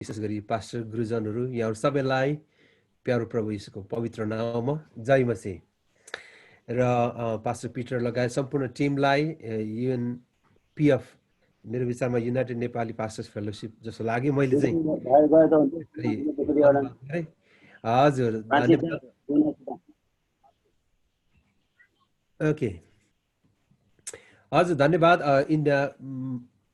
विशेष गरी पास्टर गुरुजनहरू यहाँहरू सबैलाई प्यारो प्रभु यीशुको पवित्र नाममा जय मसीह र पास्टर पिटर लगायत सम्पूर्ण टिमलाई युएनपिएफ मेरो विचारमा युनाइटेड नेपाली पास्टर्स फेलोसिप जस्तो लाग्यो मैले चाहिँ हजुर धन्यवाद ओके हजुर धन्यवाद इन्डिया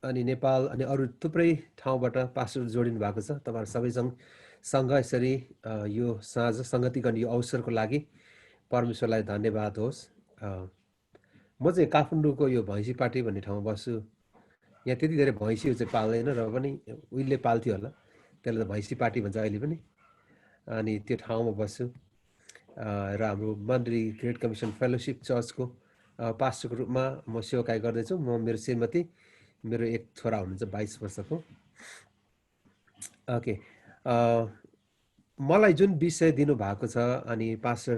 अनि नेपाल अनि अरू थुप्रै ठाउँबाट पास्टर जोडिनु भएको छ तपाईहरु सबैसँग यसरी यो साँझ संगति गर्ने यो अवसरको लागि परमेश्वरलाई धन्यवाद होस् म चाहिँ काठमाडौँको यो भैँसी पाटी भन्ने ठाउँमा बस्छु यहाँ त्यति धेरै भैँसीहरू चाहिँ पाल्दैन र पनि उहिले पाल्थ्यो होला त्यसले त भैँसी पाटी भन्छ अहिले पनि अनि त्यो ठाउँमा बस्छु र हाम्रो मन्डली ग्रेट कमिसन फेलोशिप चर्चको पास्टरको रूपमा म सेवाकार्य गर्दैछु म मेरो श्रीमती मेरो एक छोरा हुनुहुन्छ 22 वर्षको ओके मलाई जुन विषय दिनु भएको छ अनि पास्टर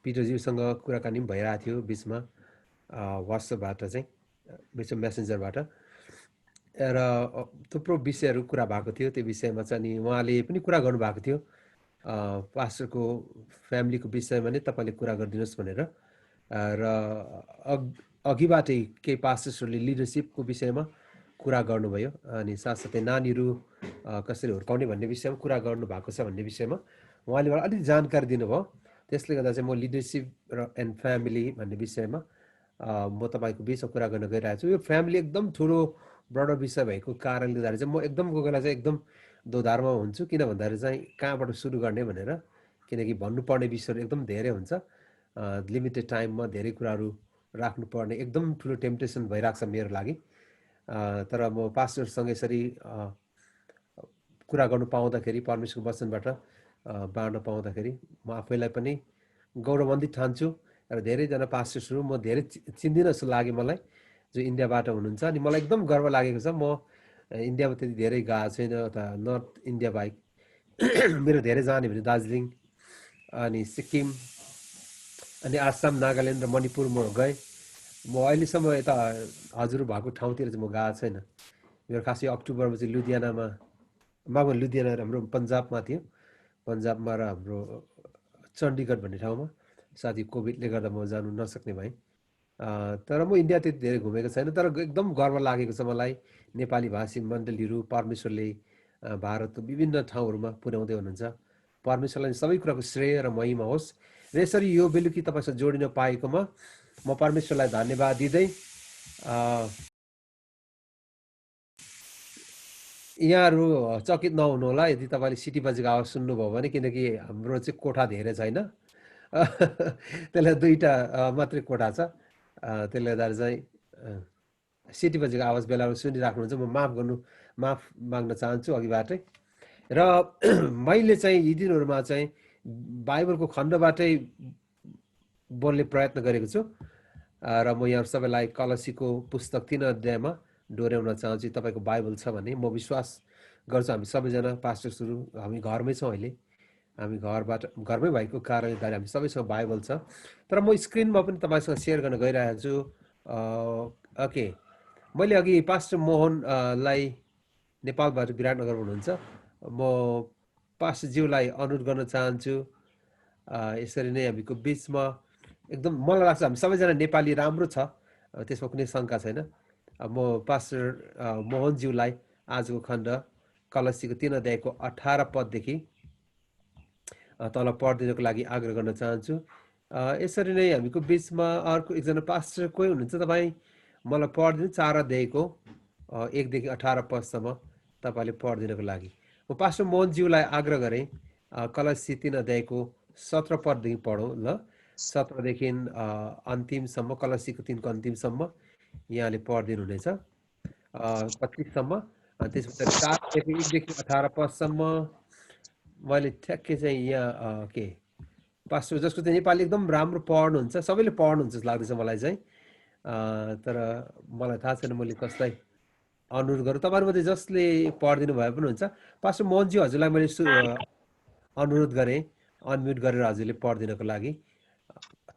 पिटरज्यूसँग कुराकानी पनि भइरहेको थियो बिचमा व्हाट्सएपबाट चाहिँ बिचमा मेसेन्जरबाट र थुप्रो विषयहरू कुरा भएको थियो त्यो विषयमा चाहिँ अनि उहाँले पनि कुरा गर्नुभएको थियो पास्टरको फ्यामिलीको विषयमा नै तपाईले कुरा गरिदिनुहोस् भनेर र अघिबाटै केही पास्टर्सहरूले लिडरसिपको विषयमा कुरा गर्नुभयो अनि साथसाथै नानीहरू कसरी हुर्काउने भन्ने विषयमा कुरा गर्नुभएको छ भन्ने विषयमा उहाँले मलाई अलिक जानकारी दिनुभयो त्यसले गर्दा चाहिँ म लिडरसिप र एन्ड फ्यामिली भन्ने विषयमा म तपाईको बिचमा कुरा गर्न गइरहेको छु यो फ्यामिली एकदम ठुलो ब्रडर विषय भएको कारणले गर्दा चाहिँ म एकदम कोही बेला चाहिँ एकदम दोधारमा हुन्छु किन भन्दाखेरि चाहिँ कहाँबाट सुरु गर्ने भनेर किनकि भन्नुपर्ने विषयहरू एकदम धेरै हुन्छ लिमिटेड टाइममा धेरै कुराहरू राख्नुपर्ने एकदम ठुलो टेम्पटेसन भइरहेको छ मेरो लागि तर म पास्टरसँग यसरी कुरा गर्नु पाउँदाखेरि परमेश्वरको वचनबाट बाँड्न पाउँदाखेरि म आफैलाई पनि गौरवान्वित ठान्छु र धेरैजना पास्टर्सहरू म धेरै चिन्दिनँ जस्तो लाग्यो मलाई जो इन्डियाबाट हुनुहुन्छ अनि मलाई एकदम गर्व लागेको छ म इन्डियामा त्यति धेरै गएको छैन अथवा नर्थ इन्डिया बाहेक मेरो धेरै जाने भने दार्जिलिङ अनि सिक्किम अनि आसाम नागाल्यान्ड र मणिपुर म गएँ म अहिलेसम्म यता हजुर भएको ठाउँतिर चाहिँ म गएको छैन मेरो खासै अक्टोबरमा चाहिँ लुधियानामा लुधियाना हाम्रो पन्जाबमा थियो पन्जाबमा र हाम्रो चण्डीगढ भन्ने ठाउँमा साथी कोभिडले गर्दा म जानु नसक्ने भएँ तर म इन्डिया त्यति धेरै घुमेको छैन तर एकदम गर्व लागेको छ मलाई नेपाली भाषी मण्डलीहरू परमेश्वरले भारतको विभिन्न ठाउँहरूमा पुर्याउँदै हुनुहुन्छ परमेश्वरलाई सबै कुराको श्रेय र महिमा होस् र यसरी यो बेलुकी तपाईसँग जोडिन पाएकोमा म परमेश्वरलाई धन्यवाद दिँदै यहाँहरू चकित नहुनु होला यदि तपाईँले सिटी बजेको आवाज सुन्नुभयो भने किनकि हाम्रो चाहिँ कोठा धेरै छैन त्यसलाई दुईटा मात्रै कोठा छ त्यसले गर्दा चाहिँ सिटी बजेको आवाज बेलामा सुनिराख्नुहुन्छ म माफ माग्न चाहन्छु अघिबाटै र मैले चाहिँ यी दिनहरूमा चाहिँ बाइबलको खण्डबाटै बोल्ने प्रयत्न गरेको छु र म यहाँ सबैलाई कलसीको पुस्तक 3 अध्यायमा डोर्याउन चाहन्छु तपाईको बाइबल छ भने म विश्वास गर्छु हामी सबैजना पास्टर्सहरू हामी घरमै छौँ अहिले हामी घरमै भएको कारणले हामी सबैसँग बाइबल छ तर म स्क्रिनमा पनि तपाईसँग सेयर गर्न गइरहेको छु ओके मैले अघि पास्टर मोहनलाई नेपालबाट विराटनगर हुनुहुन्छ म पास्टरज्यूलाई अनुरोध गर्न चाहन्छु यसरी नै हामीको बिचमा एकदम मलाई लाग्छ हामी सबैजना नेपाली राम्रो छ त्यसमा कुनै शङ्का छैन म पास्टर मोहनज्यूलाई आजको खण्ड कलसीको 3 अध्यायको 18 पददेखि तल पढिदिनको लागि आग्रह गर्न चाहन्छु यसरी नै हामीको बिचमा अर्को एकजना पास्टर कोही हुनुहुन्छ तपाईँ मलाई पढिदिनु 4 अध्यायको 1 देखि 18 पदसम्म तपाईँले पढिदिनको लागि म पास्टर मोहनज्यूलाई आग्रह गरेँ कलसी 3 अध्यायको 17 पददेखि पढौँ ल 17 देखि अन्तिमसम्म कलसीको 3 को अन्तिमसम्म यहाँले पढिदिनु हुनेछ 25 सम्म त्यसपछि 4 देखि 18 पदसम्म मैले ठ्याक्कै चाहिँ यहाँ के पास्टर जसको चाहिँ नेपाली एकदम राम्रो पढ्नुहुन्छ सबैले पढ्नुहुन्छ जस्तो लाग्दैछ मलाई चाहिँ तर मलाई थाहा छैन मैले कसलाई अनुरोध गरौँ तपाईँहरूमध्ये जसले पढिदिनु भए पनि हुन्छ पास्टर मोहनजी हजुरलाई मैले अनुरोध गरेँ अनम्युट गरेर हजुरले पढिदिनको लागि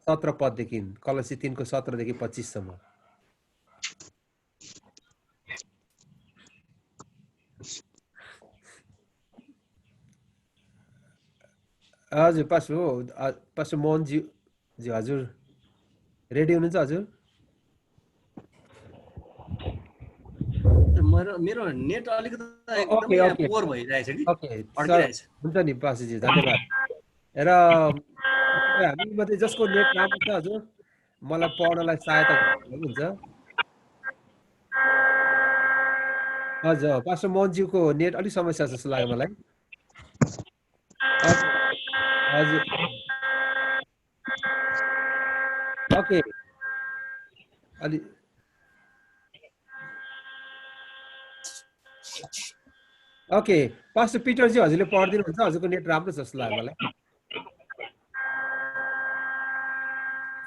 17 पददेखि कलसी 3 को 17 देखि 25 सम्म हजुर पास्टर हो पास्टर मोहनजी हजुर रेडी हुनुहुन्छ हजुर? मेरो नेट अलिकति ओके एकदमै यहाँ ओके पोर भइरहेछ कि ओके सर अड्किरहेछ। हुन्छ नि पास्टरजी धन्यवाद। र हामी मात्रै जसको नेट राम्रो छ हजुर मलाई पढ्नलाई सहायता गर्नुहुन्छ। हजुर पास्टर मोहनज्यूको नेट अलिक समस्या जस्तो लाग्यो मलाई। हजुर हजुर ओके अलि ओके पास्टर पिटरजी हजुरले पढिदिनुहुन्छ हजुरको नेट राम्रो जस्तो लाग्यो मलाई।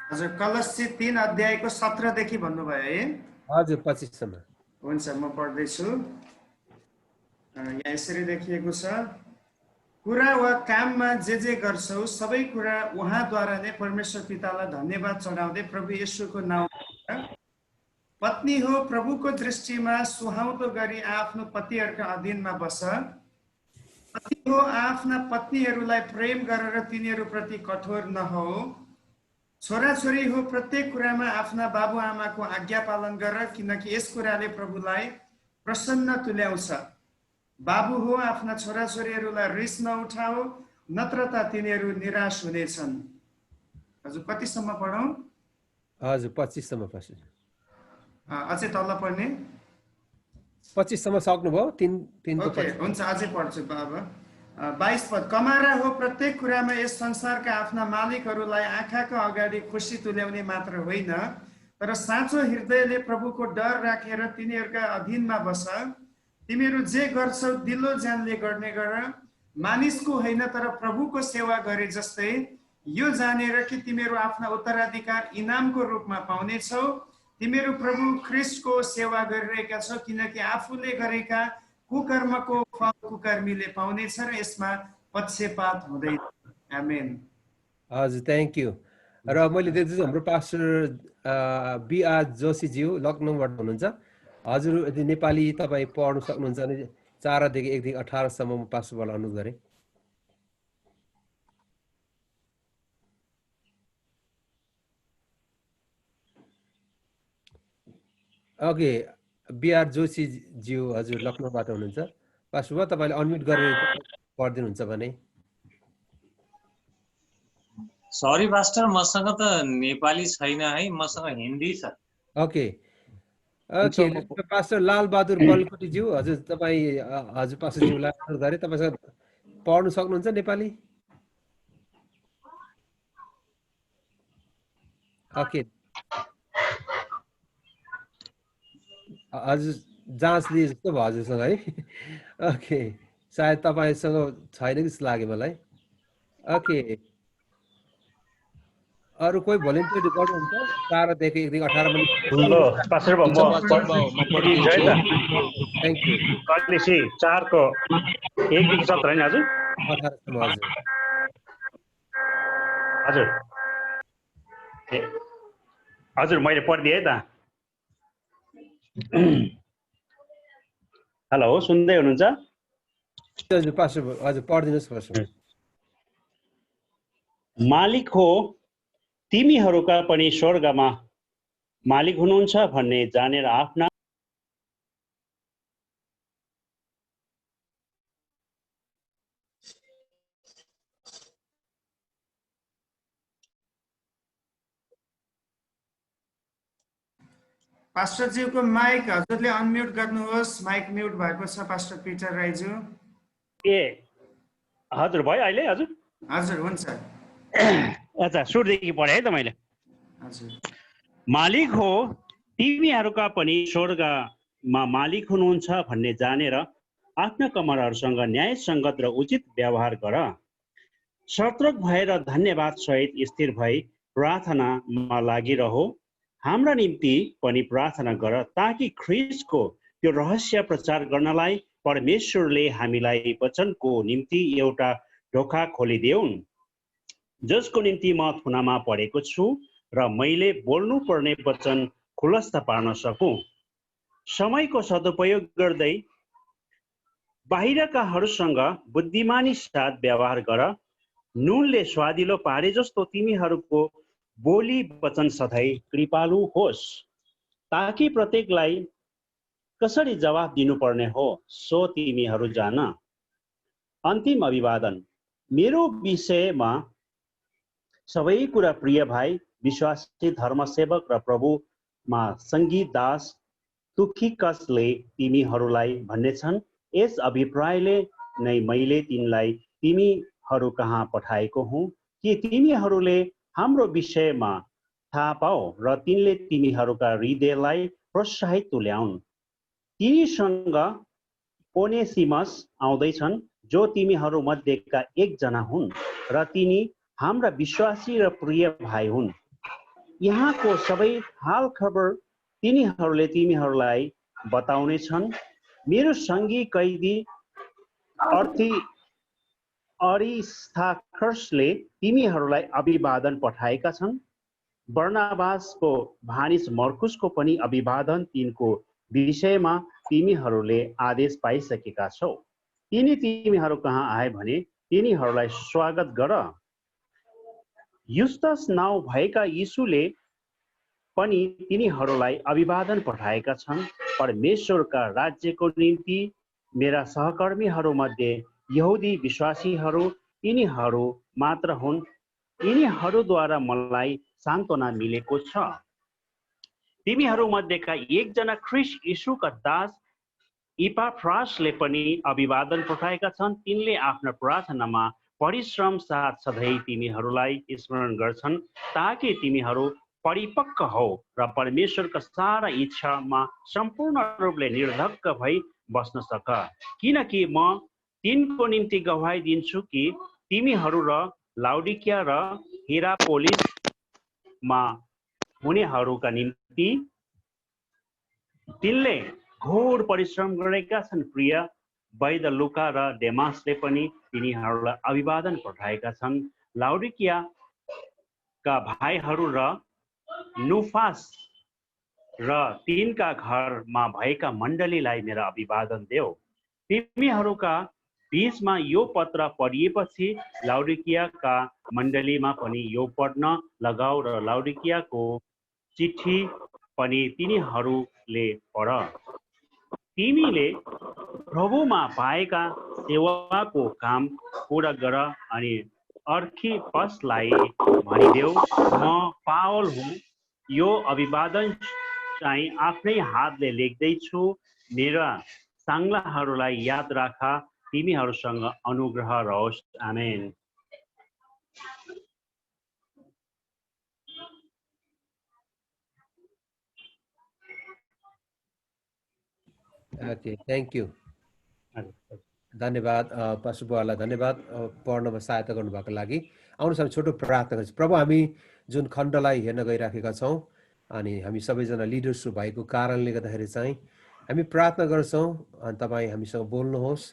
हजुर कलस्सी 3 अध्यायको 17 देखि भन्नुभयो है? हजुर 25 सम्म। हुन्छ म पढ्दैछु। यहाँ यसरी लेखिएको छ, कुरा वा काममा जे गर्छौ सबै कुरा उहाँद्वारा नै परमेश्वर पितालाई धन्यवाद चढाउँदै प्रभु येशूको नाउँमा पत्नी हो प्रभुको दृष्टिमा सुहाउँदो गरी आफ्नो पतिहरूका अधीनमा बस। पति हो आफ्ना पत्नीहरूलाई प्रेम गरेर तिनीहरूप्रति कठोर नहो। छोराछोरी हो प्रत्येक कुरामा आफ्ना बाबुआमाको आज्ञा पालन गर, किनकि यस कुराले प्रभुलाई प्रसन्न तुल्याउँछ। बाबु हो आफ्ना छोराछोरीहरूलाई रिस नउठाओ, नत्र त तिनीहरू निराश हुनेछन्। हजुर कतिसम्म पढौँ? हजुर 25 सम्म पास्टर। अझै तल पढ्ने? 25 सम्म सक्नुभयो? 3 को 25। हुन्छ अझै पढ्छु बाबा। 22 पद, कमारा हो प्रत्येक कुरामा यस संसारका आफ्ना मालिकहरूलाई आँखाका अगाडि खुसी तुल्याउने मात्र होइन, तर साँचो हृदयले प्रभुको डर राखेर तिनीहरूका अधीनमा बस। तिमीहरू जे गर्छौ दिलो ज्यानले गर्ने गर, मानिसको होइन तर प्रभुको सेवा गरे जस्तै, यो जानेर कि तिमीहरू आफ्ना उत्तराधिकार इनामको रूपमा पाउनेछौ। तिमीहरू प्रभु ख्रिस्टको सेवा गरिरहेका छौ, किनकि आफूले गरेका कुकर्मको फल कुकर्मीले पाउनेछ र यसमा पक्षपात हुँदैन। आमेन। हजुर थ्याङ्क यू। र मैले देख्छु हाम्रो पास्टर बिआर जोशीज्यू लखनऊबाट हुनुहुन्छ। हजुर यदि नेपाली तपाईँ पढ्नु सक्नुहुन्छ भने 4 देखि 1 देखि 18 सम्म म पास्टरबाट अनुरोध गरेँ। ओके बिआर जोशीज्यू हजुर लखनऊबाट हुनुहुन्छ। पास्टर भयो तपाईँले अनम्युट गरेर पढिदिनुहुन्छ भने। सरी पास्टर मसँग त नेपाली छैन है, मसँग हिन्दी छ। ओके ओके पास्टर लालबहादुर बलकोटीज्यू हजुर तपाईँ हजुर पास्टरज्यूलाई अनुरोध गरेँ, तपाईँसँग पढ्नु सक्नुहुन्छ नेपाली? ओके हजुर जाँच लिए जस्तो भयो हजुरसँग है। ओके सायद तपाईँसँग छैन कि जस्तो लाग्यो मलाई। ओके अरू कोही भोलिन्टियर गर्नुहुन्छ? 4 देखि 1 देखि 18 मिनट। ल पास्टर म पढिदिन्छु है त। Thank you. कलेसी 4 को 1 देखि 17 हैन हजुर? 18 सम्म हजुर। हजुर हजुर मैले पढिदिएँ है त। हेलो सुन्दै हुनुहुन्छ? हजुर पास्टर हजुर पढिदिनुहोस् पास्टर। मालिक हो तिमीहरूका पनि स्वर्गमा मालिक हुनुहुन्छ भन्ने जानेर आफ्ना पास्टरज्यूको माइक हजुरले अनम्युट गर्नुहोस्। माइक म्युट भएको छ पास्टर पिटर राईज्यू। ए हजुर भयो अहिले? हजुर हजुर हुन्छ। अच्छा सुरुदेखि पढेँ है त मैले। हजुर मालिक हो तिमीहरूका पनि स्वर्गमा मालिक हुनुहुन्छ भन्ने जानेर आफ्ना कमरहरूसँग न्यायसङ्गत र उचित व्यवहार गर। सतर्क भएर धन्यवाद सहित स्थिर भई प्रार्थनामा लागिरहो। हाम्रा निम्ति पनि प्रार्थना गर, ताकि ख्रिस्टको त्यो रहस्य प्रचार गर्नलाई परमेश्वरले हामीलाई वचनको निम्ति एउटा ढोका खोलिदेऊन्, जसको निम्ति म थुनामा पढेको छु र मैले बोल्नु पर्ने वचन खुलस्त पार्न सकूँ। समयको सदुपयोग गर्दै बाहिरकाहरूसँग बुद्धिमानी साथ व्यवहार गर। नुनले स्वादिलो पारे जस्तो तिमीहरूको बोली वचन सधैँ कृपालु होस्, ताकि प्रत्येकलाई कसरी जवाफ दिनुपर्ने हो सो तिमीहरू जान। अन्तिम अभिवादन। मेरो विषयमा सबै कुरा प्रिय भाइ, विश्वासी धर्मसेवक र प्रभुमा सङ्गीत दास तुखिकसले तिमीहरूलाई भन्नेछन्। यस अभिप्रायले नै मैले तिनलाई तिमीहरू कहाँ पठाएको हुँ कि तिमीहरूले हाम्रो विषयमा थाहा पाओ र तिनले तिमीहरूका हृदयलाई प्रोत्साहित तुल्याउन्। तिनीसँग ओनेसिमस आउँदैछन्, जो तिमीहरू मध्येका एकजना हुन् र तिनी हाम्रा विश्वासी र प्रिय भाइ हुन्। यहाँको सबै हाल खबर तिनीहरूले तिमीहरूलाई बताउने छन्। मेरो सङ्गी कैदी अरिस्तार्खसले तिमीहरूलाई अभिवादन पठाएका छन्। बर्नाबासको भानिज मर्कुसको पनि अभिवादन। तिनको विषयमा तिमीहरूले आदेश पाइसकेका छौ। तिमीहरू कहाँ आए भने तिनीहरूलाई स्वागत गर। युस्तस नाउँ भएका यीशुले पनि तिनीहरूलाई अभिवादन पठाएका छन्। परमेश्वरका राज्यको निम्ति मेरा सहकर्मीहरूमध्ये यहुदी विश्वासीहरू यिनीहरू मात्र हुन्। यिनीहरूद्वारा मलाई सान्त्वना मिलेको छ। तिमीहरू मध्येका एकजना ख्रीष्ट यीशुका दास इपाफ्रासले पनि अभिवादन पठाएका छन्। तिनले आफ्ना प्रार्थनामा परिश्रम साथ सधैँ तिमीहरूलाई स्मरण गर्छन्, ताकि तिमीहरू परिपक्व हो र परमेश्वरका सारा इच्छामा सम्पूर्ण रूपले निर्धक्क भई बस्न सक। किनकि म तिनको निम्ति गवाही दिन्छु कि तिमीहरू र लाउडिकिया र हिरापोलिसमा हुनेहरूका निम्ति तिनले घोर परिश्रम गरेका छन्। प्रिय वैद लुका र डेमासले पनि तिनीहरूलाई अभिवादन पठाएका छन्। लाउडिकियाका भाइहरू र नुफास र तिनका घरमा भएका मण्डलीलाई मेरा अभिवादन देऊ। तिमीहरूका बीचमा यो पत्र पढिएपछि लाउडिकियाका मण्डलीमा पनि यो पढ्न लगाऊ र लाउडिकियाको चिठी पनि तिनीहरूले पढ। तिमीले प्रभुमा पाएका सेवाको काम पुरा गर अनि अर्खिप्पसलाई भनिदेऊ, म पावल हुँ। यो अभिवादन चाहिँ आफ्नै हातले लेख्दैछु। मेरा साङ्लाहरूलाई याद राख। तिमीहरूसँग अनुग्रह रहोस्। आमेन। ओके, थ्याङ्क यू, धन्यवाद पास्टर बुवालाई, धन्यवाद पढ्नमा सहायता गर्नुभएको लागि। आउनुहोस् हामी छोटो प्रार्थना गर्छौँ। प्रभु, हामी जुन खण्डलाई हेर्न गइराखेका छौँ अनि हामी सबैजना लिडर्स भएको कारणले गर्दाखेरि चाहिँ हामी प्रार्थना गर्छौँ अनि तपाईँ हामीसँग बोल्नुहोस्।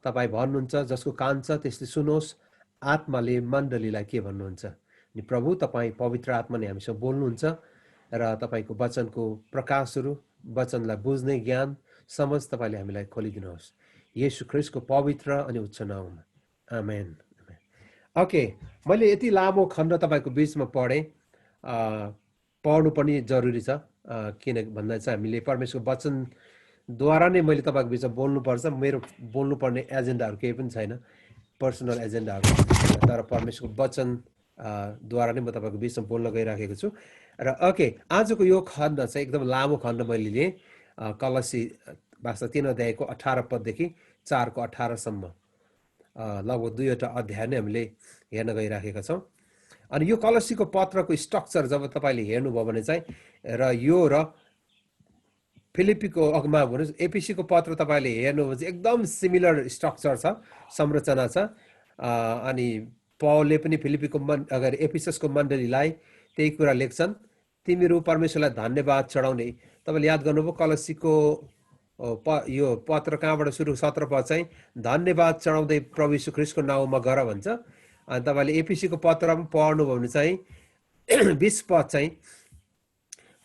तपाईँ भन्नुहुन्छ जसको कान छ त्यसले सुनोस्, आत्माले मण्डलीलाई के भन्नुहुन्छ। अनि प्रभु, तपाईँ पवित्र आत्माले हामीसँग बोल्नुहुन्छ र तपाईँको वचनको प्रकाशहरू, वचनलाई बुझ्ने ज्ञान समझ तपाईँले हामीलाई खोलिदिनुहोस्। येशू ख्रीष्टको पवित्र अनि उच्च नाममा, आमेन। ओके, मैले यति लामो खण्ड तपाईँको बिचमा पढेँ। पढ्नु पनि जरुरी छ, किन भन्दा चाहिँ हामीले परमेश्वरको वचनद्वारा नै मैले तपाईँको बिचमा बोल्नुपर्छ। मेरो बोल्नुपर्ने एजेन्डाहरू केही पनि छैन, पर्सनल एजेन्डाहरू, तर परमेश्वरको वचन द्वारा नै म तपाईँको बिचमा बोल्न गइराखेको छु। र ओके, आजको यो खण्ड चाहिँ एकदम लामो खण्ड मैले लिएँ। कलसी वास्तव 3 अध्यायको 18 पददेखि 4 को 18 सम्म लगभग 2वटा अध्याय नै हामीले हेर्न गइराखेका छौँ। अनि यो कलसीको पत्रको स्ट्रक्चर जब तपाईँले हेर्नुभयो भने चाहिँ र यो र फिलिपीको अगमा भन्नुहोस् एपिसीको पत्र तपाईँले हेर्नुभयो भने एकदम सिमिलर स्ट्रक्चर छ, संरचना छ। अनि पौलले पनि फिलिपीको अगर एफिससको मण्डलीलाई त्यही कुरा लेख्छन्, तिमीहरू परमेश्वरलाई धन्यवाद चढाउने। तपाईँले याद गर्नुभयो कलसीको यो पत्र कहाँबाट सुरु, 17 पद चाहिँ धन्यवाद चढाउँदै प्रभु यीशु ख्रीष्टको नाउँमा गर भन्छ। अनि तपाईँले एपिसीको पत्रमा पढ्नुभयो भने चाहिँ 20 पद चाहिँ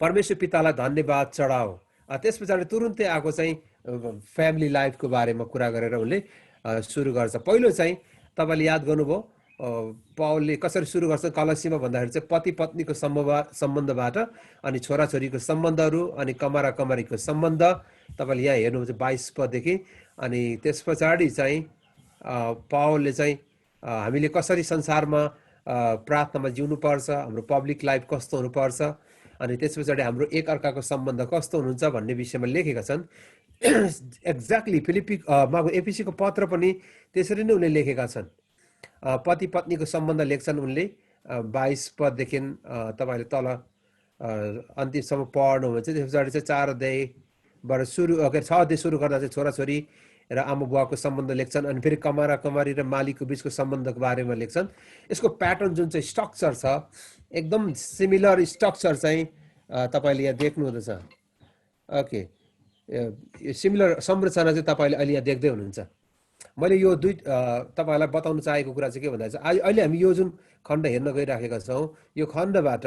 परमेश्वर पितालाई धन्यवाद चढाओ। त्यस पछाडि तुरुन्तै आएको चाहिँ फ्यामिली लाइफको बारेमा कुरा गरेर उसले सुरु गर्छ। पहिलो चाहिँ तपाईँले याद गर्नुभयो पावलले कसरी सुरु गर्छ कलसीमा भन्दाखेरि चाहिँ पति पत्नीको सम्बन्धबाट अनि छोराछोरीको सम्बन्धहरू अनि कमारा कमारीको सम्बन्ध तपाईँले यहाँ हेर्नुहुन्छ 22 पददेखि। अनि त्यस पछाडि चाहिँ पावलले चाहिँ हामीले कसरी संसारमा प्रार्थनामा जिउनुपर्छ, हाम्रो पब्लिक लाइफ कस्तो हुनुपर्छ, अनि त्यस पछाडि हाम्रो एक अर्काको सम्बन्ध कस्तो हुनुहुन्छ भन्ने विषयमा लेखेका छन्। एक्ज्याक्टली एफिसीको पत्र पनि त्यसरी नै उनले लेखेका छन्। पति पत्नीको सम्बन्ध लेख्छन् उनले 22 पददेखि तपाईँले तल अन्तिमसम्म पढ्नुहुन्छ। त्यस पछाडि चाहिँ 4 अध्यायबाट सुरु 6 अध्याय सुरु गर्दा चाहिँ छोराछोरी र आमा बुवाको सम्बन्ध लेख्छन्। अनि फेरि कमारा कमारी र मालिकको बिचको सम्बन्धको बारेमा लेख्छन्। यसको प्याटर्न जुन चाहिँ स्ट्रक्चर छ एकदम सिमिलर स्ट्रक्चर चाहिँ तपाईँले यहाँ देख्नुहुँदैछ। ओके, सिमिलर संरचना चाहिँ तपाईँले अहिले यहाँ देख्दै हुनुहुन्छ। मैले यो तपाईँहरूलाई बताउन चाहेको कुरा चाहिँ के भन्दा चाहिँ अहिले हामी यो जुन खण्ड हेर्न गइराखेका छौँ यो खण्डबाट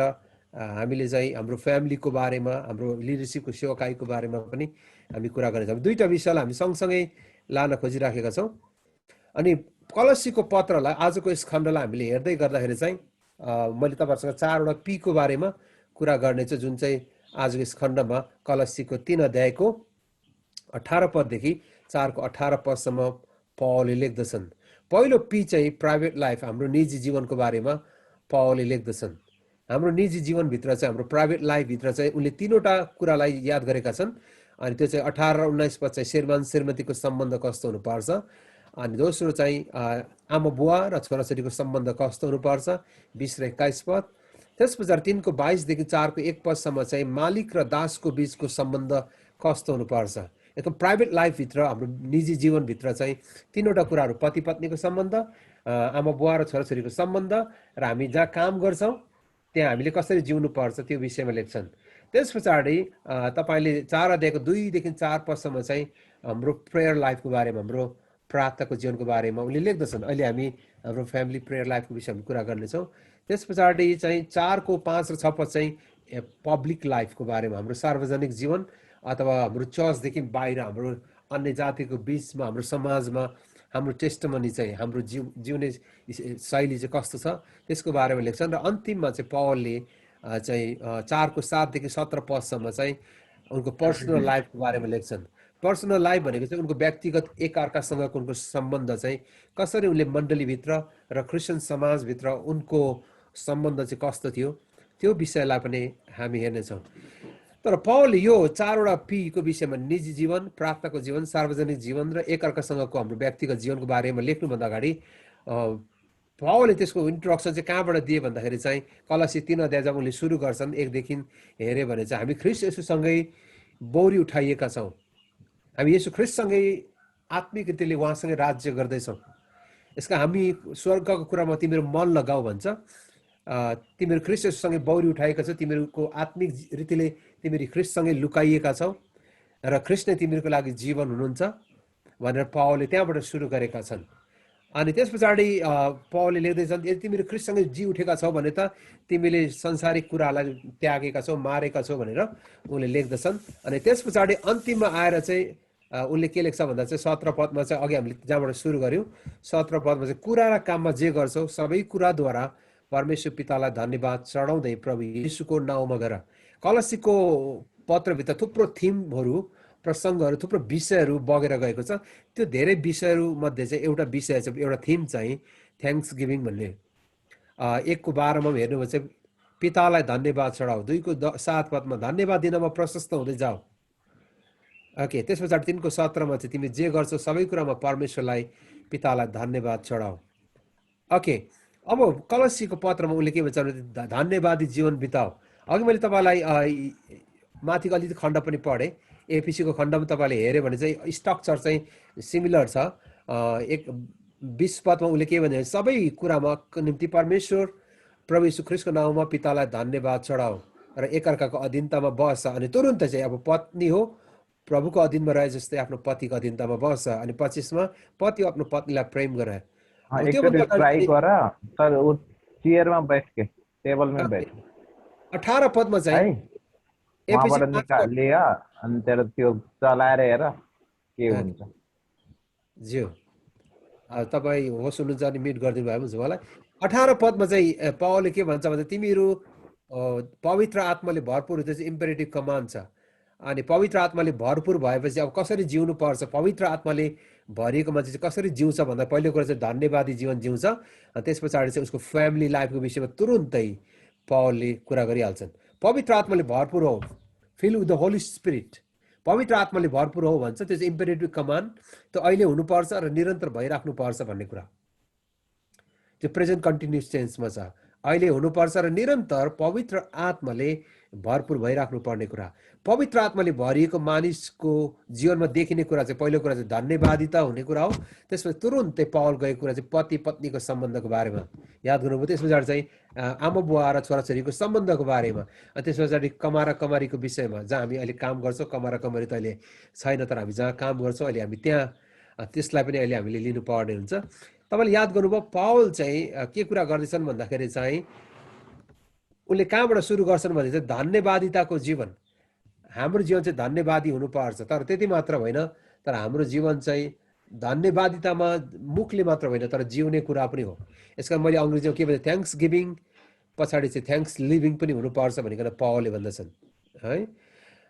हामीले चाहिँ हाम्रो फ्यामिलीको बारेमा, हाम्रो लिडरसिपको सेवाकाईको बारेमा पनि हामी कुरा गर्नेछौँ। दुईवटा विषयलाई हामी सँगसँगै लान खोजिराखेका छौँ। अनि कलसीको पत्रलाई आजको यस खण्डलाई हामीले हेर्दै गर्दाखेरि चाहिँ मैले तपाईँहरूसँग 4वटा पीको बारेमा कुरा गर्नेछु, जुन चाहिँ आजको यस खण्डमा कलसीको 3 अध्यायको 18 पददेखि 4को 18 पदसम्म पावलले लेख्दछन्। पहिलो पी चाहिँ प्राइभेट लाइफ, हाम्रो निजी जीवनको बारेमा पावलले लेख्दछन्। हाम्रो निजी जीवनभित्र चाहिँ, हाम्रो प्राइभेट लाइफभित्र चाहिँ उनले 3वटा कुरालाई याद गरेका छन्। अनि त्यो चाहिँ 18 र 19 पद चाहिँ श्रीमान श्रीमतीको सम्बन्ध कस्तो हुनुपर्छ, अनि दोस्रो चाहिँ आमा बुवा र छोराछोरीको सम्बन्ध कस्तो हुनुपर्छ 20 र 21 पद। त्यस पछाडि 3को 22देखि 4को 1 पदसम्म चाहिँ मालिक र दासको बिचको सम्बन्ध कस्तो हुनुपर्छ। एकदम प्राइभेट लाइफभित्र, हाम्रो निजी जीवनभित्र चाहिँ 3वटा कुराहरू, पति पत्नीको सम्बन्ध, आमा बुवा र छोराछोरीको सम्बन्ध, र हामी जहाँ काम गर्छौँ त्यहाँ हामीले कसरी जिउनु पर्छ त्यो विषयमा लेख्छन्। त्यस पछाडि तपाईँले 4 अध्यायको 2देखि 4 पदसम्म चाहिँ हाम्रो प्रेयर लाइफको बारेमा, हाम्रो प्रार्थनाको जीवनको बारेमा उनले लेख्दछन्। अहिले हामी हाम्रो फ्यामिली प्रेयर लाइफको विषयमा कुरा गर्नेछौँ। त्यस पछाडि चाहिँ 4को 5 र 6 पद चाहिँ पब्लिक लाइफको बारेमा, हाम्रो सार्वजनिक जीवन अथवा हाम्रो चर्चदेखि बाहिर हाम्रो अन्य जातिको बिचमा, हाम्रो समाजमा हाम्रो टेस्टमनी चाहिँ, हाम्रो जिउने शैली चाहिँ कस्तो छ त्यसको बारेमा लेख्छन्। र अन्तिममा चाहिँ पावलले चाहिँ 4को 7देखि 17 पदसम्म चाहिँ उनको पर्सनल लाइफको बारेमा लेख्छन्। पर्सनल लाइफ भनेको चाहिँ उनको व्यक्तिगत एक अर्कासँगको उनको सम्बन्ध चाहिँ कसरी उनले मण्डलीभित्र र क्रिस्चियन समाजभित्र उनको सम्बन्ध चाहिँ कस्तो थियो त्यो विषयलाई पनि हामी हेर्नेछौँ। तर पावलले यो 4वटा पीको विषयमा, निजी जीवन, प्रार्थनाको जीवन, सार्वजनिक जीवन र एकअर्कासँगको हाम्रो व्यक्तिगत जीवनको बारेमा लेख्नुभन्दा अगाडि पावलले त्यसको इन्ट्रोडक्सन चाहिँ कहाँबाट दिए भन्दाखेरि चाहिँ कलसी 3 अध्याय जब उनले सुरु गर्छन् 1देखि हेऱ्यो भने चाहिँ हामी ख्रिस्ट येशूसँगै बौरी उठाइएका छौँ, हामी येशू ख्रिस्टसँगै आत्मिक रीतिले उहाँसँगै राज्य गर्दैछौँ। यसका हामी स्वर्गको कुरामा तिमीहरू मन लगाऊ भन्छ। तिमीहरू ख्रिस्ट येशूसँगै बौरी उठाएका छौ, तिमीहरूको आत्मिक रीतिले तिमीहरू ख्रिस्टसँगै लुकाइएका छौ र ख्रिस्ट नै तिमीहरूको लागि जीवन हुनुहुन्छ भनेर पावलले त्यहाँबाट सुरु गरेका छन्। अनि त्यस पछाडि पावलले लेख्दैछन् यदि तिमीहरू ख्रिस्टसँगै जी उठेका छौ भने त तिमीले संसारिक कुरालाई त्यागेका छौ, मारेका छौ भनेर उनले लेख्दछन्। अनि त्यस पछाडि अन्तिममा आएर चाहिँ उनले के लेख्छ भन्दा चाहिँ 17 पदमा चाहिँ अघि हामीले जहाँबाट सुरु गऱ्यौँ 17 पदमा चाहिँ कुरा र काममा जे गर्छौ सबै कुराद्वारा परमेश्वर पितालाई धन्यवाद चढाउँदै प्रभु येशूको नाउँमा गर। कलसीको पत्रभित्र थुप्रो थिमहरू, प्रसङ्गहरू, थुप्रो विषयहरू बगेर गएको छ। त्यो धेरै विषयहरू मध्ये चाहिँ एउटा विषय चाहिँ, एउटा थिम चाहिँ थ्याङ्क्स गिभिङ भन्ने। 1को 12मा हेर्नु भने चाहिँ पितालाई धन्यवाद चढाऊ। 2को 7 पदमा धन्यवाद दिनमा प्रशस्त हुँदै जाऊ। ओके, त्यस पछाडि 3को 17मा चाहिँ तिमी जे गर्छौ सबै कुरामा परमेश्वरलाई पितालाई धन्यवाद चढाऊ। ओके, अब कलसीको पत्रमा उसले के भन्छ भने धन्यवादी जीवन बिताऊ। अघि मैले तपाईँलाई माथिको अलिकति खण्ड पनि पढेँ। एफिसीको खण्डमा तपाईँले हेऱ्यो भने चाहिँ स्ट्रक्चर चाहिँ सिमिलर छ। 20 पदमा उसले के भने सबै कुरामा निम्ति परमेश्वर प्रभु यीशु ख्रिस्टको नाउँमा पितालाई धन्यवाद चढाऊ र एकअर्काको अधीनतामा बस्छ। अनि तुरुन्त चाहिँ अब पत्नी हो प्रभुको अधीनमा रहे जस्तै आफ्नो पतिको अधीनतामा बस्छ। अनि 25मा पति आफ्नो पत्नीलाई प्रेम गरे। ट्राई गर तर उ चेयरमा बैठ के टेबल में बैठ। 18 पदमा चाहिँ वहाँबाट निकालिए अनि तेरो त्यो चलाएर हेर के हुन्छ। ज्यू तपाईँ होस् हुनुहुन्छ भने म्युट गरिदिनु भयो हुन्छ मलाई। 18 पदमा चाहिँ पावलले के भन्छ भने तिमीहरू पवित्र आत्माले भरपुर, त्यो चाहिँ इम्पेरेटिभ कमान्ड छ। अनि पवित्र आत्माले भरपुर भएपछि अब कसरी जिउनु पर्छ, पवित्र आत्माले भरिएको मान्छे चाहिँ कसरी जिउँछ भन्दा पहिलो कुरा चाहिँ धन्यवादी जीवन जिउँछ। त्यस पछाडि चाहिँ उसको फ्यामिली लाइफको विषयमा तुरुन्तै पावलले कुरा गरिहाल्छन्। पवित्र आत्माले भरपुर हो, fill with the holy spirit, पवित्र आत्माले भरपुर हो भन्छ। त्यो चाहिँ इम्पेरेटिभ कमान्ड, त्यो अहिले हुनुपर्छ र निरन्तर भइराख्नुपर्छ भन्ने कुरा, त्यो प्रेजेन्ट कन्टिन्युस टेन्समा छ। अहिले हुनुपर्छ र निरन्तर पवित्र आत्माले भरपुर भइराख्नु पर्ने कुरा। पवित्र आत्माले भरिएको मानिसको जीवनमा देखिने कुरा चाहिँ पहिलो कुरा चाहिँ धन्यवादिता हुने कुरा हो। त्यसपछि तुरुन्तै पावल गएको कुरा चाहिँ पति पत्नीको सम्बन्धको बारेमा याद गर्नुभयो। त्यस पछाडि चाहिँ आमा बुवा र छोराछोरीको सम्बन्धको बारेमा, अनि त्यस पछाडि कमारा कमारीको विषयमा, जहाँ हामी अहिले काम गर्छौँ, कमारा कमारी त अहिले छैन, तर हामी जहाँ काम गर्छौँ अहिले हामी त्यहाँ त्यसलाई पनि अहिले हामीले लिनुपर्ने हुन्छ। तपाईँले याद गर्नुभयो पावल चाहिँ के कुरा गर्दैछन् भन्दाखेरि चाहिँ उनले कहाँबाट सुरु गर्छन् भने चाहिँ धन्यवादिताको जीवन। हाम्रो जीवन चाहिँ धन्यवादी हुनुपर्छ, तर त्यति मात्र होइन, तर हाम्रो जीवन चाहिँ धन्यवादितामा मुखले मात्र होइन तर जिउने कुरा पनि हो। यसका मैले अङ्ग्रेजीमा के भन्छ, थ्याङ्क्स गिभिङ पछाडि चाहिँ थ्याङ्क्स लिभिङ पनि हुनुपर्छ भनिकन पावलले भन्दछन् है।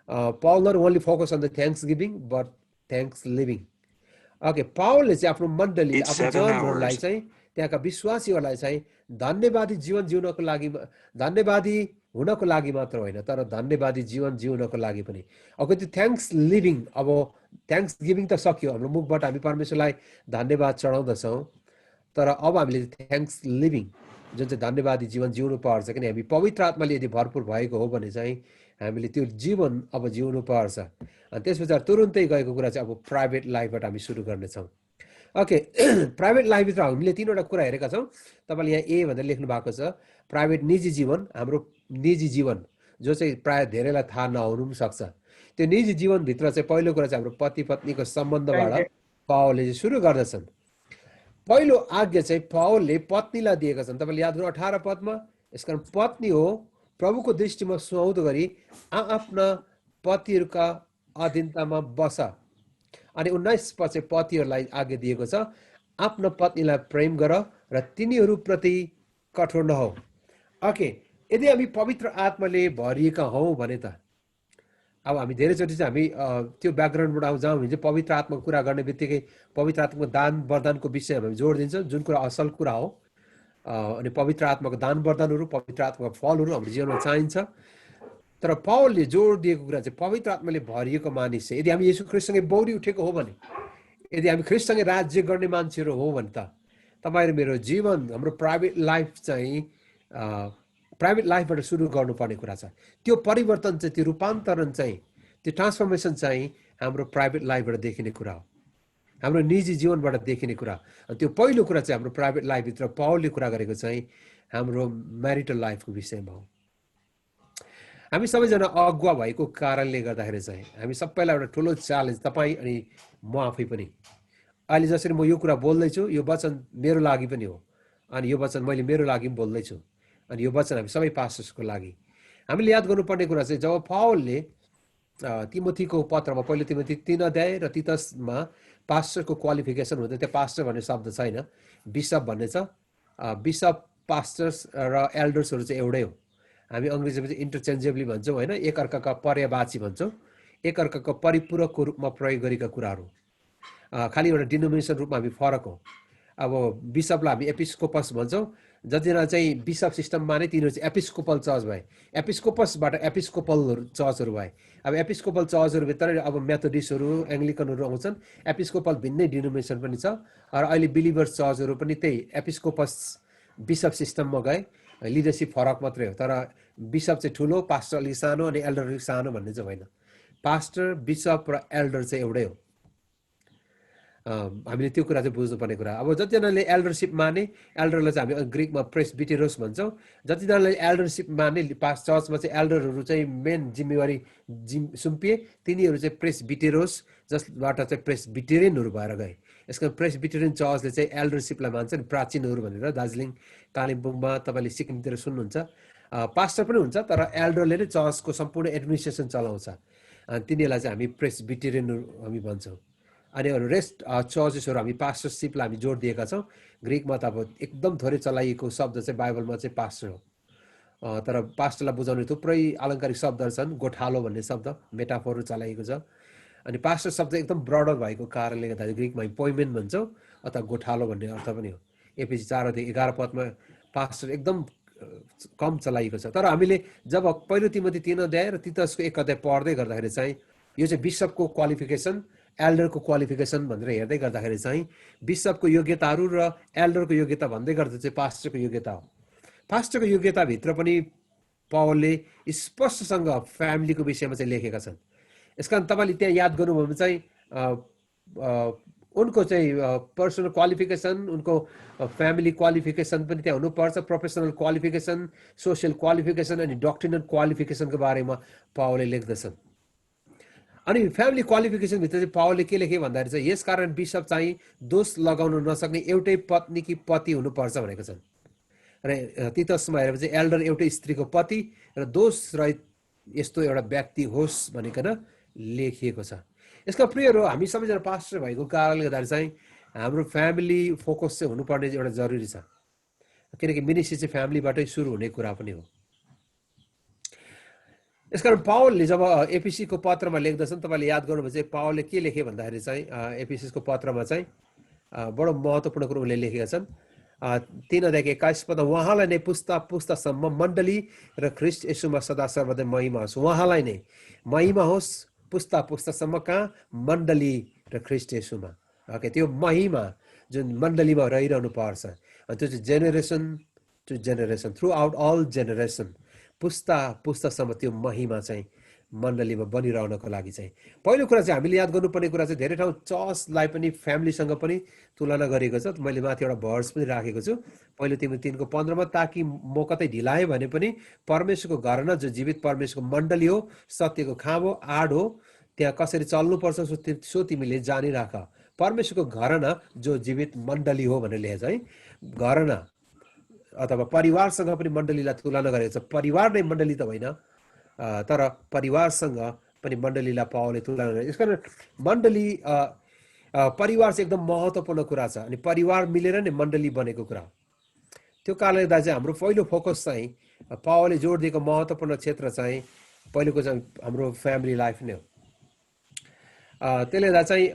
Paul not only focus on the thanks giving but thanks living. Okay, पावलले चाहिँ आफ्नो मण्डली, आफ्नो जनहरूलाई चाहिँ, त्यहाँका विश्वासीहरूलाई चाहिँ धन्यवादी जीवन जिउनको लागि, धन्यवादी हुनको लागि मात्र होइन तर धन्यवादी जीवन जिउनको लागि पनि। अब त्यो थ्याङ्क्स लिभिङ, अब थ्याङ्क्स गिभिङ त सक्यो, हाम्रो मुखबाट हामी परमेश्वरलाई धन्यवाद चढाउँदछौँ, तर अब हामीले थ्याङ्क्स लिभिङ जुन चाहिँ धन्यवादी जीवन जिउनु पर्छ, किन हामी पवित्र आत्माले यदि भरपुर भएको हो भने चाहिँ हामीले त्यो जीवन अब जिउनु पर्छ। अनि त्यस पछाडि तुरुन्तै गएको कुरा चाहिँ अब प्राइभेट लाइफबाट हामी सुरु गर्नेछौँ। ओके, प्राइभेट लाइफभित्र हामीले 3वटा कुरा हेरेका छौँ। तपाईँले यहाँ ए भनेर लेख्नु भएको छ, प्राइभेट निजी जीवन। हाम्रो निजी जीवन जो चाहिँ प्रायः धेरैलाई थाहा नहुनु पनि सक्छ, त्यो निजी जीवनभित्र चाहिँ पहिलो कुरा चाहिँ हाम्रो पति पत्नीको सम्बन्धबाट पावलले चाहिँ सुरु गर्दछन्। पहिलो आज्ञा चाहिँ पावलले पत्नीलाई दिएका छन्। तपाईँले याद गर्नु 18 पदमा, यसकारण पत्नी हो प्रभुको दृष्टिमा सुहाउँदो गरी आफ्ना पतिहरूका अधीनतामा बस। अनि 19 पछि पतिहरूलाई आज्ञा दिएको छ, आफ्नो पत्नीलाई प्रेम गर र तिनीहरूप्रति कठोर नहौ। ओके, यदि हामी पवित्र आत्माले भरिएका हौँ भने त अब हामी धेरैचोटि चाहिँ हामी त्यो ब्याकग्राउन्डबाट आउँछ, जहाँ हामी चाहिँ पवित्र आत्माको कुरा गर्ने बित्तिकै पवित्र आत्माको दान वरदानको विषयमा हामी जोड दिन्छौँ, जुन कुरा असल कुरा हो। अनि पवित्र आत्माको दान वरदानहरू, पवित्र आत्माको फलहरू हाम्रो जीवनमा चाहिन्छ। तर पावलले जोड दिएको कुरा चाहिँ पवित्र आत्माले भरिएको मानिस चाहिँ, यदि हामी येशू ख्रीष्टसँगै बौरी उठेको हो भने, यदि हामी ख्रीष्टसँगै राज्य गर्ने मान्छेहरू हो भने त तपाईँहरू मेरो जीवन, हाम्रो प्राइभेट लाइफ चाहिँ प्राइभेट लाइफबाट सुरु गर्नुपर्ने कुरा छ। त्यो परिवर्तन चाहिँ, त्यो रूपान्तरण चाहिँ, त्यो ट्रान्सफर्मेसन चाहिँ हाम्रो प्राइभेट लाइफबाट देखिने कुरा हो, हाम्रो निजी जीवनबाट देखिने कुरा। अनि त्यो पहिलो कुरा चाहिँ हाम्रो प्राइभेट लाइफभित्र पावलले कुरा गरेको चाहिँ हाम्रो म्यारिटल लाइफको विषयमा हो। हामी सबैजना अगुवा भएको कारणले गर्दाखेरि चाहिँ हामी सबैलाई एउटा ठुलो च्यालेन्ज, तपाईँ अनि म आफै पनि। अहिले जसरी म यो कुरा बोल्दैछु, यो वचन मेरो लागि पनि हो, अनि यो वचन मैले मेरो लागि पनि बोल्दैछु, अनि यो वचन हामी सबै पास्टर्सको लागि। हामीले याद गर्नुपर्ने कुरा चाहिँ जब पावलले तिमोथीको पत्रमा, पहिलो तिमोथी 3 अध्याय र तितसमा पास्टरको क्वालिफिकेसन हुँदैन, त्यहाँ पास्टर भन्ने शब्द छैन, बिसप भन्ने छ। बिसप, पास्टर्स र एल्डर्सहरू चाहिँ एउटै हो। हामी अङ्ग्रेजीमा चाहिँ इन्टरचेन्जेबली भन्छौँ होइन, एकअर्काका पर्यायवाची भन्छौँ, एकअर्काको परिपूरकको रूपमा प्रयोग गरेका कुराहरू, खालि एउटा डिनोमिनेसन रूपमा हामी फरक हो। अब बिसपलाई हामी एपिस्कोपस भन्छौँ, जतिजना चाहिँ बिसप सिस्टममा नै तिनीहरू चाहिँ एपिस्कोपल चर्च भए, एपिस्कोपसबाट एपिस्कोपल चर्चहरू भए। अब एपिस्कोपल चर्चहरूभित्र अब मेथोडिस्टहरू, एङ्ग्लिकनहरू आउँछन्, एपिस्कोपल भिन्नै डिनोमिनेसन पनि छ। र अहिले बिलिभर्स चर्चहरू पनि त्यही एपिस्कोपस बिसप सिस्टममा गए, लिडरसिप फरक मात्रै हो, तर बिसप चाहिँ ठुलो, पास्टर अलिक सानो, अनि एल्डर अलिक सानो भन्ने चाहिँ होइन। पास्टर, बिसप र एल्डर चाहिँ एउटै हो। हामीले त्यो कुरा चाहिँ बुझ्नुपर्ने कुरा। अब जतिजनाले एल्डरसिप माने, एल्डरलाई चाहिँ हामी ग्रिकमा प्रेसबिटेरोस भन्छौँ, जतिजनाले एल्डरसिप माने, पास चर्चमा चाहिँ एल्डरहरू चाहिँ मेन जिम्मेवारी सुम्पिए, तिनीहरू चाहिँ प्रेसबिटेरोस, जसबाट चाहिँ प्रेसबिटेरियनहरू भएर गए। यसको प्रेसबिटेरियन चर्चले चाहिँ एल्डरसिपलाई मान्छ नि, प्राचीनहरू भनेर। दार्जिलिङ, कालिम्पोङमा तपाईँले सिक्किमतिर सुन्नुहुन्छ, पास्टर पनि हुन्छ, तर एल्डरले नै चर्चको सम्पूर्ण एडमिनिस्ट्रेसन चलाउँछ। अनि तिनीहरूलाई चाहिँ हामी प्रेसबिटेरियनहरू हामी भन्छौँ। अनि रेस्ट चर्चेसहरू हामी पास्टरसिपलाई हामी जोड दिएका छौँ। ग्रिकमा त अब एकदम थोरै चलाइएको शब्द चाहिँ बाइबलमा चाहिँ पास्टर हो। तर पास्टरलाई बुझाउने थुप्रै आलङ्कारिक शब्दहरू छन्। गोठालो भन्ने शब्द मेटाफोरहरू चलाइएको छ। अनि पास्टर शब्द एकदम ब्रडर भएको कारणले गर्दा ग्रिकमा हामी पोइमेन भन्छौँ अथवा गोठालो भन्ने अर्थ पनि हो। एफिसी 4:11 पदमा पास्टर एकदम कम चलाइएको छ। तर हामीले जब पहिलो तिमोथी 3 अध्याय र तीतसको 1 अध्याय पढ्दै गर्दाखेरि चाहिँ यो चाहिँ बिशपको क्वालिफिकेसन, एल्डरको क्वालिफिकेसन भनेर हेर्दै गर्दाखेरि चाहिँ बिशपको योग्यताहरू र एल्डरको योग्यता भन्दै गर्दा चाहिँ पास्टरको योग्यता हो। पास्टरको योग्यताभित्र पनि पावलले स्पष्टसँग फ्यामिलीको विषयमा चाहिँ लेखेका छन्। यसकारण तपाईँले त्यहाँ याद गर्नुभयो भने चाहिँ उनको चाहिँ पर्सनल क्वालिफिकेसन, उनको फ्यामिली क्वालिफिकेसन पनि त्यहाँ हुनुपर्छ। प्रोफेसनल क्वालिफिकेसन, सोसियल क्वालिफिकेसन अनि डक्ट्रिनल क्वालिफिकेसनको बारेमा पावलले लेख्दछन्। अनि फ्यामिली क्वालिफिकेसनभित्र चाहिँ पावलले के लेखे भन्दाखेरि चाहिँ यसकारण बिशप चाहिँ दोष लगाउन नसक्ने एउटै पत्नीकी पति हुनुपर्छ भनेको छन्। र तीतसमा हेरेपछि एल्डर एउटै स्त्रीको पति र दोष रहित यस्तो एउटा व्यक्ति होस् भनिकन लेखिएको छ। यसका प्रियहरू, हामी सबैजना पास्टर भएको कारणले गर्दाखेरि चाहिँ हाम्रो फ्यामिली फोकस चाहिँ हुनुपर्ने एउटा जरुरी छ। किनकि मिनिस्ट्री चाहिँ फ्यामिलीबाटै सुरु हुने कुरा पनि हो। यसकारण पावलले जब एफिसीको पत्रमा लेख्दछन्, तपाईँले याद गर्नुभयो चाहिँ पावलले के लेखे भन्दाखेरि चाहिँ एफिसीको पत्रमा चाहिँ बडो महत्त्वपूर्ण कुरो उनले लेखेका छन्। 3 अध्यायको 21 पद, उहाँलाई नै पुस्ता पुस्तासम्म मण्डली र ख्रिस्ट येशूमा सदा सर्वदा महिमा होस्। उहाँलाई नै महिमा होस् पुस्ता पुस्तासम्म कहाँ? मण्डली र ख्रिस्ट येशूमा। ओके, त्यो महिमा जुन मण्डलीमा रहिरहनु पर्छ। अनि त्यो चाहिँ generation to generation, throughout all generation, पुस्ता पुस्तासम्म त्यो महिमा चाहिँ मण्डलीमा बनिरहनको लागि चाहिँ पहिलो कुरा चाहिँ हामीले याद गर्नुपर्ने कुरा चाहिँ धेरै ठाउँ चर्चलाई पनि फ्यामिलीसँग पनि तुलना गरिएको छ। मैले माथि एउटा भर्स पनि राखेको छु, पहिलो तिमोथी 3:15, ताकि म कतै ढिलाएँ भने पनि परमेश्वरको घर न जो जीवित परमेश्वरको मण्डली हो, सत्यको खाँब हो, आड हो, त्यहाँ कसरी चल्नुपर्छ सो तिमीले जानिराख। परमेश्वरको घर न जो जीवित मण्डली हो भनेर लेखेको छ है। घर न अथवा परिवारसँग पनि मण्डलीलाई तुलना गरेको छ। परिवार नै मण्डली त होइन, तर परिवारसँग पनि मण्डलीलाई पावलले तुलना गरेको। यसकारण मण्डली परिवार चाहिँ एकदम महत्त्वपूर्ण कुरा छ। अनि परिवार मिलेर नै मण्डली बनेको कुरा हो। त्यो कारणले गर्दा चाहिँ हाम्रो पहिलो फोकस चाहिँ पावलले जोड दिएको महत्त्वपूर्ण क्षेत्र चाहिँ पहिलोको चाहिँ हाम्रो फ्यामिली लाइफ नै हो। त्यसले गर्दा चाहिँ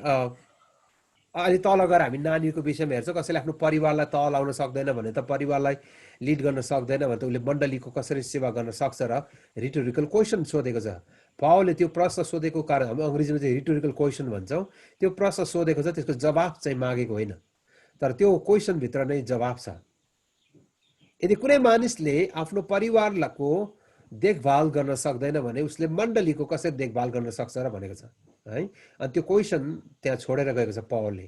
अलि तल गएर हामी नानीको विषयमा हेर्छौँ। कसैले आफ्नो परिवारलाई तल लाउन सक्दैन भने त, परिवारलाई लिड गर्न सक्दैन भने त उसले मण्डलीको कसरी सेवा गर्न सक्छ र रिटोरिकल क्वेसन सोधेको छ। पावलले त्यो प्रश्न सोधेको कारण, हामी अङ्ग्रेजीमा चाहिँ रिटोरिकल क्वेसन भन्छौँ, त्यो प्रश्न सोधेको छ, त्यसको जवाफ चाहिँ मागेको होइन, तर त्यो क्वेसनभित्र नै जवाफ छ। यदि कुनै मानिसले आफ्नो परिवारको देखभाल गर्न सक्दैन भने उसले मण्डलीको कसरी देखभाल गर्न सक्छ र भनेको छ है। अनि त्यो क्वेसन त्यहाँ छोडेर गएको छ पावलले।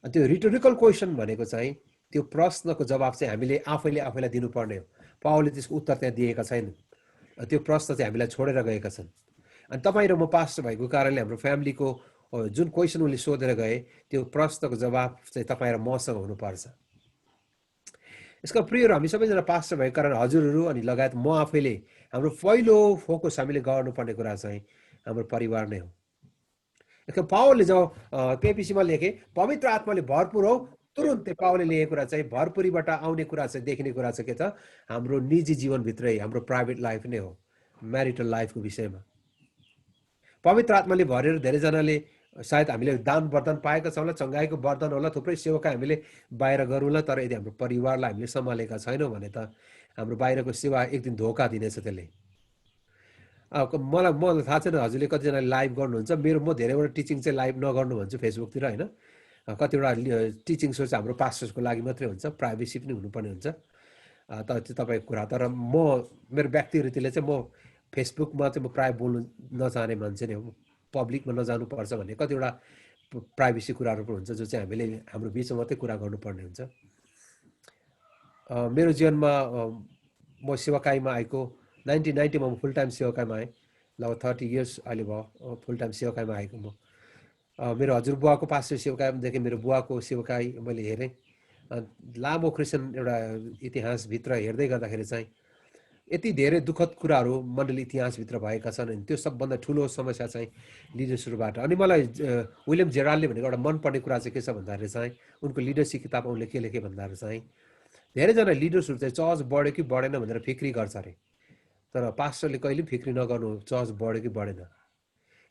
अनि त्यो रिटोरिकल क्वेसन भनेको चाहिँ त्यो प्रश्नको जवाब चाहिँ हामीले आफैलाई दिनुपर्ने हो। पावलले त्यसको उत्तर त्यहाँ दिएका छैन। त्यो प्रश्न चाहिँ हामीलाई छोडेर गएका छन्। अनि तपाईँ र म पास्टर भएको कारणले हाम्रो फ्यामिलीको जुन क्वेसन उनले सोधेर गए त्यो प्रश्नको जवाब चाहिँ तपाईँ र मसँग हुनुपर्छ। यसका प्रियहरू, हामी सबैजना पास्टर भएको कारण हजुरहरू अनि लगायत म आफैले हाम्रो पहिलो फोकस हामीले गर्नुपर्ने कुरा चाहिँ हाम्रो परिवार नै हो। यसको पावलले जब पेपिसीमा लेखे पवित्र आत्माले भरपुर हो, तुरुन्तै पावलले लेखेको कुरा चाहिँ भरपुरीबाट आउने कुरा चाहिँ देखिने कुरा चाहिँ के छ? हाम्रो निजी जीवनभित्रै हाम्रो प्राइभेट लाइफ नै हो, म्यारिटल लाइफको विषयमा। पवित्र आत्माले भरेर धेरैजनाले सायद हामीले दान वरदान पाएका छौँ होला, चङ्गाईको वरदान होला, थुप्रै सेवाका हामीले बाहिर गरौँला, तर यदि हाम्रो परिवारलाई हामीले सम्हालेका छैनौँ भने त हाम्रो बाहिरको सेवा एक दिन धोका दिनेछ त्यसले। मलाई थाहा छैन हजुरले कतिजनाले लाइभ गर्नुहुन्छ। म धेरैवटा टिचिङ चाहिँ लाइभ नगर्नु भन्छु फेसबुकतिर होइन। कतिवटा टिचिङ सो चाहिँ हाम्रो पास्टर्सको लागि मात्रै हुन्छ, प्राइभेसी पनि हुनुपर्ने हुन्छ, त्यो तपाईँको कुरा। तर मेरो व्यक्तिगत रीतिले चाहिँ म फेसबुकमा चाहिँ म प्रायः बोल्नु नचाहने मान्छे नै हो। पब्लिकमा नजानुपर्छ भन्ने कतिवटा प्राइभेसी कुराहरू पनि हुन्छ जो चाहिँ हामीले हाम्रो बिचमा मात्रै कुरा गर्नुपर्ने हुन्छ। मेरो जीवनमा म सेवाकाईमा आएको 1990 मा म फुल टाइम सेवाकाईमा आएँ। लगभग 30 इयर्स अहिले भयो फुल टाइम सेवाकाईमा आएको म। मेरो हजुरबुवाको पास्टर सेवाकाईदेखि मेरो बुवाको सेवाकाई मैले हेरेँ। लामो क्रिस्चियन एउटा इतिहासभित्र हेर्दै गर्दाखेरि चाहिँ यति धेरै दुःखद कुराहरू मण्डली इतिहासभित्र भएका छन् अनि त्यो सबभन्दा ठुलो समस्या चाहिँ लिडर्सहरूबाट। अनि मलाई विलियम जेराल्डले भनेको एउटा मनपर्ने कुरा चाहिँ के छ भन्दाखेरि चाहिँ उनको लिडरसिप किताब उनले के लेखे भन्दाखेरि चाहिँ धेरैजना लिडर्सहरू चाहिँ चर्च बढ्यो कि बढेन भनेर फिक्री गर्छ अरे, तर पास्टरले कहिले पनि फिक्री नगर्नु चर्च बढ्यो कि बढेन,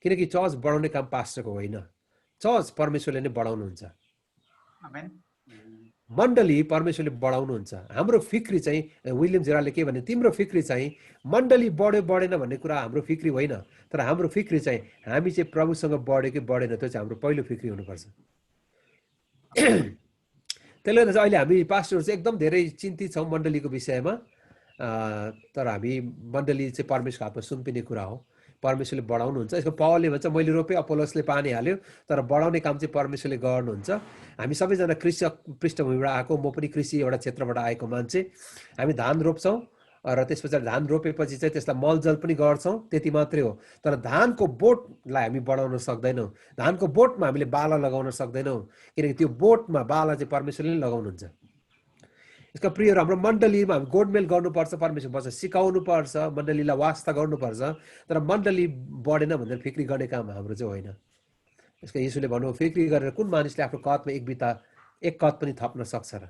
किनकि चर्च बढाउने काम पास्टरको होइन, चर्च परमेश्वरले नै बढाउनुहुन्छ, मण्डली परमेश्वरले बढाउनुहुन्छ। हाम्रो फिक्री चाहिँ विलियम जेराल्डले के भने तिम्रो फिक्री चाहिँ मण्डली बढ्यो बढेन भन्ने कुरा हाम्रो फिक्री होइन, तर हाम्रो फिक्री चाहिँ हामी चाहिँ प्रभुसँग बढ्यो कि बढेन त्यो चाहिँ हाम्रो पहिलो फिक्री हुनुपर्छ। त्यसले गर्दा चाहिँ अहिले हामी पास्टरहरू चाहिँ एकदम धेरै चिन्तित छौँ मण्डलीको विषयमा, तर हामी मण्डली चाहिँ परमेश्वरको हातमा सुम्पिने कुरा हो, परमेश्वरले बढाउनुहुन्छ। यसको पावलले भन्छ मैले रोपेँ अपोलोसले पानी हाल्यो, तर बढाउने काम चाहिँ परमेश्वरले गर्नुहुन्छ। हामी सबैजना कृषि पृष्ठभूमिबाट आएको, म पनि कृषि एउटा क्षेत्रबाट आएको मान्छे, हामी धान रोप्छौँ र त्यस पछाडि धान रोपेपछि चाहिँ त्यसलाई मलजल पनि गर्छौँ, त्यति मात्रै हो। तर धानको बोटलाई हामी बढाउन सक्दैनौँ, धानको बोटमा हामीले बाला लगाउन सक्दैनौँ, किनकि त्यो बोटमा बाला चाहिँ परमेश्वरले नै लगाउनुहुन्छ। यसका प्रियहरू हाम्रो मण्डलीमा हामी गोडमेल गर्नुपर्छ, परमेश्वर भन्छ सिकाउनु पर्छ, मण्डलीलाई वास्ता गर्नुपर्छ, तर मण्डली बढेन भनेर फिक्री गर्ने काम हाम्रो चाहिँ होइन। यसको यीशुले भन्नु फिक्री गरेर कुन मानिसले आफ्नो कदमा एक कद पनि थप्न सक्छ र?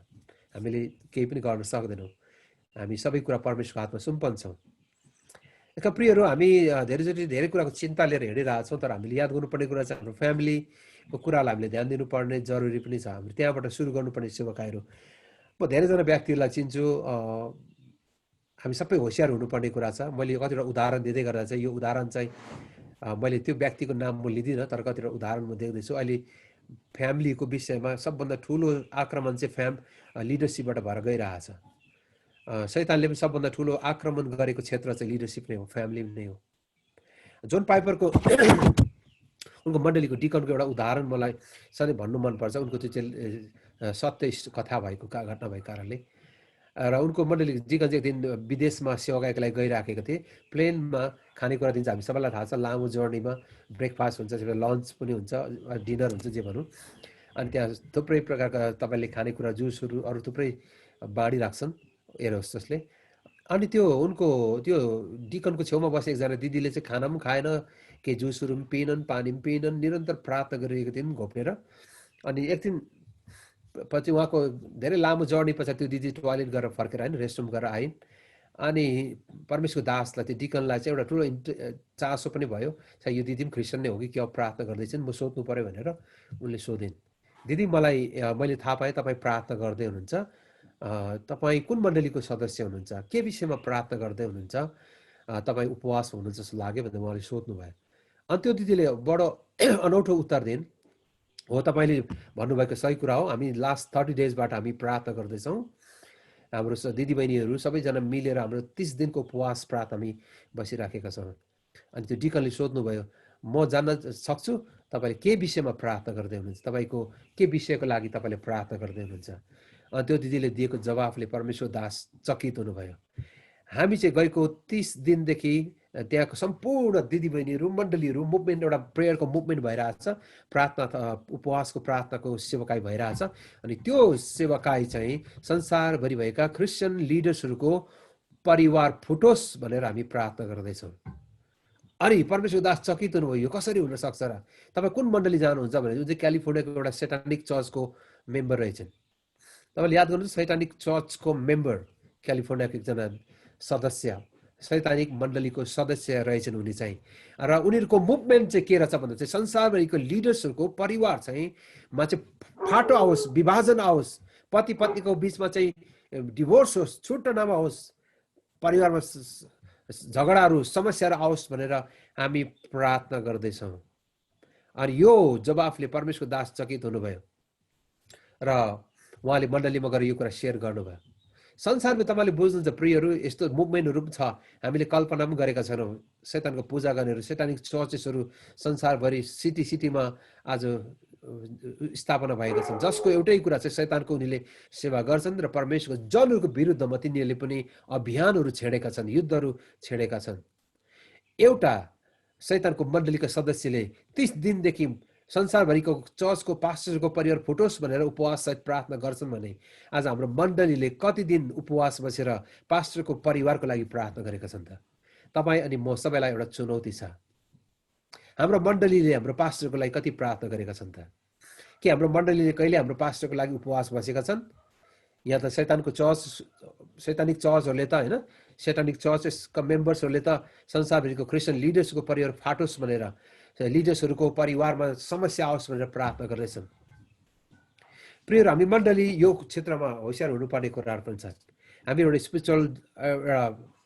हामीले केही पनि गर्न सक्दैनौँ, हामी सबै कुरा परमेश्वरको हातमा सुम्पन्छौँ। यसका प्रियहरू हामी धेरैचोटि धेरै कुराको चिन्ता लिएर हिँडिरहेछौँ, तर हामीले याद गर्नुपर्ने कुरा चाहिँ हाम्रो फ्यामिलीको कुरालाई हामीले ध्यान दिनुपर्ने जरुरी पनि छ। हामीले त्यहाँबाट सुरु गर्नुपर्ने सेवाकाईहरू। म धेरैजना व्यक्तिहरूलाई चिन्छु, हामी सबै होसियार हुनुपर्ने कुरा छ। मैले कतिवटा उदाहरण दिँदै गर्दा चाहिँ यो उदाहरण चाहिँ मैले त्यो व्यक्तिको नाम म लिँदिनँ, तर कतिवटा उदाहरण म देख्दैछु। अहिले फ्यामिलीको विषयमा सबभन्दा ठुलो आक्रमण चाहिँ लिडरसिपबाट भएर गइरहेछ। शैतानले पनि सबभन्दा ठुलो आक्रमण गरेको क्षेत्र चाहिँ लिडरसिप नै हो, फ्यामिली नै हो। जोन पाइपरको उनको मण्डलीको डिकनको एउटा उदाहरण मलाई सधैँ भन्नु मनपर्छ। उनको त्यो चाहिँ सत्य कथा भएको घटना भएको कारणले, र उनको मण्डली डिकन चाहिँ एक दिन विदेशमा सेवाकाईको लागि गइराखेको थिए। प्लेनमा खानेकुरा दिन्छ, हामी सबैलाई थाहा छ, लामो जर्नीमा ब्रेकफास्ट हुन्छ, लन्च पनि हुन्छ, डिनर हुन्छ जे भनौँ। अनि त्यहाँ थुप्रै प्रकारका तपाईँले खानेकुरा जुसहरू अरू थुप्रै बाँडिराख्छन् एयर होस्टेसले। अनि त्यो उनको त्यो डिकनको छेउमा बसे एकजना दिदीले चाहिँ खाना पनि खाएन, केही जुसहरू पनि पिएनन्, पानी पनि पिएनन्, निरन्तर प्रार्थना गरिरहेको थिइन् घोप्नेर। अनि एकदिन पछि उहाँको धेरै लामो जर्नी पछाडि त्यो दिदी टोयलेट गरेर फर्केर आइन्, रेस्टरुम गरेर आइन्। अनि परमेश्वरको दासलाई त्यो डिकनलाई चाहिँ एउटा ठुलो चासो पनि भयो, सायद यो दिदी पनि क्रिस्चियन नै हो कि क्या प्रार्थना गर्दैछन्, म सोध्नु पऱ्यो भनेर उनले सोधिन्। दिदी मैले थाहा पाएँ तपाईँ प्रार्थना गर्दै हुनुहुन्छ, तपाईँ कुन मण्डलीको सदस्य हुनुहुन्छ, के विषयमा प्रार्थना गर्दै हुनुहुन्छ, तपाईँ उपवास हुनुहुन्छ जस्तो लाग्यो भनेर उहाँले सोध्नुभयो। अनि त्यो दिदीले बडो अनौठो उत्तर दिइन्, हो तपाईँले भन्नुभएको सही कुरा हो, हामी लास्ट 30 डेजबाट हामी प्रार्थना गर्दैछौँ, हाम्रो दिदीबहिनीहरू सबैजना मिलेर हाम्रो 30 दिनको उपवास प्रार्थना हामी बसिराखेका छौँ। अनि त्यो डिकनले सोध्नुभयो, म जान्न सक्छु तपाईँले के विषयमा प्रार्थना गर्दै हुनुहुन्छ, तपाईँको के विषयको लागि तपाईँले प्रार्थना गर्दै हुनुहुन्छ? अनि त्यो दिदीले दिएको जवाफले परमेश्वर दास चकित हुनुभयो। हामी चाहिँ गएको 30 दिनदेखि त्यहाँको सम्पूर्ण दिदीबहिनीहरू मण्डलीहरू मुभमेन्ट, एउटा प्रेयरको मुभमेन्ट भइरहेछ, प्रार्थना उपवासको प्रार्थनाको सेवाकाई भइरहेछ। अनि त्यो सेवाकाई चाहिँ संसारभरि भएका क्रिस्चियन लिडर्सहरूको परिवार फुटोस् भनेर हामी प्रार्थना गर्दैछौँ। अनि परमेश्वर दास चकित हुनुभयो, यो कसरी हुनसक्छ र? तपाईँ कुन मण्डली जानुहुन्छ भने जुन चाहिँ क्यालिफोर्नियाको एउटा सेटानिक चर्चको मेम्बर रहेछन्। तपाईँले याद गर्नुहोस्, सैतानिक चर्चको मेम्बर, क्यालिफोर्नियाको एकजना सदस्य, सैतानिक मण्डलीको सदस्य रहेछन् उनी चाहिँ। र उनीहरूको मुभमेन्ट चाहिँ के रहेछ भन्दा चाहिँ संसारभरिको लिडर्सहरूको परिवार चाहिँ मा चाहिँ फाटो आओस्, विभाजन आओस्, पति पत्नीको बिचमा चाहिँ डिभोर्स होस्, छुट्टो नहोस्, परिवारमा झगडाहरू समस्याहरू आओस् भनेर हामी प्रार्थना गर्दैछौँ। अनि यो जवाफले परमेश्वर दास चकित हुनुभयो र उहाँले मण्डलीमा गएर यो कुरा सेयर गर्नुभयो। संसारमा तपाईँले बुझ्नुहुन्छ प्रियहरू, यस्तो मुभमेन्टहरू पनि छ, हामीले कल्पना पनि गरेका छैनौँ। शैतानको पूजा गर्नेहरू, सेटानिक चर्चेसहरू संसारभरि सिटीमा आज स्थापना भएका छन्, जसको एउटै कुरा चाहिँ शैतानको उनीले सेवा गर्छन् र परमेश्वरको जनहरूको विरुद्धमा तिनीहरूले पनि अभियानहरू छेडेका छन्, युद्धहरू छेडेका छन्। एउटा शैतानको मण्डलीका सदस्यले 30 दिनदेखि संसारभरिको चर्चको पास्टरको परिवार फुटोस् भनेर उपवास सहित प्रार्थना गर्छन् भने आज हाम्रो मण्डलीले कति दिन उपवास बसेर पास्टरको परिवारको लागि प्रार्थना गरेका छन् त? तपाईँ अनि म सबैलाई एउटा चुनौती छ। हाम्रो मण्डलीले हाम्रो पास्टरको लागि कति प्रार्थना गरेका छन् त? के हाम्रो मण्डलीले कहिले हाम्रो पास्टरको लागि उपवास बसेका छन्? यहाँ त शैतानिक चर्चहरूले त होइन, शैतानिक चर्चका मेम्बर्सहरूले त संसारभरिको क्रिस्चियन लिडर्सको परिवार फाटोस् भनेर, लिडर्सहरूको परिवारमा समस्या आओस् भनेर प्रार्थना गर्दैछन्। प्रियहरू, हामी मण्डली यो क्षेत्रमा होसियार हुनुपर्ने कुराहरू पनि छन्। हामी एउटा स्पिरिचुअल एउटा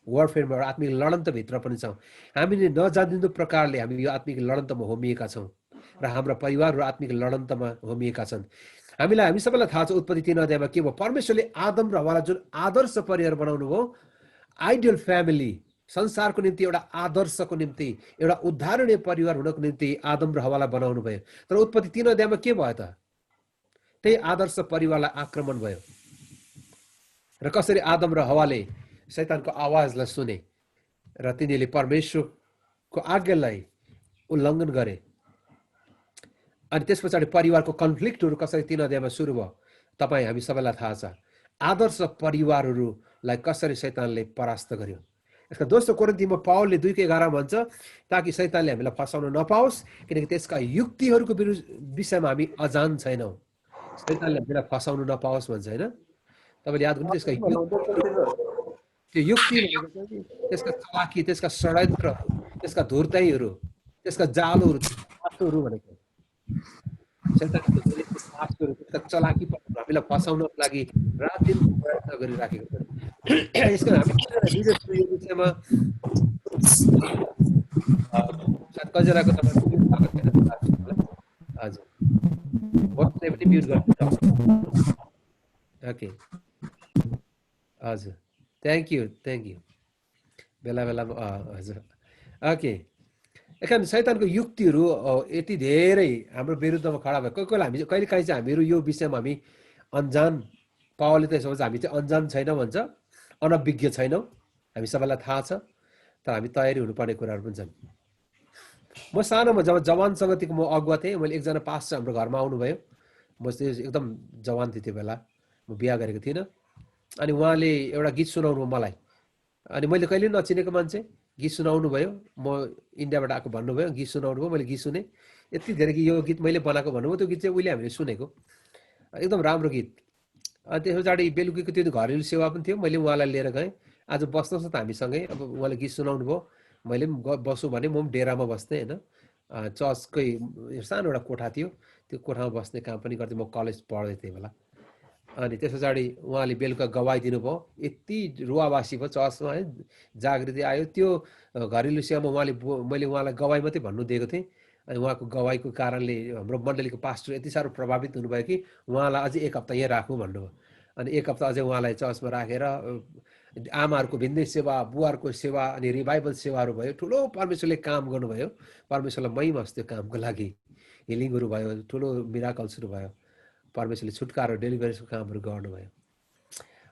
वारफेयरमा एउटा आत्मिक लडन्तभित्र पनि छौँ। हामीले नजानिदो प्रकारले हामी यो आत्मिक लडन्तमा होमिएका छौँ र हाम्रा परिवारहरू आत्मिक लडन्तमा होमिएका छन्। हामी सबैलाई थाहा छ उत्पत्ति 3 अध्यायमा के भयो। परमेश्वरले आदम र हव्वालाई जुन आदर्श परिवार बनाउनु भयो, आइडियल फ्यामिली, संसारको निम्ति एउटा आदर्शको निम्ति एउटा उदाहरणीय परिवार हुनको निम्ति आदम र हव्वालाई बनाउनु भयो। तर उत्पत्ति 3 अध्यायमा के भयो त? त्यही आदर्श परिवारलाई आक्रमण भयो र कसरी आदम र हव्वाले शैतानको आवाजलाई सुने र तिनीहरूले परमेश्वरको आज्ञालाई उल्लङ्घन गरे। अनि त्यस पछाडि परिवारको कन्फ्लिक्टहरू कसरी 3 अध्यायमा सुरु भयो तपाईँ हामी सबैलाई थाहा छ। आदर्श परिवारहरूलाई कसरी शैतानले परास्त गर्यो। यसका दोस्रो कोरिन्थीमा पावलले 2:11 भन्छ, ताकि शैतानले हामीलाई फसाउन नपाओस्, किनकि त्यसका युक्तिहरूको विषयमा हामी अजान छैनौँ। शैतानले हामीलाई फसाउन नपाओस् भन्छ होइन। तपाईँले याद गर्नु, त्यसका त्यो युक्ति भनेको चाहिँ त्यसका चलाकी, त्यसका षड्यन्त्र, त्यसका धुर्ताइहरू, त्यसका जालोहरू, पाटोहरू भनेको त्यसका चलाकी हामीलाई फसाउनको लागि रात दिन प्रयत्न गरिराखेको छ। यसको हामी लिडर्सको यो विषयमा कजराको हजुर भोटले पनि म्युट गर्नु। ओके हजुर, थ्याङ्क यू बेला बेलामा हजुर। ओके, एकान शैतानको युक्तिहरू यति धेरै हाम्रो विरुद्धमा खडा भयो। कोही कोही हामी कहिलेकाहीँ चाहिँ हामीहरू यो विषयमा हामी अन्जान, पावलले त यसो भन्छ हामी चाहिँ अन्जान छैनौँ भन्छ, अनभिज्ञ छैनौँ, हामी सबैलाई थाहा छ। तर हामी तयारी हुनुपर्ने कुराहरू पनि छन्। म सानोमा जब जवान सङ्गतिको म अगुवा थिएँ, मैले एकजना पास्टर हाम्रो घरमा आउनुभयो। म चाहिँ एकदम जवान थिएँ त्यो बेला, म बिहा गरेको थिइनँ। अनि उहाँले एउटा गीत सुनाउनु मलाई, अनि मैले कहिले नचिनेको मान्छे गीत सुनाउनु भयो। म इन्डियाबाट आएको भन्नुभयो, गीत सुनाउनु भयो, मैले गीत सुने। यति धेरै कि यो गीत मैले बनाएको भन्नुभयो। त्यो गीत चाहिँ उहिले हामीले सुनेको, एकदम राम्रो गीत। अनि त्यस पछाडि बेलुकीको त्यो घरेलु सेवा पनि थियो, मैले उहाँलाई लिएर गएँ, आज बस्नुहोस् न त हामीसँगै। अब उहाँले गीत सुनाउनु भयो, मैले पनि बस्छु भने म पनि डेरामा बस्थेँ होइन। चर्चकै सानो एउटा कोठा थियो, त्यो कोठामा बस्ने काम पनि गर्थेँ। म कलेज पढ्दै थिएँ बेला। अनि त्यस पछाडि उहाँले बेलुका गवाई दिनुभयो, यति रुवावासी भयो चर्चमा है, जागृति आयो। त्यो घरेलु सेवामा मैले उहाँलाई गवाई मात्रै भन्नु दिएको थिएँ। अनि उहाँको गवाईको कारणले हाम्रो मण्डलीको पास्टर यति साह्रो प्रभावित हुनुभयो कि उहाँलाई अझै 1 हप्ता यहाँ राख्नु भन्नुभयो। अनि 1 हप्ता अझै उहाँलाई चर्चमा राखेर आमाहरूको भिन्दै सेवा, बुवाहरूको सेवा, अनि रिभाइबल सेवाहरू भयो। ठुलो परमेश्वरले काम गर्नुभयो। परमेश्वरलाई महिमा होस् त्यो कामको लागि। हिलिङहरू भयो, ठुलो मिराकल्सहरू भयो, परमेश्वरले छुटकारा डेलिभरीको कामहरू गर्नुभयो।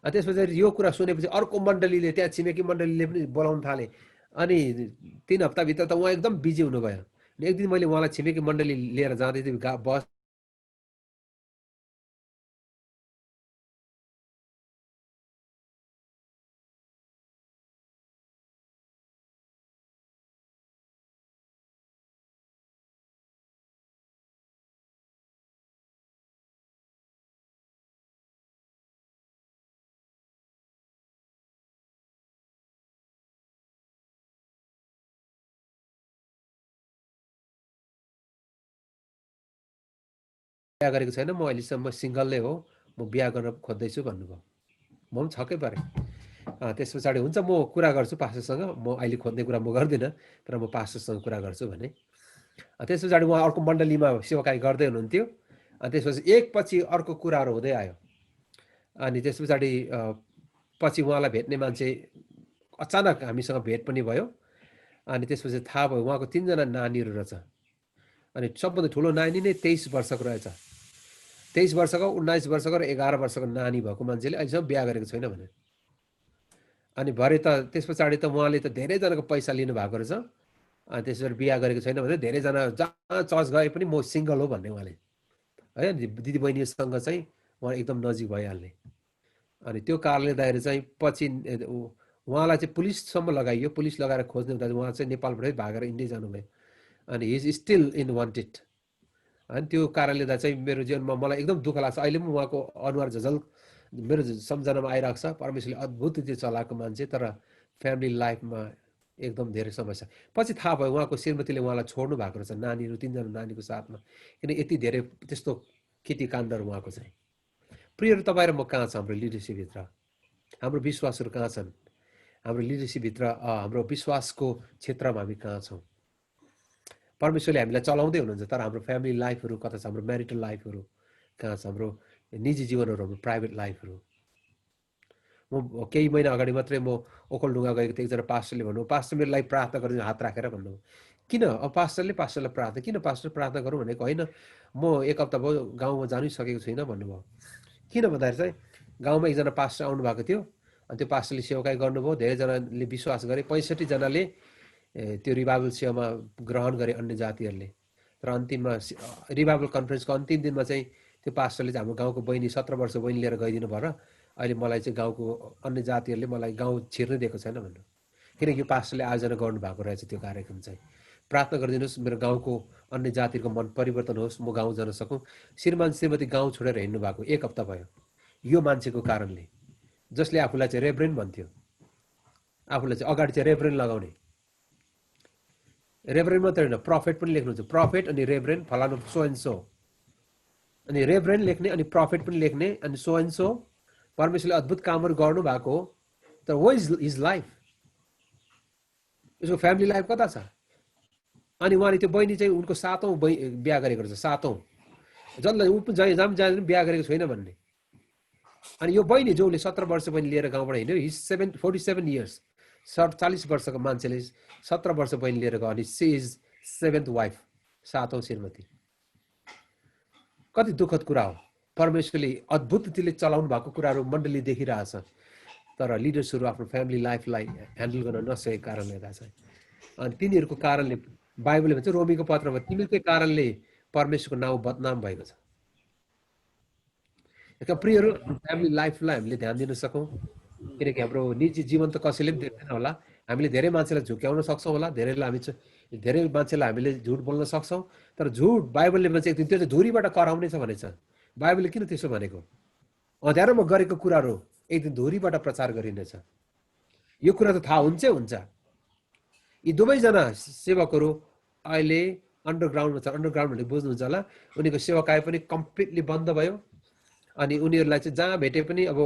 अनि त्यसपछि यो कुरा सुनेपछि अर्को मण्डलीले, त्यहाँ छिमेकी मण्डलीले पनि बोलाउन थाले। अनि 3 हप्ताभित्र त उहाँ एकदम बिजी हुनुभयो। अनि एक दिन मैले उहाँलाई छिमेकी मण्डली लिएर जाँदै थिएँ बस बिहा गरेको छैन, म अहिलेसम्म सिङ्गल नै हो, म बिहा गर्न खोज्दैछु भन्नुभयो। म पनि छक्कै परेँ। त्यस पछाडि हुन्छ म कुरा गर्छु पास्टरसँग, म अहिले खोज्ने कुरा म गर्दिनँ, तर म पास्टरसँग कुरा गर्छु भने। त्यस पछाडि उहाँ अर्को मण्डलीमा सेवाकाई गर्दै हुनुहुन्थ्यो। अनि त्यसपछि एकपछि अर्को कुराहरू हुँदै आयो। अनि त्यस पछाडि पछि उहाँलाई भेट्ने मान्छे अचानक हामीसँग भेट पनि भयो। अनि त्यसपछि थाहा भयो उहाँको 3 जना नानीहरू रहेछ। अनि सबभन्दा ठुलो नानी नै 23 वर्षको रहेछ। 23 वर्षको, 19 वर्षको र 11 वर्षको नानी भएको मान्छेले अहिलेसम्म बिहा गरेको छैन भने। अनि भरे त त्यस पछाडि त उहाँले त धेरैजनाको पैसा लिनुभएको रहेछ। अनि त्यसरी बिहा गरेको छैन भने धेरैजना जहाँ चर्च गए पनि म सिङ्गल हो भन्ने उहाँले है दिदीबहिनीसँग चाहिँ उहाँ एकदम नजिक भइहाल्ने। अनि त्यो कारणले दाइले चाहिँ पछि उहाँलाई चाहिँ पुलिससम्म लगाइयो, पुलिस लगाएर खोज्ने हुँदा उहाँ चाहिँ नेपालबाटै भागेर इन्डिया जानुभयो अनि he is still in wanted. अनि त्यो कारणले दा चाहिँ मेरो जीवनमा मलाई एकदम दुःख लाग्छ। अहिले पनि उहाँको अनुहार झझल मेरो सम्झनामा आइरहेको छ। परमेश्वरले अद्भुत त्यो चलाएको मान्छे, तर फ्यामिली लाइफमा एकदम धेरै समस्या। पछि थाहा भयो उहाँको श्रीमतीले उहाँलाई छोड्नु भएको रहेछ नानीहरू, 3 जना नानीको साथमा, किन यति धेरै त्यस्तो केटीकाण्डहरू उहाँको चाहिँ। प्रियहरू, तपाईँ र म कहाँ छ हाम्रो लिडरसिपभित्र? हाम्रो विश्वासहरू कहाँ छन्? हाम्रो लिडरसिपभित्र हाम्रो विश्वासको क्षेत्रमा हामी कहाँ छौँ? परमेश्वरले हामीलाई चलाउँदै हुनुहुन्छ, तर हाम्रो फ्यामिली लाइफहरू कता छ? हाम्रो म्यारिटल लाइफहरू कहाँ छ? हाम्रो निजी जीवनहरू, हाम्रो प्राइभेट लाइफहरू। म केही महिना अगाडि मात्रै म ओखलढुङ्गा गएको थिएँ। एकजना पास्टरले भन्नु, पास्टर मेरो लागि प्रार्थना गरिदिनु हात राखेर भन्नु। किन? अब पास्टरलाई प्रार्थना किन? पास्टर प्रार्थना गरौँ भनेको होइन, म 1 हप्ता भयो गाउँमा जानै सकेको छुइनँ भन्नुभयो। किन भन्दाखेरि चाहिँ गाउँमा एकजना पास्टर आउनु भएको थियो अनि त्यो पास्टरले सेवाकाई गर्नुभयो। धेरैजनाले विश्वास गरे, 65 जनाले त्यो रिभाइभल सेवामा ग्रहण गरे अन्य जातिहरूले। तर अन्तिममा रिभाइभल कन्फरेन्सको अन्तिम दिनमा चाहिँ त्यो पास्टरले चाहिँ हाम्रो गाउँको बहिनी 17 वर्ष बहिनी लिएर गइदिनु भएर अहिले मलाई चाहिँ गाउँको अन्य जातिहरूले मलाई गाउँ छिर्नै दिएको छैन भन्नु। किनकि यो पास्टरले आयोजना गर्नुभएको रहेछ त्यो कार्यक्रम चाहिँ। प्रार्थना गरिदिनुहोस् मेरो गाउँको अन्य जातिको मन परिवर्तन होस्, म गाउँ जान सकौँ। श्रीमान श्रीमती गाउँ छोडेर हिँड्नु भएको 1 हप्ता भयो यो मान्छेको कारणले, जसले आफूलाई चाहिँ रेभरेन्ड भन्थ्यो, आफूलाई चाहिँ अगाडि चाहिँ रेभरेन्ड लगाउने। रेभरेन्ड मात्रै होइन, प्रफेट पनि लेख्नुहुन्छ। प्रफेट अनि रेभरेन्ड फलानु सो एन्ड सो, अनि रेभरेन्ड लेख्ने अनि प्रफेट पनि लेख्ने अनि सो एन्ड सो। परमेश्वरले अद्भुत कामहरू गर्नु भएको हो, तर वो इज हिज लाइफ, उसको फ्यामिली लाइफ कता छ? अनि उहाँले त्यो बहिनी चाहिँ उनको 7औं बिहा गरेको रहेछ, 7औं। जसलाई ऊ पनि जहाँ बिहा गरेको छैन भन्ने। अनि यो बहिनी जो उसले 17 वर्ष बहिनी लिएर गाउँबाट हिँड्यो, हिज 47 इयर्स, 40 वर्षको मान्छेले 17 वर्ष बहिनी लिएर गयो अनि सी इज 7th वाइफ, 7औं श्रीमती। कति दुःखद कुरा हो। परमेश्वरले अद्भुतले चलाउनु भएको कुराहरू मण्डली देखिरहेछ, तर लिडर्सहरू आफ्नो फ्यामिली लाइफलाई ह्यान्डल गर्न नसकेको कारणले गर्दा चाहिँ। अनि तिनीहरूको कारणले बाइबलले भन्छ रोमीको पत्रमा तिमीकै कारणले परमेश्वरको नाउँ बदनाम भएको छ। यसका प्रियहरू, फ्यामिली लाइफलाई हामीले ध्यान दिन सकौँ, किनकि हाम्रो निजी जीवन त कसैले पनि देख्दैन होला। हामीले धेरै मान्छेलाई झुक्याउन सक्छौँ होला, धेरै मान्छेलाई हामीले झुट बोल्न सक्छौँ, तर झुट बाइबलले भन्छ एक दिन त्यो चाहिँ धुरीबाट कराउने छ भनेछ। बाइबलले किन त्यसो भनेको? अँध्यारोमा गरेको कुराहरू एक दिन धुरीबाट प्रचार गरिनेछ। यो कुरा त थाहा हुन्छ। यी दुवैजना सेवकहरू अहिले अन्डरग्राउन्डमा छ। अन्डरग्राउन्ड भने बुझ्नुहुन्छ होला, उनीको सेवाकाय पनि कम्प्लिटली बन्द भयो। अनि उनीहरूलाई चाहिँ जहाँ भेटे पनि अब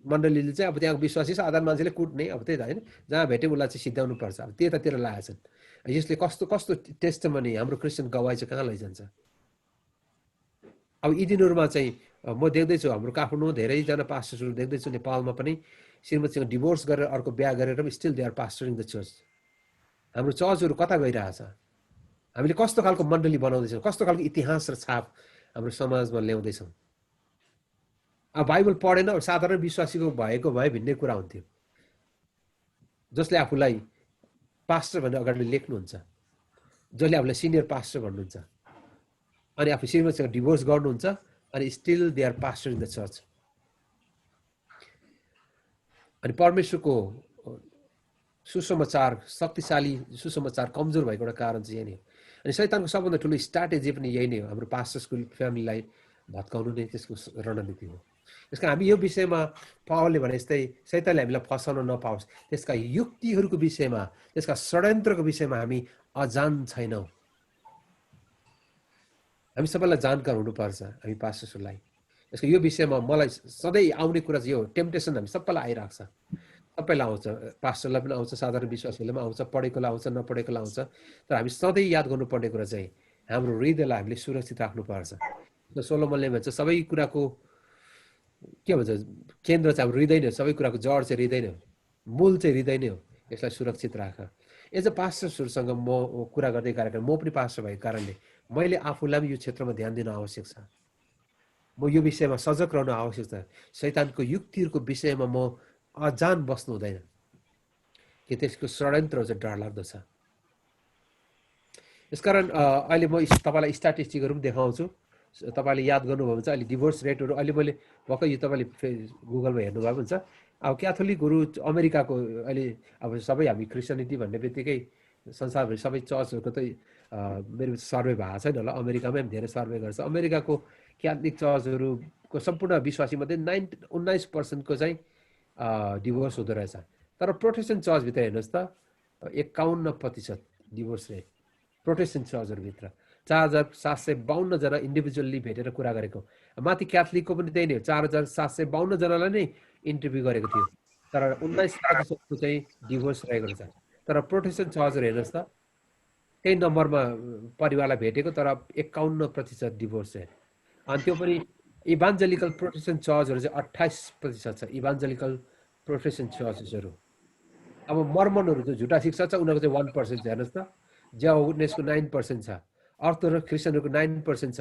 मण्डलीले चाहिँ अब त्यहाँ विश्वासी साधारण मान्छेले कुट्ने, अब त्यही त होइन, जहाँ भेटे उसलाई चाहिँ सिद्ध्याउनु पर्छ। अब त्यतातिर लागेछन्। यसले कस्तो कस्तो टेस्टमनी हाम्रो क्रिस्चियन गवाई चाहिँ कहाँ लैजान्छ? अब यी दिनहरूमा चाहिँ म देख्दैछु हाम्रो काठमाडौँमा धेरैजना पास्टर्सहरू देख्दैछु, नेपालमा पनि श्रीमतीसँग डिभोर्स गरेर अर्को बिहा गरेर पनि still they are pastoring the church. हाम्रो चर्चहरू कता गइरहेछ? हामीले कस्तो खालको मण्डली बनाउँदैछौँ? कस्तो खालको इतिहास र छाप हाम्रो समाजमा ल्याउँदैछौँ? अब बाइबल पढेन, साधारण विश्वासीको भएको भए भिन्नै कुरा हुन्थ्यो। जसले आफूलाई पास्टर भनेर अगाडि लेख्नुहुन्छ, जसले आफूलाई सिनियर पास्टर भन्नुहुन्छ, अनि आफू श्रीमतीसँग डिभोर्स गर्नुहुन्छ अनि still they are pastor in the church. अनि परमेश्वरको सुसमाचार, शक्तिशाली सुसमाचार कमजोर भएको एउटा कारण चाहिँ यही नै हो। अनि शैतानको सबभन्दा ठुलो स्ट्राटेजी पनि यही नै हो, हाम्रो पास्टर्सको फ्यामिलीलाई भत्काउनु नै त्यसको रणनीति हो। त्यसका हामी यो विषयमा पावलले भने जस्तै शैतानले हामीलाई फसाउन नपाओस्, त्यसका युक्तिहरूको विषयमा, त्यसका षड्यन्त्रको विषयमा हामी अजान छैनौँ। हामी सबैलाई जानकार हुनुपर्छ, हामी पास्टर्सहरूलाई। यसको यो विषयमा मलाई सधैँ आउने कुरा चाहिँ यो टेम्पटेसन हामी सबैलाई आइरहेको छ। सबैलाई आउँछ, पास्टरलाई पनि आउँछ, साधारण विश्वासीलाई पनि आउँछ, पढेकोलाई आउँछ, नपढेकोलाई आउँछ। तर हामी सधैँ याद गर्नुपर्ने कुरा चाहिँ हाम्रो हृदयलाई हामीले सुरक्षित राख्नुपर्छ। सोलोमनले भन्छ सबै कुराको के भन्छ केन्द्र चाहिँ हाम्रो हृदय नै हो, सबै कुराको जड चाहिँ हृदय नै हो, मूल चाहिँ हृदय नै हो। यसलाई सुरक्षित राख। एज अ पास्टर्सहरूसँग म कुरा गर्दै कार्यक्रम, म पनि पास्टर भएको कारणले मैले आफूलाई पनि यो क्षेत्रमा ध्यान दिन आवश्यक छ। म यो विषयमा सजग रहनु आवश्यक छ। शैतानको युक्तिहरूको विषयमा म अजान बस्नु हुँदैन कि त्यसको षड्यन्त्र चाहिँ डरलाग्दो छ। यसकारण अहिले म तपाईँलाई स्ट्याटिस्टिकहरू पनि देखाउँछु। तपाईँले याद गर्नुभयो भने चाहिँ अहिले डिभोर्स रेटहरू अहिले मैले भर्खर यो तपाईँले गुगलमा हेर्नुभयो हुन्छ। अब क्याथोलिकहरू अमेरिकाको अहिले अब सबै हामी क्रिस्चियनिटी भन्ने बित्तिकै संसारभरि सबै चर्चहरूको त मेरो सर्वे भएको छैन होला, अमेरिकामै पनि धेरै सर्वे गर्छ। अमेरिकाको क्याथोलिक चर्चहरूको सम्पूर्ण विश्वासीमध्ये 19% चाहिँ डिभोर्स हुँदो रहेछ। तर प्रोटेस्टेन्ट चर्चभित्र हेर्नुहोस् त 51% डिभोर्स रेट प्रोटेस्टेन्ट चर्चहरूभित्र। 4752 जना इन्डिभिजुअल्ली भेटेर कुरा गरेको। माथि क्याथोलिकको पनि त्यही नै हो, 4752 जनालाई नै इन्टरभ्यू गरेको थियो, तर 19% चाहिँ डिभोर्स रहेको रहेछ। तर प्रोटेस्टेन्ट चर्चहरू हेर्नुहोस् त त्यही नम्बरमा परिवारलाई भेटेको, तर 51% डिभोर्स रेट। अनि त्यो पनि इभान्जेलिकल प्रोटेस्टेन्ट चर्चहरू चाहिँ 28% छ। इभान्जेलिकल प्रोटेस्टेन्ट चर्चेसहरू। अब मर्मनहरू जो झुटा शिक्षा छ उनीहरूको चाहिँ 1% छ। हेर्नुहोस् त जेहोभा विटनेसको 9% छ, अर्थोडक्स क्रिस्चियनहरूको 9% छ,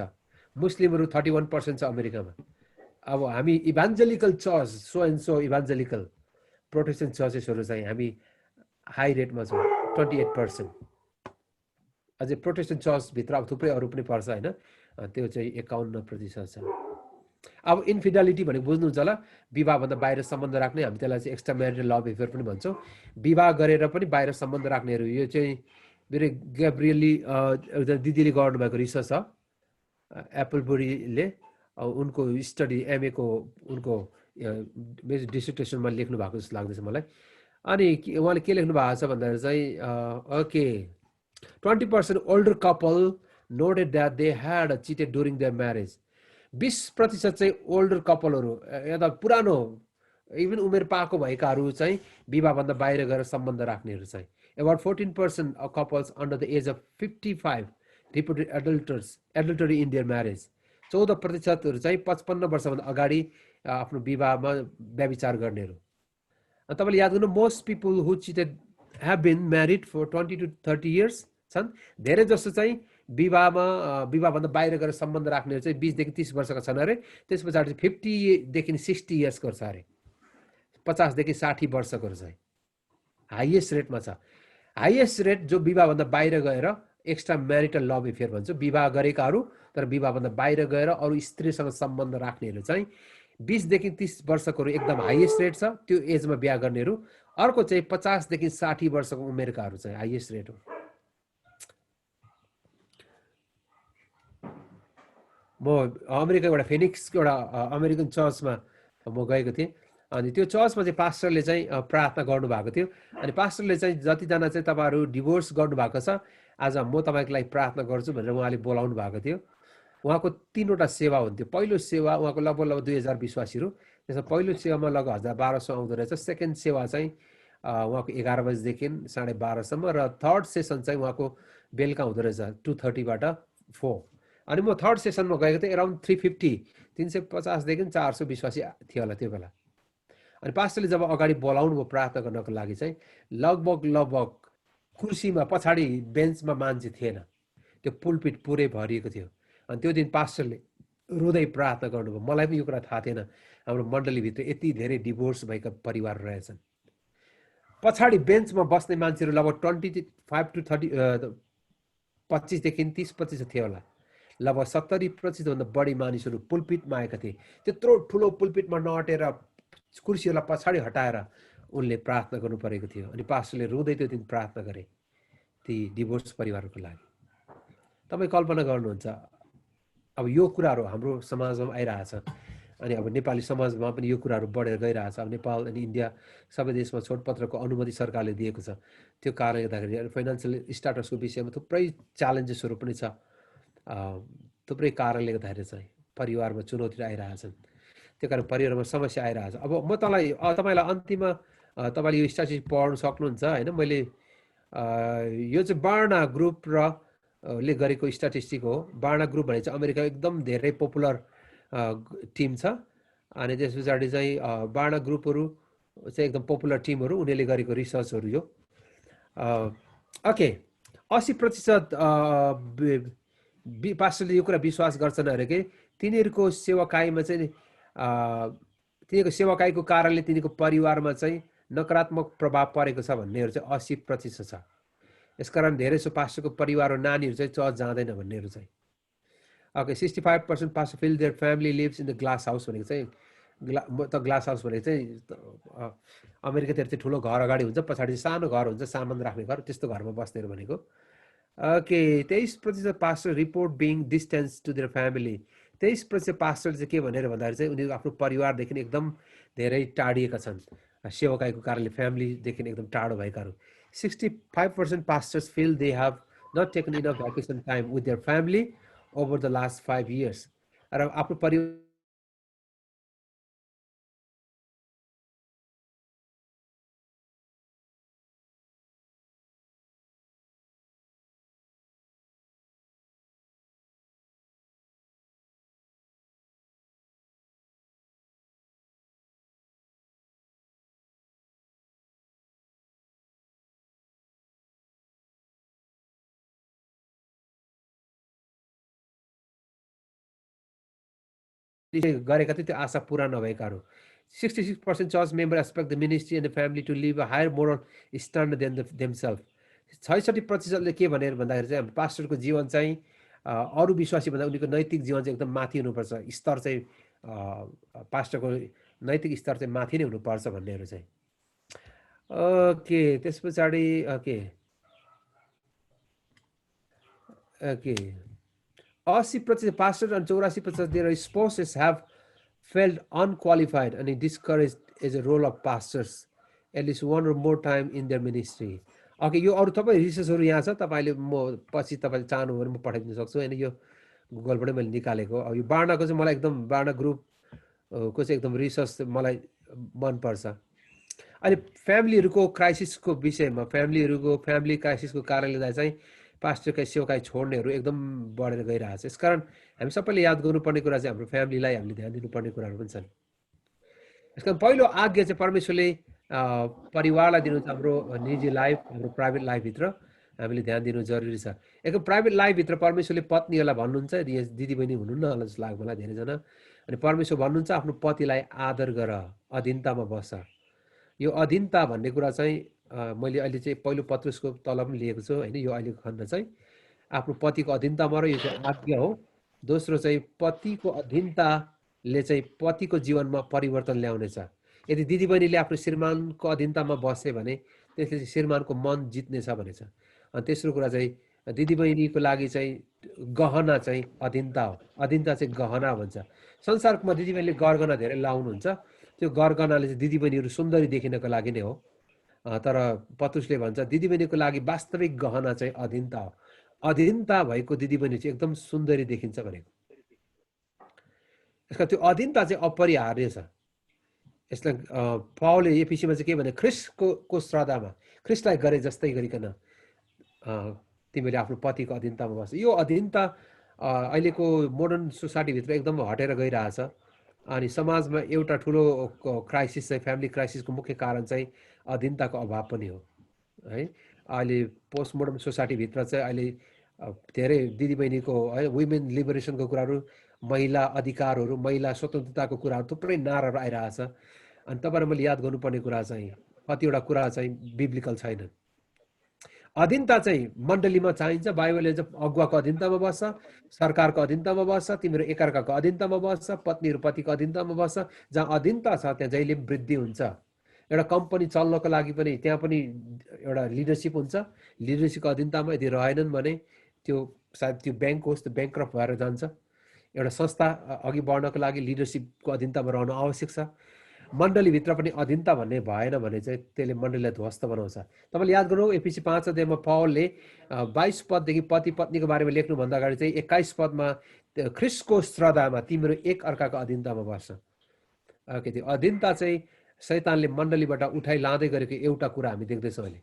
मुस्लिमहरू 31% छ अमेरिकामा। अब हामी evangelical church so and so evangelical protestant चर्चेसहरू चाहिँ हामी हाई रेटमा छौँ 28%। अझै प्रोटेस्टेन्ट चर्चभित्र अब थुप्रै अरू पनि पर्छ होइन, त्यो चाहिँ 51% छ। अब इन्फिडेलिटी भनेको बुझ्नुहुन्छ होला, विवाहभन्दा बाहिर सम्बन्ध राख्ने, हामी त्यसलाई चाहिँ एक्स्ट्रा म्यारिटल लभ एफेयर पनि भन्छौँ। विवाह गरेर पनि बाहिर सम्बन्ध राख्नेहरू, यो चाहिँ मेरो ग्याब्रियली एउटा दिदीले गर्नुभएको रिसर्च छ एप्पलबुरीले, उनको स्टडी एमएको उनको डिसर्टेसनमा लेख्नु भएको जस्तो लाग्दैछ मलाई। अनि उहाँले के लेख्नु भएको छ भन्दाखेरि चाहिँ okay 20% older couple noted that they had cheated during their marriage. 20% चाहिँ ओल्डर कपलहरू यता पुरानो इभन उमेर पाएको भएकाहरू चाहिँ विवाहभन्दा बाहिर गएर सम्बन्ध राख्नेहरू चाहिँ। About 14% of couples under the age of 55 reported adultery in their marriage. 14% चाहिँ 55 वर्षभन्दा अगाडि आफ्नो विवाहमा व्यभिचार गर्नेहरू। तपाईँले याद गर्नु, most people who cheated have been married for 20 to 30 years छन्। धेरै जसो चाहिँ विवाहभन्दा बाहिर गएर सम्बन्ध राख्नेहरू चाहिँ 20 देखि 30 वर्षका छन् अरे। त्यस पछाडि 50 देखि 60 इयर्सको छ अरे, 50 देखि 60 वर्षको चाहिँ हाइएस्ट रेटमा छ। हाइएस्ट रेट जो विवाहभन्दा बाहिर गएर एक्स्ट्रा म्यारिटल लभ एफेयर भन्छ, विवाह गरेकाहरू तर विवाहभन्दा बाहिर गएर अरू स्त्रीसँग सम्बन्ध राख्नेहरू चाहिँ 20 देखि 30 वर्षको एकदम हाइएस्ट रेट छ, त्यो एजमा बिहा गर्नेहरू। अर्को चाहिँ 50 देखि 60 वर्षको उमेरकाहरू चाहिँ हाइएस्ट रेट हो। म अमेरिकाको एउटा फिनिक्सको एउटा अमेरिकन चर्चमा म गएको थिएँ। अनि त्यो चर्चमा चाहिँ पास्टरले चाहिँ प्रार्थना गर्नुभएको थियो। अनि पास्टरले चाहिँ जतिजना चाहिँ तपाईँहरू डिभोर्स गर्नुभएको छ आज म तपाईँको लागि प्रार्थना गर्छु भनेर उहाँले बोलाउनु भएको थियो। उहाँको 3वटा सेवा हुन्थ्यो। पहिलो सेवा उहाँको लगभग 2000 विश्वासीहरू, त्यसमा पहिलो सेवामा लगभग 1200 आउँदो रहेछ। सेकेन्ड सेवा चाहिँ उहाँको 11 बजीदेखि 12:30सम्म, र थर्ड सेसन चाहिँ उहाँको बेलुका हुँदो रहेछ 2:30बाट 4। अनि म थर्ड सेसनमा गएको थिएँ। एराउन्ड 350 देखि 400 विश्वासी थियो होला त्यो बेला। अनि पास्टरले जब अगाडि बोलाउनु भयो प्रार्थना गर्नको लागि चाहिँ लगभग कुर्सीमा पछाडि बेन्चमा मान्छे थिएन, त्यो पुलपिट पुरै भरिएको थियो। अनि त्यो दिन पास्टरले रुँदै प्रार्थना गर्नुभयो। मलाई पनि यो कुरा थाहा थिएन, हाम्रो मण्डलीभित्र यति धेरै डिभोर्स भएका परिवार रहेछन्। पछाडि बेन्चमा बस्ने मान्छेहरू लगभग 25 to 30 25 देखि 30% थियो होला। लगभग 70% भन्दा बढी मानिसहरू पुलपिटमा आएका थिए। त्यत्रो ठुलो पुलपिटमा नअटेर कुर्सीहरूलाई पछाडि हटाएर उनले प्रार्थना गर्नु परेको थियो। अनि पास्टरले रुँदै त्यो दिन प्रार्थना गरे ती डिभोर्स परिवारको लागि। तपाईँ कल्पना गर्नुहुन्छ अब यो कुराहरू हाम्रो समाजमा आइरहेछ। अनि अब नेपाली समाजमा पनि यो कुराहरू बढेर गइरहेछ। अब नेपाल अनि इन्डिया सबै देशमा छोडपत्रको अनुमति सरकारले दिएको छ। त्यो कारणले गर्दाखेरि फाइनेन्सियल स्ट्याटसको विषयमा थुप्रै च्यालेन्जेसहरू पनि छ। थुप्रै कारणले गर्दाखेरि चाहिँ परिवारमा चुनौती आइरहेछन्। त्यो कारण परिवारमा समस्या आइरहेछ। अब म तपाईँलाई अन्तिममा तपाईँले यो स्ट्याटिस्टिक पढ्नु सक्नुहुन्छ होइन। मैले यो चाहिँ बार्ना ग्रुप र ले गरेको स्ट्याटिस्टिक हो। बार्ना ग्रुप भने चाहिँ अमेरिका एकदम धेरै पपुलर टिम छ। अनि त्यस पछाडि चाहिँ बार्ना ग्रुपहरू चाहिँ एकदम पपुलर टिमहरू, उनीहरूले गरेको रिसर्चहरू यो। ओके 80% पास्टरले यो कुरा विश्वास गर्छन् अरे कि तिनीहरूको सेवाकाईमा चाहिँ तिनीहरूको सेवाकाईको कारणले तिनीहरूको परिवारमा चाहिँ नकारात्मक प्रभाव परेको छ भन्नेहरू चाहिँ 80% छ। यसकारण धेरै सो पास्टरको परिवार र नानीहरू चाहिँ चर्च जाँदैन भन्नेहरू चाहिँ। Okay 65% pastor feel their family lives in the glass house भनेको चाहिँ ग्लास हाउस भनेको चाहिँ अमेरिकातिर चाहिँ ठुलो घर अगाडि हुन्छ, पछाडि सानो घर हुन्छ, सामान राख्ने घर, त्यस्तो घरमा बस्नेहरू भनेको। Okay 23% pastor report being distance to their family. 23% pastor चाहिँ के भनेर भन्दाखेरि चाहिँ उनीहरू आफ्नो परिवारदेखि एकदम धेरै टाढिएका छन्, सेवकाईको कारणले फ्यामिलीदेखि एकदम टाढो भएकाहरू। 65% pastors feel they have not taken enough vacation time with their family over the last 5 years. र आफ्नो परिवार गरेका थियो त्यो आशा पुरा नभएकाहरू। 66% church members expect the ministry and the family to live a higher moral standard than themselves. 66%ले के भनेर भन्दाखेरि चाहिँ पास्टरको जीवन चाहिँ अरू विश्वासी भन्दा उनीको नैतिक जीवन चाहिँ एकदम माथि हुनुपर्छ, स्तर चाहिँ पास्टरको नैतिक स्तर चाहिँ माथि नै हुनुपर्छ भन्नेहरू चाहिँ। ओके त्यस पछाडि okay 80% pastors and 84% their spouses have felt unqualified and discouraged as a role of pastors at least one or more time in their ministry. Okay यो अरू थुप्रै रिसर्चहरू यहाँ छ, तपाईँले म पछि तपाईँले चाहनु भने म पठाइदिन सक्छु हैन, यो गुगलबाटै मैले निकालेको। अब यो बार्नाको चाहिँ मलाई एकदम बार्ना ग्रुपको चाहिँ एकदम रिसर्च मलाई मनपर्छ। अहिले फ्यामिलीहरूको क्राइसिसको विषयमा फ्यामिली क्राइसिसको कारणले चाहिँ पास्टरका सेवकाई छोड्नेहरू एकदम बढेर गइरहेछ। यसकारण हामी सबैले याद गर्नुपर्ने कुरा चाहिँ हाम्रो फ्यामिलीलाई हामीले ध्यान दिनुपर्ने कुराहरू पनि छन्। यसकारण पहिलो आज्ञा चाहिँ परमेश्वरले परिवारलाई दिनु छ, हाम्रो निजी लाइफ, हाम्रो प्राइभेट लाइफभित्र हामीले ध्यान दिनु जरुरी छ। एकदम प्राइभेट लाइफभित्र परमेश्वरले पत्नीहरूलाई भन्नुहुन्छ, दिदीबहिनी हुनुहुन्न होला जस्तो लाग्छ मलाई धेरैजना, अनि परमेश्वर भन्नुहुन्छ आफ्नो पतिलाई आदर गर, अधीनतामा बस। यो अधीनता भन्ने कुरा चाहिँ मैले अहिले चाहिँ पहिलो पत्रुसको तल पनि लिएको छु हैन, यो अहिलेको खण्ड चाहिँ आफ्नो पतिको अधीनतामा र यो चाहिँ आज्ञा हो। दोस्रो चाहिँ पतिको अधीनताले चाहिँ पतिको जीवनमा परिवर्तन ल्याउनेछ। यदि दिदीबहिनीले आफ्नो श्रीमानको अधीनतामा बसे भने त्यसले चाहिँ श्रीमानको मन जित्नेछ भनेछ। अनि तेस्रो कुरा चाहिँ दिदीबहिनीको लागि चाहिँ गहना चाहिँ अधीनता हो, अधीनता चाहिँ गहना भन्छ। संसारमा दिदीबहिनीले गरगहना धेरै लाउनुहुन्छ, त्यो गरगहनाले चाहिँ दिदीबहिनीहरू सुन्दरी देखिनको लागि नै हो, तर पत्रुसले भन्छ दिदीबहिनीको लागि वास्तविक गहना चाहिँ अधीनता हो। अधीनता भएको दिदीबहिनी चाहिँ एकदम सुन्दरी देखिन्छ भनेको। यसका त्यो अधीनता चाहिँ अपरिहार्य छ। यसलाई पावलले एफिसीमा चाहिँ के भने ख्रिस्टको श्रद्धामा ख्रिस्टलाई गरे जस्तै गरिकन तिमीले आफ्नो पतिको अधीनतामा बस। यो अधीनता अहिलेको मोडर्न सोसाइटीभित्र एकदम हटेर गइरहेछ। अनि समाजमा एउटा ठुलो क्राइसिस चाहिँ फ्यामिली क्राइसिसको मुख्य कारण चाहिँ अधीनताको अभाव पनि हो है। अहिले पोस्ट मोडर्न सोसाइटीभित्र चाहिँ अहिले धेरै दिदीबहिनीको है वुमेन लिबरेसनको कुराहरू, महिला अधिकारहरू, महिला स्वतन्त्रताको कुराहरू थुप्रै नाराहरू आइरहेछ। अनि तपाईँहरू मैले याद गर्नुपर्ने कुरा चाहिँ कतिवटा कुरा चाहिँ बिब्लिकल छैन। अधीनता चाहिँ मण्डलीमा चाहिन्छ। बाइबलले चाहिँ अगुवाको अधीनतामा बस्छ, सरकारको अधीनतामा बस्छ, तिम्रो एकअर्काको अधीनतामा बस्छ, पत्नीहरू पतिको अधीनतामा बस्छ। जहाँ अधीनता छ त्यहाँ जहिले वृद्धि हुन्छ। एउटा कम्पनी चल्नको लागि पनि त्यहाँ पनि एउटा लिडरसिप हुन्छ। लिडरसिपको अधीनतामा यदि रहेनन् भने त्यो सायद त्यो ब्याङ्क होस्, त्यो ब्याङ्क्रप्ट भएर जान्छ। एउटा संस्था अघि बढ्नको लागि लिडरसिपको अधीनतामा रहनु आवश्यक छ। मण्डलीभित्र पनि अधीनता भन्ने भएन भने चाहिँ त्यसले मण्डलीलाई ध्वस्त बनाउँछ। तपाईँले याद गर्नु एफिसी 5 अध्यायमा पावलले 22 पददेखि पति पत्नीको बारेमा लेख्नुभन्दा अगाडि चाहिँ 21 पदमा ख्रिस्टको श्रद्धामा तिम्रो एक अर्काको अधीनतामा बस्छ। ओके, त्यो अधीनता चाहिँ शैतानले मण्डलीबाट उठाइ लाँदै गरेको एउटा कुरा हामी देख्दैछौँ अहिले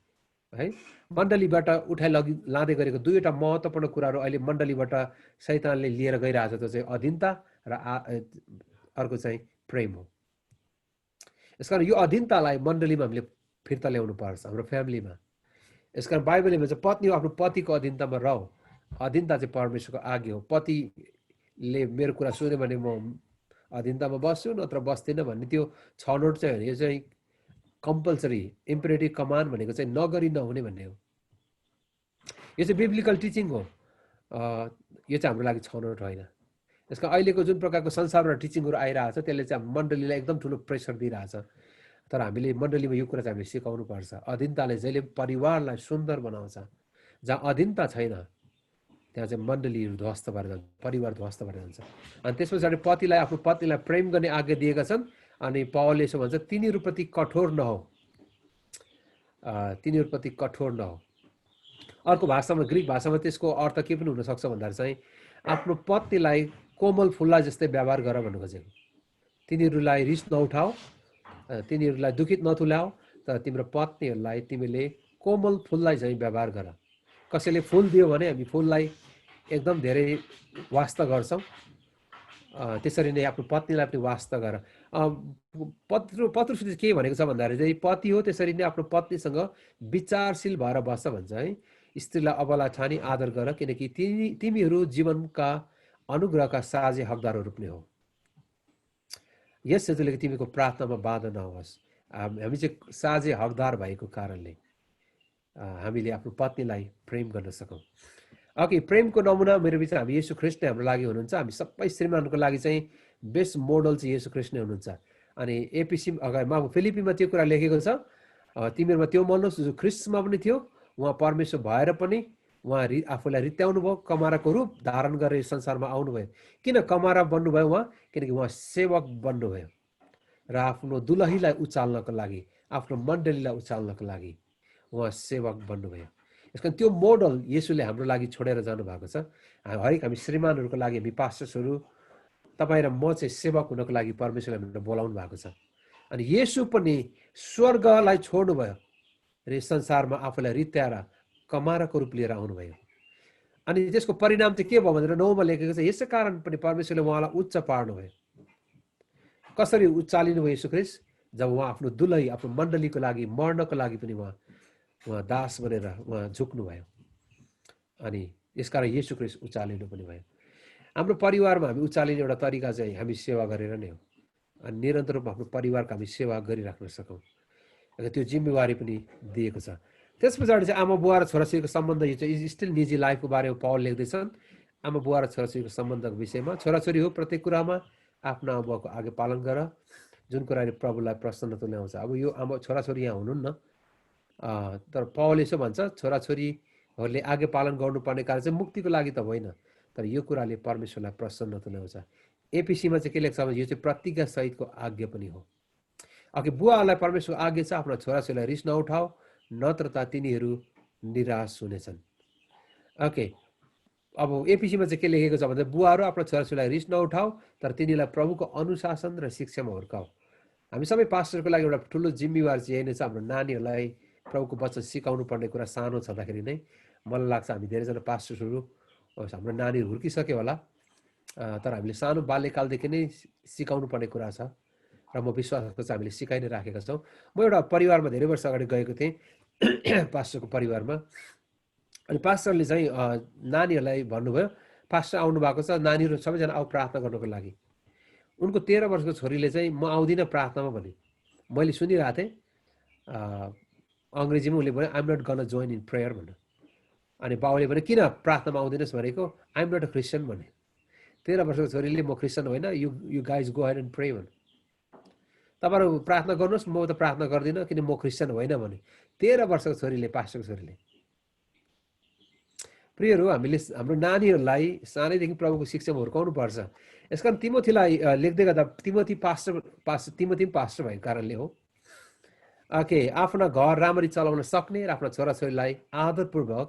है। मण्डलीबाट उठाइ लाँदै गरेको दुईवटा महत्त्वपूर्ण कुराहरू अहिले मण्डलीबाट शैतानले लिएर गइरहेछ। त्यो चाहिँ अधीनता र अर्को चाहिँ प्रेम हो। यसकारण यो अधीनतालाई मण्डलीमा हामीले फिर्ता ल्याउनु पर्छ हाम्रो फ्यामिलीमा। यसकारण बाइबलले भन्छ पत्नी आफ्नो पतिको अधीनतामा रह। अधीनता चाहिँ परमेश्वरको आज्ञा हो। पतिले मेरो कुरा सुन्यो भने म अधीनतामा बस्छु, नत्र बस्दिनँ भन्ने त्यो छनौट चाहिँ होइन। यो चाहिँ कम्पलसरी इम्पेरेटिभ कमान्ड भनेको चाहिँ नगरी नहुने भन्ने हो। यो चाहिँ बिब्लिकल टिचिङ हो। यो चाहिँ हाम्रो लागि छनौट होइन। यसका अहिलेको जुन प्रकारको संसारमा टिचिङहरू आइरहेको छ त्यसले चाहिँ मण्डलीलाई एकदम ठुलो प्रेसर दिइरहेछ। तर हामीले मण्डलीमा यो कुरा चाहिँ हामीले सिकाउनु पर्छ। अधीनताले जहिले परिवारलाई सुन्दर बनाउँछ। जहाँ अधीनता छैन त्यहाँ चाहिँ मण्डलीहरू ध्वस्त भएर जान्छ, परिवार ध्वस्त भएर जान्छ। अनि त्यस पछाडि पतिलाई आफ्नो पत्नीलाई प्रेम गर्ने आज्ञा दिएका छन्। अनि पावलले यसो भन्छ, तिनीहरूप्रति कठोर नहो, तिनीहरूप्रति कठोर नहो। अर्को भाषामा, ग्रिक भाषामा त्यसको अर्थ के पनि हुनसक्छ भन्दा चाहिँ आफ्नो पत्नीलाई कोमल फुल्ला जस्तै व्यवहार गर भन्नु खोजेको। तिनीहरूलाई रिस नउठाऊ, तिनीहरूलाई दुखित नतुल्याऊ, तर तिम्रो पत्नीहरूलाई तिमीले कोमल फुललाई चाहिँ व्यवहार गर। कसैले फुल दियो भने हामी फुललाई एकदम धेरै वास्ता गर्छौँ। त्यसरी नै आफ्नो पत्नीलाई पनि वास्ता गर। पत्रुसले के भनेको छ भन्दाखेरि चाहिँ पति हो त्यसरी नै आफ्नो पत्नीसँग विचारशील भएर बस्छ भन्छ है। स्त्रीलाई अबला ठानी आदर गर, किनकि तिमीहरू जीवनका अनुग्रहका साझे हकदारहरू पनि हो। यस हेतुले तिमीको प्रार्थनामा बाधा नहोस्। हामी चाहिँ साझे हकदार भएको कारणले हामीले आफ्नो पत्नीलाई प्रेम गर्न सकौँ। ओके, प्रेमको नमुना मेरो विचार हामी येशू ख्रीष्ट नै हाम्रो लागि हुनुहुन्छ। हामी सबै श्रीमानहरूको लागि चाहिँ बेस्ट मोडल चाहिँ येशू ख्रीष्ट नै हुनुहुन्छ। अनि फिलिपीमा त्यो कुरा लेखेको छ, तिमीहरूमा त्यो मनोस् जो ख्रीष्टमा पनि थियो। उहाँ परमेश्वर भएर पनि उहाँ आफूलाई रित्याउनु भयो, कमाराको रूप धारण गरेर संसारमा आउनुभयो। किन कमारा बन्नुभयो उहाँ? किनकि उहाँ सेवक बन्नुभयो र आफ्नो दुलहीलाई उचाल्नको लागि, आफ्नो मण्डलीलाई उचाल्नको लागि उहाँ सेवक बन्नुभयो। यसको त्यो मोडल येशूले हाम्रो लागि छोडेर जानुभएको छ। हरेक हामी श्रीमानहरूको लागि, हामी पास्टर्सहरू, तपाईँ र म चाहिँ सेवक हुनको लागि परमेश्वरले हामीलाई बोलाउनु भएको छ। अनि येशू पनि स्वर्गलाई छोड्नुभयो र संसारमा आफूलाई रित्याएर कमाराको रूप लिएर आउनुभयो। अनि त्यसको परिणाम चाहिँ के भयो भनेर 9मा लेखेको छ, यसै कारण पनि परमेश्वरले उहाँलाई उच्च पार्नुभयो। कसरी उचालिनु भयो येशू ख्रीष्ट? जब उहाँ आफ्नो दुलही, आफ्नो मण्डलीको लागि मर्नको लागि पनि उहाँ दास बनेर उहाँ झुक्नुभयो। अनि यसकारण येशू ख्रीष्ट उचालिनु पनि भयो। हाम्रो परिवारमा हामी उचालिने एउटा तरिका चाहिँ हामी सेवा गरेर नै हो। अनि निरन्तर रूपमा आफ्नो परिवारको हामी सेवा गरिराख्न सकौँ, त्यो जिम्मेवारी पनि दिएको छ। त्यस पछाडि चाहिँ आमा बुवा र छोराछोरीको सम्बन्ध, यो चाहिँ स्टिल निजी लाइफको बारेमा पावल लेख्दैछन्। आमा बुवा र छोराछोरीको सम्बन्धको विषयमा, छोराछोरी हो प्रत्येक कुरामा आफ्नो आमा बुवाको आगे पालन गर, जुन कुराले प्रभुलाई प्रसन्न तुल्याउँछ। अब यो आमा छोराछोरी यहाँ हुनुहुन्न, तर पावलले यसो भन्छ, छोराछोरीहरूले आगे पालन गर्नुपर्ने कारण चाहिँ मुक्तिको लागि त होइन, तर यो कुराले परमेश्वरलाई प्रसन्न तुल्याउँछ। एपिसीमा चाहिँ के लेख्छ भने यो चाहिँ प्रतिज्ञा सहितको आज्ञा पनि हो। अघि बुवाहरूलाई परमेश्वरको आज्ञा छ, आफ्नो छोराछोरीलाई रिस नउठाऊ, नत्र त तिनीहरू निराश हुनेछन्। ओके, अब एपिसीमा चाहिँ के लेखेको छ भन्दा बुवाहरू आफ्नो छोराछोरीलाई रिस नउठाऊ, तर तिनीलाई प्रभुको अनुशासन र शिक्षामा हुर्काऊ। हामी सबै पास्टरको लागि एउटा ठुलो जिम्मेवारी चाहिँ यही नै छ, हाम्रो नानीहरूलाई प्रभुको वचन सिकाउनु पर्ने कुरा सानो छँदाखेरि नै। मलाई लाग्छ हामी धेरैजना पास्टर्सहरू हाम्रो नानीहरू हुर्किसक्यो होला, तर हामीले सानो बाल्यकालदेखि नै सिकाउनु पर्ने कुरा छ र म विश्वास गर्छु हामीले सिकाइ नै राखेका छौँ। म एउटा परिवारमा धेरै वर्ष अगाडि गएको थिएँ, पास्टरको परिवारमा। अनि पास्टरले चाहिँ नानीहरूलाई भन्नुभयो, पास्टर आउनु भएको छ, नानीहरू सबैजना आऊ प्रार्थना गर्नको लागि। उनको 13 वर्षको छोरीले चाहिँ म आउँदिनँ प्रार्थनामा भने। मैले सुनिरहेको थिएँ, अङ्ग्रेजीमा उसले भन्यो, I'm not gonna join in prayer भन्नु। अनि बाउले भने किन प्रार्थनामा आउँदिनस् भनेको? आइएम नट अ क्रिस्चियन भने। 13 वर्षको छोरीले म क्रिस्चियन होइन, you guys go head and pray भन्नु। तपाईँहरू प्रार्थना गर्नुहोस्, म त प्रार्थना गर्दिनँ किन म क्रिस्चियन होइन भने। 13 वर्षको छोरीले, पास्टरको छोरीले। प्रियहरू, हामीले हाम्रो नानीहरूलाई सानैदेखि प्रभुको शिक्षामा हुर्काउनु पर्छ। यसकारण तिमोथीलाई लेख्दै गर्दा, तिमोथी पास्टर भएको कारणले हो। ओके, आफ्ना घर राम्ररी चलाउन सक्ने र आफ्ना छोराछोरीलाई आदरपूर्वक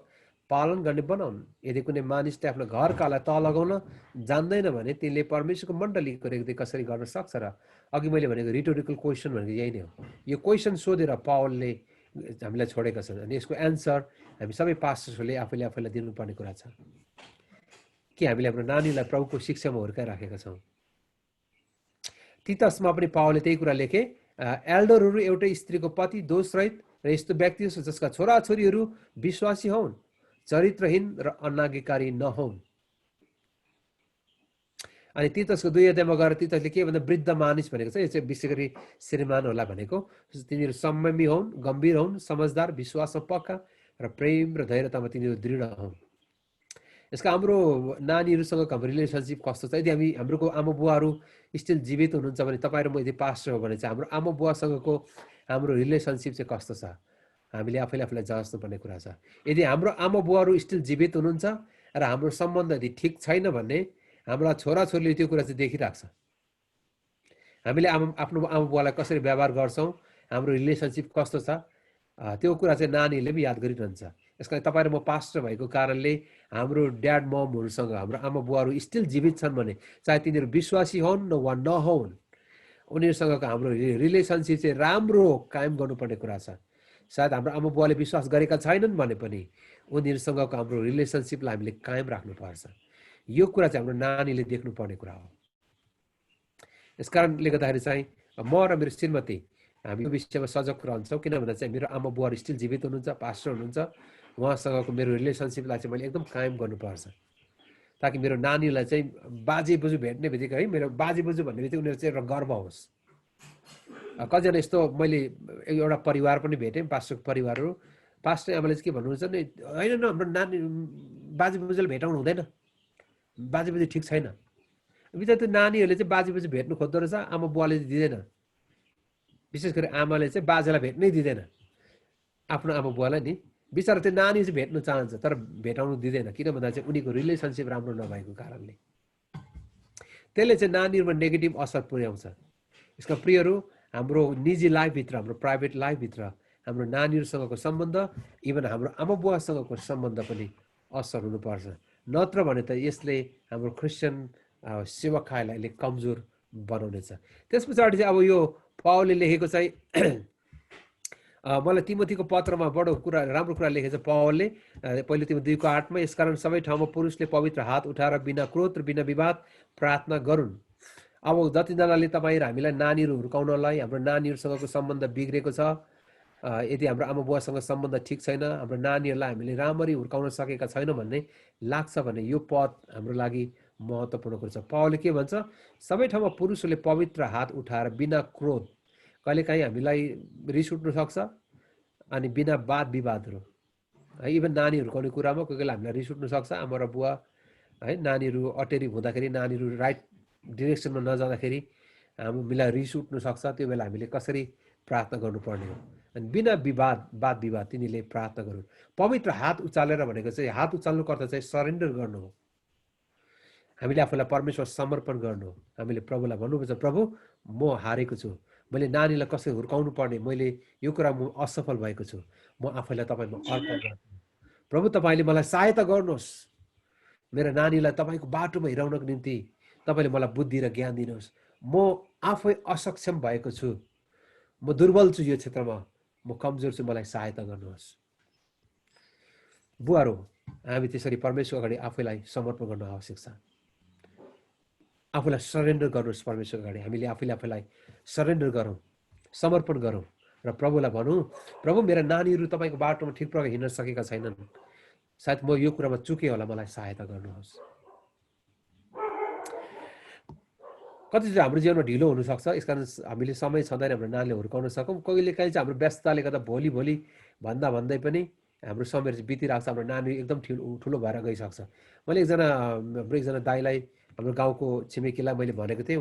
पालन गर्ने बनाउनु। यदि कुनै मानिसले आफ्नो घरकालाई तह लगाउन जान्दैन भने तिनले परमेश्वरको मण्डलीको रेखदेख कसरी गर्न सक्छ र? अघि मैले भनेको रिटोरिकल क्वेसन भनेको यही नै हो। यो क्वेसन सोधेर पावलले हामीलाई छोडेका छन्। अनि यसको एन्सर हामी सबै पास्टर्सहरूले आफैलाई दिनुपर्ने कुरा छ कि हामीले हाम्रो नानीलाई प्रभुको शिक्षामा हुर्काइराखेका छौँ। तीतसमा पनि पावलले त्यही कुरा लेखे, एल्डरहरू एउटै स्त्रीको पति दोषरहित र यस्तो व्यक्ति जसका छोराछोरीहरू विश्वासी हुन्, चरित्रहीन र अनाज्ञाकारी नहुन्। अनि तीतसको 2 अध्यायमा गएर तीतसले के भन्दा वृद्ध मानिस भनेको छ, यो चाहिँ विशेष गरी श्रीमानहरूलाई भनेको, तिनीहरू संयमी हुन्, गम्भीर हुन्, समझदार, विश्वासमा पक्का, र प्रेम र धैर्यतामा तिनीहरू दृढ हौँ। यसका हाम्रो नानीहरूसँग हाम्रो रिलेसनसिप कस्तो छ? यदि हाम्रो आमा बुवाहरू स्टिल जीवित हुनुहुन्छ भने, तपाईँ र म यदि पास्टर हो भने चाहिँ हाम्रो आमा बुवासँगको हाम्रो रिलेसनसिप चाहिँ कस्तो छ? हामीले आफैले जाँच्नुपर्ने कुरा छ। यदि हाम्रो आमा बुवाहरू स्टिल जीवित हुनुहुन्छ र हाम्रो सम्बन्ध यदि ठिक छैन भने हाम्रा छोराछोरीले त्यो कुरा चाहिँ देखिरहेको छ। हामीले आफ्नो आमा बुवालाई कसरी व्यवहार गर्छौँ, हाम्रो रिलेसनसिप कस्तो छ, त्यो कुरा चाहिँ नानीहरूले पनि याद गरिरहन्छ। यसका तपाईँ र म पास्टर भएको कारणले हाम्रो ड्याड ममहरूसँग हाम्रो आमा बुवाहरू स्टिल जीवित छन् भने, चाहे तिनीहरू विश्वासी हुन् वा नहुन्, उनीहरूसँगको हाम्रो रिलेसनसिप चाहिँ राम्रो कायम गर्नुपर्ने कुरा छ। सायद हाम्रो आमा बुवाले विश्वास गरेका छैनन् भने पनि उनीहरूसँगको हाम्रो रिलेसनसिपलाई हामीले कायम राख्नुपर्छ। यो कुरा चाहिँ हाम्रो नानीले देख्नुपर्ने कुरा हो। यस कारणले गर्दाखेरि चाहिँ म र मेरो श्रीमती हामी यो विषयमा सजग रहन्छौँ। किन भन्दा चाहिँ मेरो आमा बुवाहरू स्टिल जीवित हुनुहुन्छ, पास्टर हुनुहुन्छ, उहाँसँगको मेरो रिलेसनसिपलाई चाहिँ मैले एकदम कायम गर्नुपर्छ, ताकि मेरो नानीलाई चाहिँ बाजे बोजू भेट्ने बित्तिकै है, मेरो बाजे बोजू भन्ने बित्तिकै उनीहरू चाहिँ एउटा गर्व होस्। कतिजना यस्तो मैले एउटा परिवार पनि भेटेँ, पास्टरको परिवारहरू, पास्टर आमाले चाहिँ के भन्नुहुन्छ नि, होइन हाम्रो नानी बाजे बोजूले भेटाउनु हुँदैन, बाजे बोजू ठिक छैन। बिचरा त्यो नानीहरूले चाहिँ बाजे बोजू भेट्नु खोज्दो रहेछ, आमा बुवाले दिँदैन। विशेष गरी आमाले चाहिँ बाजेलाई भेट्नै दिँदैन, आफ्नो आमा बुवालाई नि। बिचरा त्यो नानी चाहिँ भेट्नु चाहन्छ तर भेटाउनु दिँदैन, किन भन्दा चाहिँ उनीको रिलेसनसिप राम्रो नभएको कारणले। त्यसले चाहिँ नानीहरूमा नेगेटिभ असर पुर्याउँछ। यसका प्रियहरू, हाम्रो निजी लाइफभित्र, हाम्रो प्राइभेट लाइफभित्र हाम्रो नानीहरूसँगको सम्बन्ध, इभन हाम्रो आमा बुवासँगको सम्बन्ध पनि असर हुनुपर्छ। नत्र भने त यसले हाम्रो क्रिस्चियन सेवाकाईलाई कमजोर बनाउनेछ। त्यस पछाडि चाहिँ अब यो पावलले लेखेको चाहिँ मलाई तिमोथीको पत्रमा बडो कुरा, राम्रो कुरा लेखेको छ पावलले। पहिलो तिमोथी 2:8 यसकारण सबै ठाउँमा पुरुषले पवित्र हात उठाएर बिना क्रोध र बिना विवाद प्रार्थना गरून्। अब जतिजनाले तपाईँ र हामीलाई नानीहरू हुर्काउनलाई, हाम्रो नानीहरूसँगको सम्बन्ध बिग्रेको छ, यदि हाम्रो आमा बुवासँग सम्बन्ध ठिक छैन, हाम्रो नानीहरूलाई हामीले राम्ररी हुर्काउन सकेका छैनौँ भन्ने लाग्छ भने यो पद हाम्रो लागि महत्त्वपूर्ण कुरा छ। पावलले के भन्छ? सबै ठाउँमा पुरुषहरूले पवित्र हात उठाएर बिना क्रोध, कहिलेकाहीँ हामीलाई रिस उठ्नु सक्छ, अनि बिना वाद विवादहरू है, इभन नानी हुर्काउने कुरामा कोही बेला हामीलाई रिस उठ्नु सक्छ, आमा र बुवा है, नानीहरू अटेरी हुँदाखेरि, नानीहरू राइट डिरेक्सनमा नजाँदाखेरि हामीलाई रिस उठ्नु सक्छ। त्यो बेला हामीले कसरी प्रार्थना गर्नुपर्ने हो? अनि बिना वाद विवाद तिनीले प्रार्थना गरौँ। पवित्र हात उचालेर भनेको चाहिँ, हात उचाल्नुको अर्थ चाहिँ सरेन्डर गर्नु हो। हामीले आफूलाई परमेश्वर समर्पण गर्नु हो। हामीले प्रभुलाई भन्नुपर्छ, प्रभु म हारेको छु, मैले नानीलाई कसरी हुर्काउनु पर्ने, मैले यो कुरा म असफल भएको छु, म आफैलाई तपाईँमा अर्पण गर्छु। प्रभु तपाईँले मलाई सहायता गर्नुहोस्, मेरो नानीलाई तपाईँको बाटोमा हिँडाउनको निम्ति तपाईँले मलाई बुद्धि र ज्ञान दिनुहोस्। म आफै असक्षम भएको छु, म दुर्बल छु यो क्षेत्रमा, म कमजोर छु, मलाई सहायता गर्नुहोस्। बुवाहरू, हामी त्यसरी परमेश्वर अगाडि आफैलाई समर्पण गर्न आवश्यक छ। आफूलाई सरेन्डर गर्नुहोस् परमेश्वर अगाडि। हामीले आफैलाई सरेन्डर गरौँ, समर्पण गरौँ र प्रभुलाई भनौँ, प्रभु मेरा नानीहरू तपाईँको बाटोमा ठिक प्रकार हिँड्न सकेका छैनन्, सायद म यो कुरामा चुकेँ होला, मलाई सहायता गर्नुहोस्। कति चाहिँ हाम्रो जीवनमा ढिलो हुनसक्छ, यसकारण हामीले समय छँदैन हाम्रो नानीले हुर्काउन सकौँ। कहिलेकाहीँ चाहिँ हाम्रो व्यस्तताले गर्दा भोलि भन्दै पनि हाम्रो समय चाहिँ बितिरहेको छ, हाम्रो नानी एकदम ठुलो भएर गइसक्छ। मैले एकजना दाइलाई, हाम्रो गाउँको छिमेकीलाई मैले भनेको थिएँ,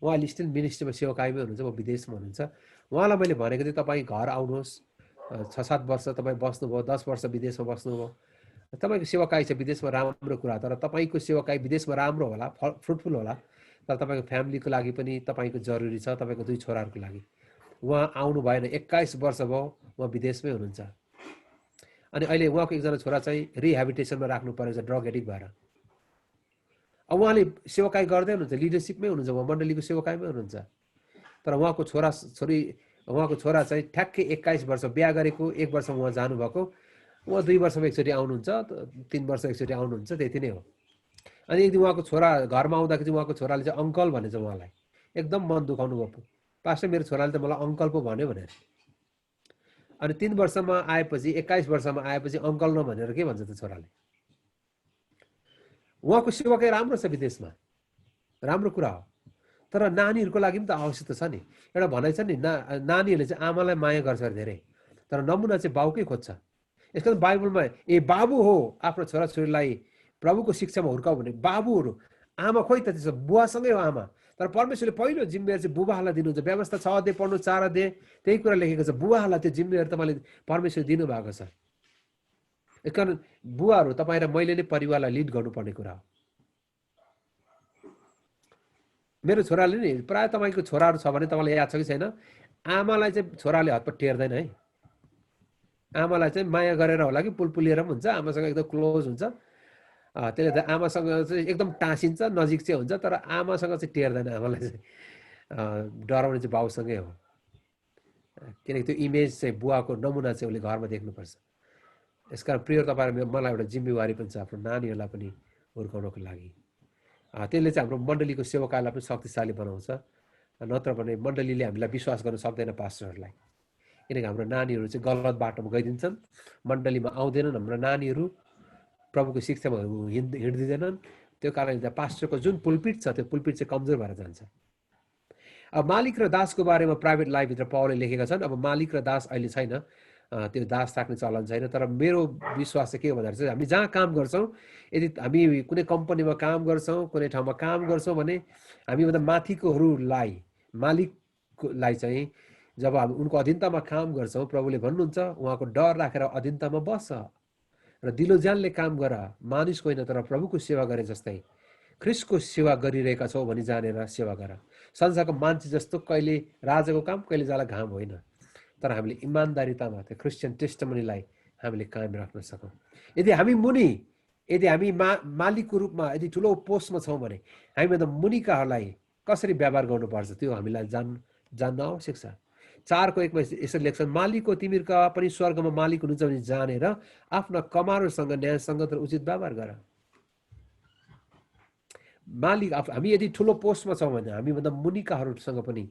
उहाँले स्टिल मिनिस्ट्रीमा सेवाकाईमै हुनुहुन्छ, म विदेशमा हुनुहुन्छ। उहाँलाई मैले भनेको थिएँ, तपाईँ घर आउनुहोस्, 6-7 वर्ष तपाईँ बस्नुभयो, 10 वर्ष विदेशमा बस्नुभयो, तपाईँको सेवाकाई छ विदेशमा, राम्रो कुरा, तर तपाईँको सेवाकाई विदेशमा राम्रो होला, फ्रुटफुल होला, तर तपाईँको फ्यामिलीको लागि पनि तपाईँको जरुरी छ, तपाईँको 2 छोराहरूको लागि। उहाँ आउनु भएन, 21 वर्ष भयो उहाँ विदेशमै हुनुहुन्छ। अनि अहिले उहाँको एकजना छोरा चाहिँ रिहेबिलिटेसनमा राख्नु परेको छ, ड्रग एडिक्ट भएर। अब उहाँले सेवाकाई गर्दै हुनुहुन्छ, लिडरसिपमै हुनुहुन्छ, उहाँ मण्डलीको सेवाकाईमै हुनुहुन्छ, तर उहाँको छोरा चाहिँ ठ्याक्कै 21 वर्ष, बिहा गरेको 1 वर्ष उहाँ जानुभएको, उहाँ 2 वर्षमा एकचोटि आउनुहुन्छ, 3 वर्ष एकचोटि आउनुहुन्छ, त्यति नै हो। अनि एक दिन उहाँको छोरा घरमा आउँदाखेरि चाहिँ उहाँको छोराले चाहिँ अङ्कल भनेछ उहाँलाई, एकदम मन दुखाउनु भयो, पास्टर मेरो छोराले त मलाई अङ्कल पो भन्यो भनेर। अनि 3 वर्षमा आएपछि, 21 वर्षमा आएपछि अङ्कल नभनेर के भन्छ त छोराले? उहाँको सेवाकाई राम्रो छ विदेशमा, राम्रो कुरा हो, तर नानीहरूको लागि पनि त आवश्यकता छ नि। एउटा भनाइ छ नि, नानीहरूले चाहिँ आमालाई माया गर्छ अरे धेरै, तर नमुना चाहिँ बाउकै खोज्छ। यसकारण बाइबलमा ए बाबु हो आफ्नो छोराछोरीलाई प्रभुको शिक्षामा हुर्काउ भने बाबुहरू, आमा खोइ त त्यसो बुवासँगै हो आमा। तर परमेश्वरले पहिलो जिम्मेवारी चाहिँ बुबाहरूलाई दिनुहुन्छ। व्यवस्था 6 अध्याय पढ्नु, 4 अध्याय त्यही कुरा लेखेको छ। बुबाहरूलाई त्यो जिम्मेवारी तपाईँले परमेश्वरले दिनुभएको छ। यसकारण बुवाहरू तपाईँ र मैले नै परिवारलाई लिड गर्नुपर्ने कुरा हो। मेरो छोराले नि प्रायः तपाईँको छोराहरू छ भने तपाईँलाई याद छ कि छैन, आमालाई चाहिँ छोराले हतपत टेर्दैन है। आमालाई चाहिँ माया गरेर होला कि पुलपुलिएर पनि हुन्छ, आमासँग एकदम क्लोज हुन्छ। त्यसले त आमासँग चाहिँ एकदम टाँसिन्छ, नजिक चाहिँ हुन्छ, तर आमासँग चाहिँ टेर्दैन। आमालाई चाहिँ डराउने चाहिँ बाउसँगै हो, किनकि त्यो इमेज चाहिँ बुवाको नमुना चाहिँ उसले घरमा देख्नुपर्छ। यसकारण प्रिय तपाईँहरू, मलाई एउटा जिम्मेवारी पनि छ आफ्नो नानीहरूलाई पनि हुर्काउनको लागि। त्यसले चाहिँ हाम्रो मण्डलीको सेवकालाई पनि शक्तिशाली बनाउँछ। नत्र भने मण्डलीले हामीलाई विश्वास गर्न सक्दैन पास्टरहरूलाई, किनकि हाम्रो नानीहरू चाहिँ गलत बाटोमा गइदिन्छन्, मण्डलीमा आउँदैनन्, हाम्रो नानीहरू प्रभुको शिक्षामा हिँड्दिँदैनन्। त्यो कारणले चाहिँ पास्टरको जुन पुलपिट छ त्यो पुलपिट चाहिँ कमजोर भएर जान्छ। अब मालिक र दासको बारेमा प्राइभेट लाइफभित्र पावलले लेखेका छन्। अब मालिक र दास अहिले छैन, त्यो दास राख्ने चलन छैन। तर मेरो विश्वास चाहिँ के हो भन्दाखेरि चाहिँ हामी जहाँ काम गर्छौँ, यदि हामी कुनै कम्पनीमा काम गर्छौँ, कुनै ठाउँमा काम गर्छौँ भने हामीभन्दा माथिकोहरूलाई, मालिकलाई चाहिँ जब हामी उनको अधीनतामा काम गर्छौँ, प्रभुले भन्नुहुन्छ उहाँको डर राखेर अधीनतामा बस्छ र दिलो ज्यानले काम गर, मानिसको होइन तर प्रभुको सेवा गरे जस्तै ख्रिस्टको सेवा गरिरहेका छौँ भनी जानेर सेवा गर। संसारको मान्छे जस्तो कहिले राजाको काम, कहिले जाला घाम होइन, तर हामीले इमान्दारितामा त्यो क्रिस्चियन टेस्टमनीलाई हामीले कायम राख्न सकौँ। यदि हामी मुनि, यदि हामी मालिकको रूपमा यदि ठुलो पोस्टमा छौँ भने हामीभन्दा मुनिकाहरूलाई कसरी व्यवहार गर्नुपर्छ त्यो हामीलाई जान्न आवश्यक छ। 4:1 यसरी लेख्छन्, मालिकको तिमीहरूका पनि स्वर्गमा मालिक हुनुहुन्छ भने जानेर आफ्ना कमारहरूसँग न्यायसङ्गत र उचित व्यवहार गर। मालिक हामी यदि ठुलो पोस्टमा छौँ भने हामीभन्दा मुनिकाहरूसँग पनि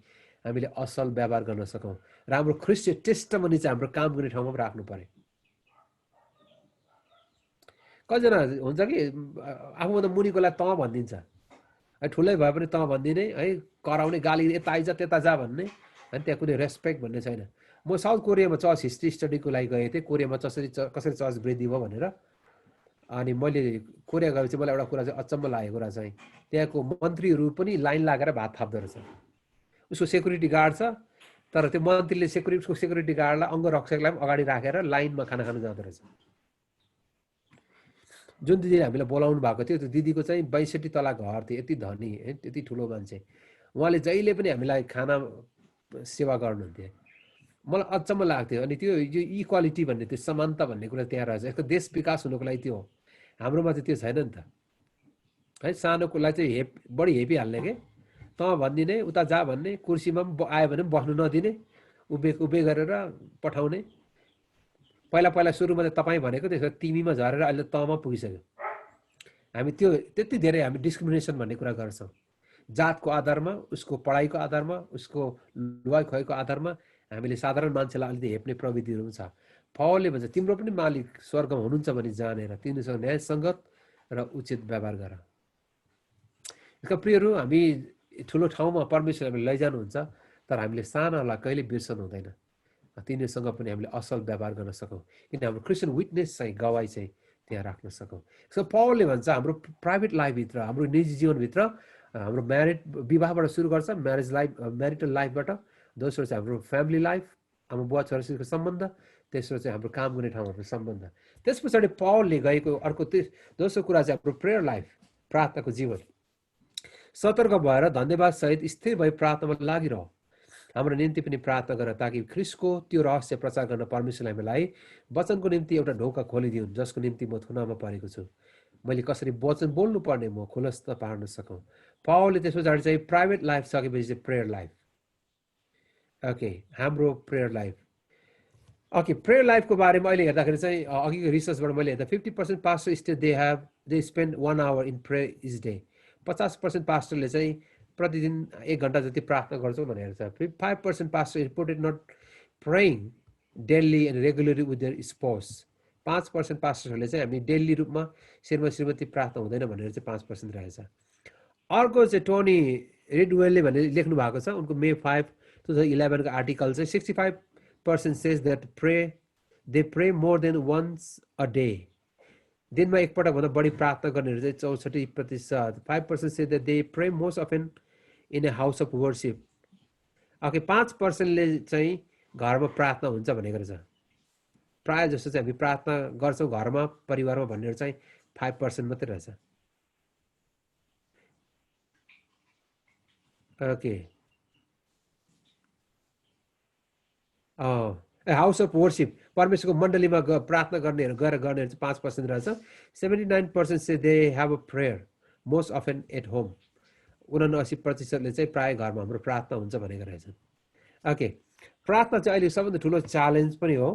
हामीले असल व्यवहार गर्न सकौँ र हाम्रो ख्रिस्टियन टेस्टमनी चाहिँ हाम्रो काम गर्ने ठाउँमा पनि राख्नु पर्यो। कतिजना हुन्छ कि आफूभन्दा मुनिकोलाई तँ भनिदिन्छ, है ठुलै भए पनि तँ भनिदिने, है कराउने, गाली यता आइज त्यता जा भन्ने, अनि त्यहाँ कुनै रेस्पेक्ट भन्ने छैन। म साउथ कोरियामा चर्च हिस्ट्री स्टडीको लागि गएको थिएँ, कोरियामा कसरी चर्च वृद्धि भयो भनेर। अनि मैले कोरिया गएपछि मलाई एउटा कुरा चाहिँ अचम्म लागेको कुरा चाहिँ त्यहाँको मन्त्रीहरू पनि लाइन लागेर भात थाप्दो रहेछ। उसको सेक्युरिटी गार्ड छ, तर त्यो मन्त्रीले उसको सेक्युरिटी गार्डलाई अङ्गरक्षकलाई पनि अगाडि राखेर लाइनमा खाना खानु जाँदो रहेछ। जुन दिदीले हामीलाई बोलाउनु भएको थियो त्यो दिदीको चाहिँ 62 तला घर थियो, यति धनी, यति ठुलो मान्छे। उहाँले जहिले पनि हामीलाई खाना सेवा गर्नुहुन्थ्यो। मलाई अचम्म लाग्थ्यो। अनि त्यो यो इक्वालिटी भन्ने, त्यो समानता भन्ने कुरा त्यहाँ रहेछ। यसको देश विकास हुनुको लागि त्यो हो, हाम्रोमा चाहिँ त्यो छैन नि त, है। सानोकोलाई चाहिँ बढी हेपिहाल्ने के, तँ भनिदिने, उता जा भन्ने, कुर्सीमा पनि आयो भने पनि बस्नु नदिने, उभे गरेर पठाउने। पहिला सुरुमा त तपाईँ भनेको त्यसो तिमीमा झरेर अहिले तँमा पुगिसक्यो। हामी त्यो त्यति धेरै हामी डिस्क्रिमिनेसन भन्ने कुरा गर्छौँ। जातको आधारमा, उसको पढाइको आधारमा, उसको लुगाइ खुवाइको आधारमा हामीले साधारण मान्छेलाई अलिकति हेप्ने प्रविधिहरू पनि छ। पावलले भन्छ तिम्रो पनि मालिक स्वर्गमा हुनुहुन्छ भने जानेर तिनीसँग न्यायसङ्गत र उचित व्यवहार गर। यसका प्रियहरू, हामी ठुलो ठाउँमा परमेश्वर हामीले लैजानुहुन्छ, तर हामीले सानालाई कहिले बिर्सनु हुँदैन। तिनीहरूसँग पनि हामीले असल व्यवहार गर्न सकौँ, किन हाम्रो क्रिस्चियन विटनेस चाहिँ गवाई चाहिँ त्यहाँ राख्न सकौँ। सो पावलले भन्छ हाम्रो प्राइभेट लाइफभित्र, हाम्रो निजी जीवनभित्र, हाम्रो विवाहबाट सुरु गर्छ, म्यारिटल लाइफबाट। दोस्रो चाहिँ हाम्रो फ्यामिली लाइफ, हाम्रो बुवा छोराछोरीको सम्बन्ध। तेस्रो चाहिँ हाम्रो काम गर्ने ठाउँहरूको सम्बन्ध। त्यस पछाडि पावलले गएको अर्को दोस्रो कुरा चाहिँ हाम्रो प्रेयर लाइफ, प्रार्थनाको जीवन। सतर्क भएर धन्यवाद सहित स्थिर भई प्रार्थनामा लागिरह। हाम्रो निम्ति पनि प्रार्थना गर ताकि ख्रिस्टको त्यो रहस्य प्रचार गर्न परमेश्वरले हामीलाई वचनको निम्ति एउटा ढोका खोलिदिउन्, जसको निम्ति म थुनामा परेको छु। मैले कसरी वचन बोल्नु पर्ने म खुलस्त पार्न सकौँ। पावलले त्यस पछाडि चाहिँ प्राइभेट लाइफ सकेपछि चाहिँ प्रेयर लाइफ। ओके, हाम्रो प्रेयर लाइफ। ओके, प्रेयर लाइफको बारेमा अहिले हेर्दाखेरि चाहिँ अघिको रिसर्चबाट मैले हेर्दा 50% pastor stay they spend 1 hour in prayer each day. 50% पास्टरले चाहिँ प्रतिदिन 1 घन्टा जति प्रार्थना गर्छौँ भनेर छ। 5% pastor reported not praying daily and regularly with their spouse. 5% पास्टरहरूले चाहिँ हामी डेली रूपमा श्रीमती प्रार्थना हुँदैन भनेर चाहिँ 5% रहेछ। अर्को चाहिँ टोनी रिडवेलले भने लेख्नु भएको छ, उनको May 5, 2011 को आर्टिकल चाहिँ 65% says that they pray more than once a day. दिनमा एकपल्ट भन्दा बढी प्रार्थना गर्नेहरू चाहिँ 64%, 5% say that they pray most often in a house of worship। Okay 5%ले चाहिँ घरमा प्रार्थना हुन्छ भनेको रहेछ। प्रायः जस्तो चाहिँ हामी प्रार्थना गर्छौँ घरमा परिवारमा भन्नेहरू चाहिँ 5% मात्रै रहेछ। ओके हाउस अफ वर्शिप परमेश्वरको मण्डलीमा प्रार्थना गर्नेहरू गएर गर्नेहरू चाहिँ 5% रहेछ। 79% say they have a prayer most often at home. 79% चाहिँ प्रायः घरमा हाम्रो प्रार्थना हुन्छ भनेको रहेछ। ओके प्रार्थना चाहिँ अहिले सबभन्दा ठुलो च्यालेन्ज पनि हो।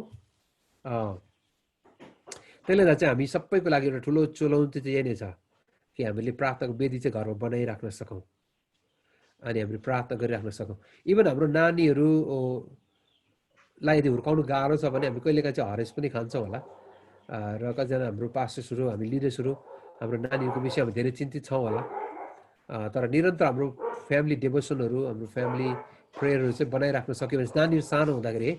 त्यसले गर्दा चाहिँ हामी सबैको लागि एउटा ठुलो चुनौती चाहिँ यही नै छ कि हामीले प्रार्थनाको वेदी चाहिँ घरमा बनाइराख्न सकौँ अनि हामीले प्रार्थना गरिराख्न सकौँ। इभन हाम्रो नानीहरू लाई यदि हुर्काउनु गाह्रो छ भने हामी कहिलेकाहीँ चाहिँ हरेस पनि खान्छौँ होला। र कतिजना हाम्रो पास्टर्सहरू हामी लिडर्सहरू हाम्रो नानीहरूको विषयमा धेरै चिन्तित छौँ होला। तर निरन्तर हाम्रो फ्यामिली डेभोसनहरू हाम्रो फ्यामिली प्रेयरहरू चाहिँ बनाइराख्न सक्यो भने नानीहरू सानो हुँदाखेरि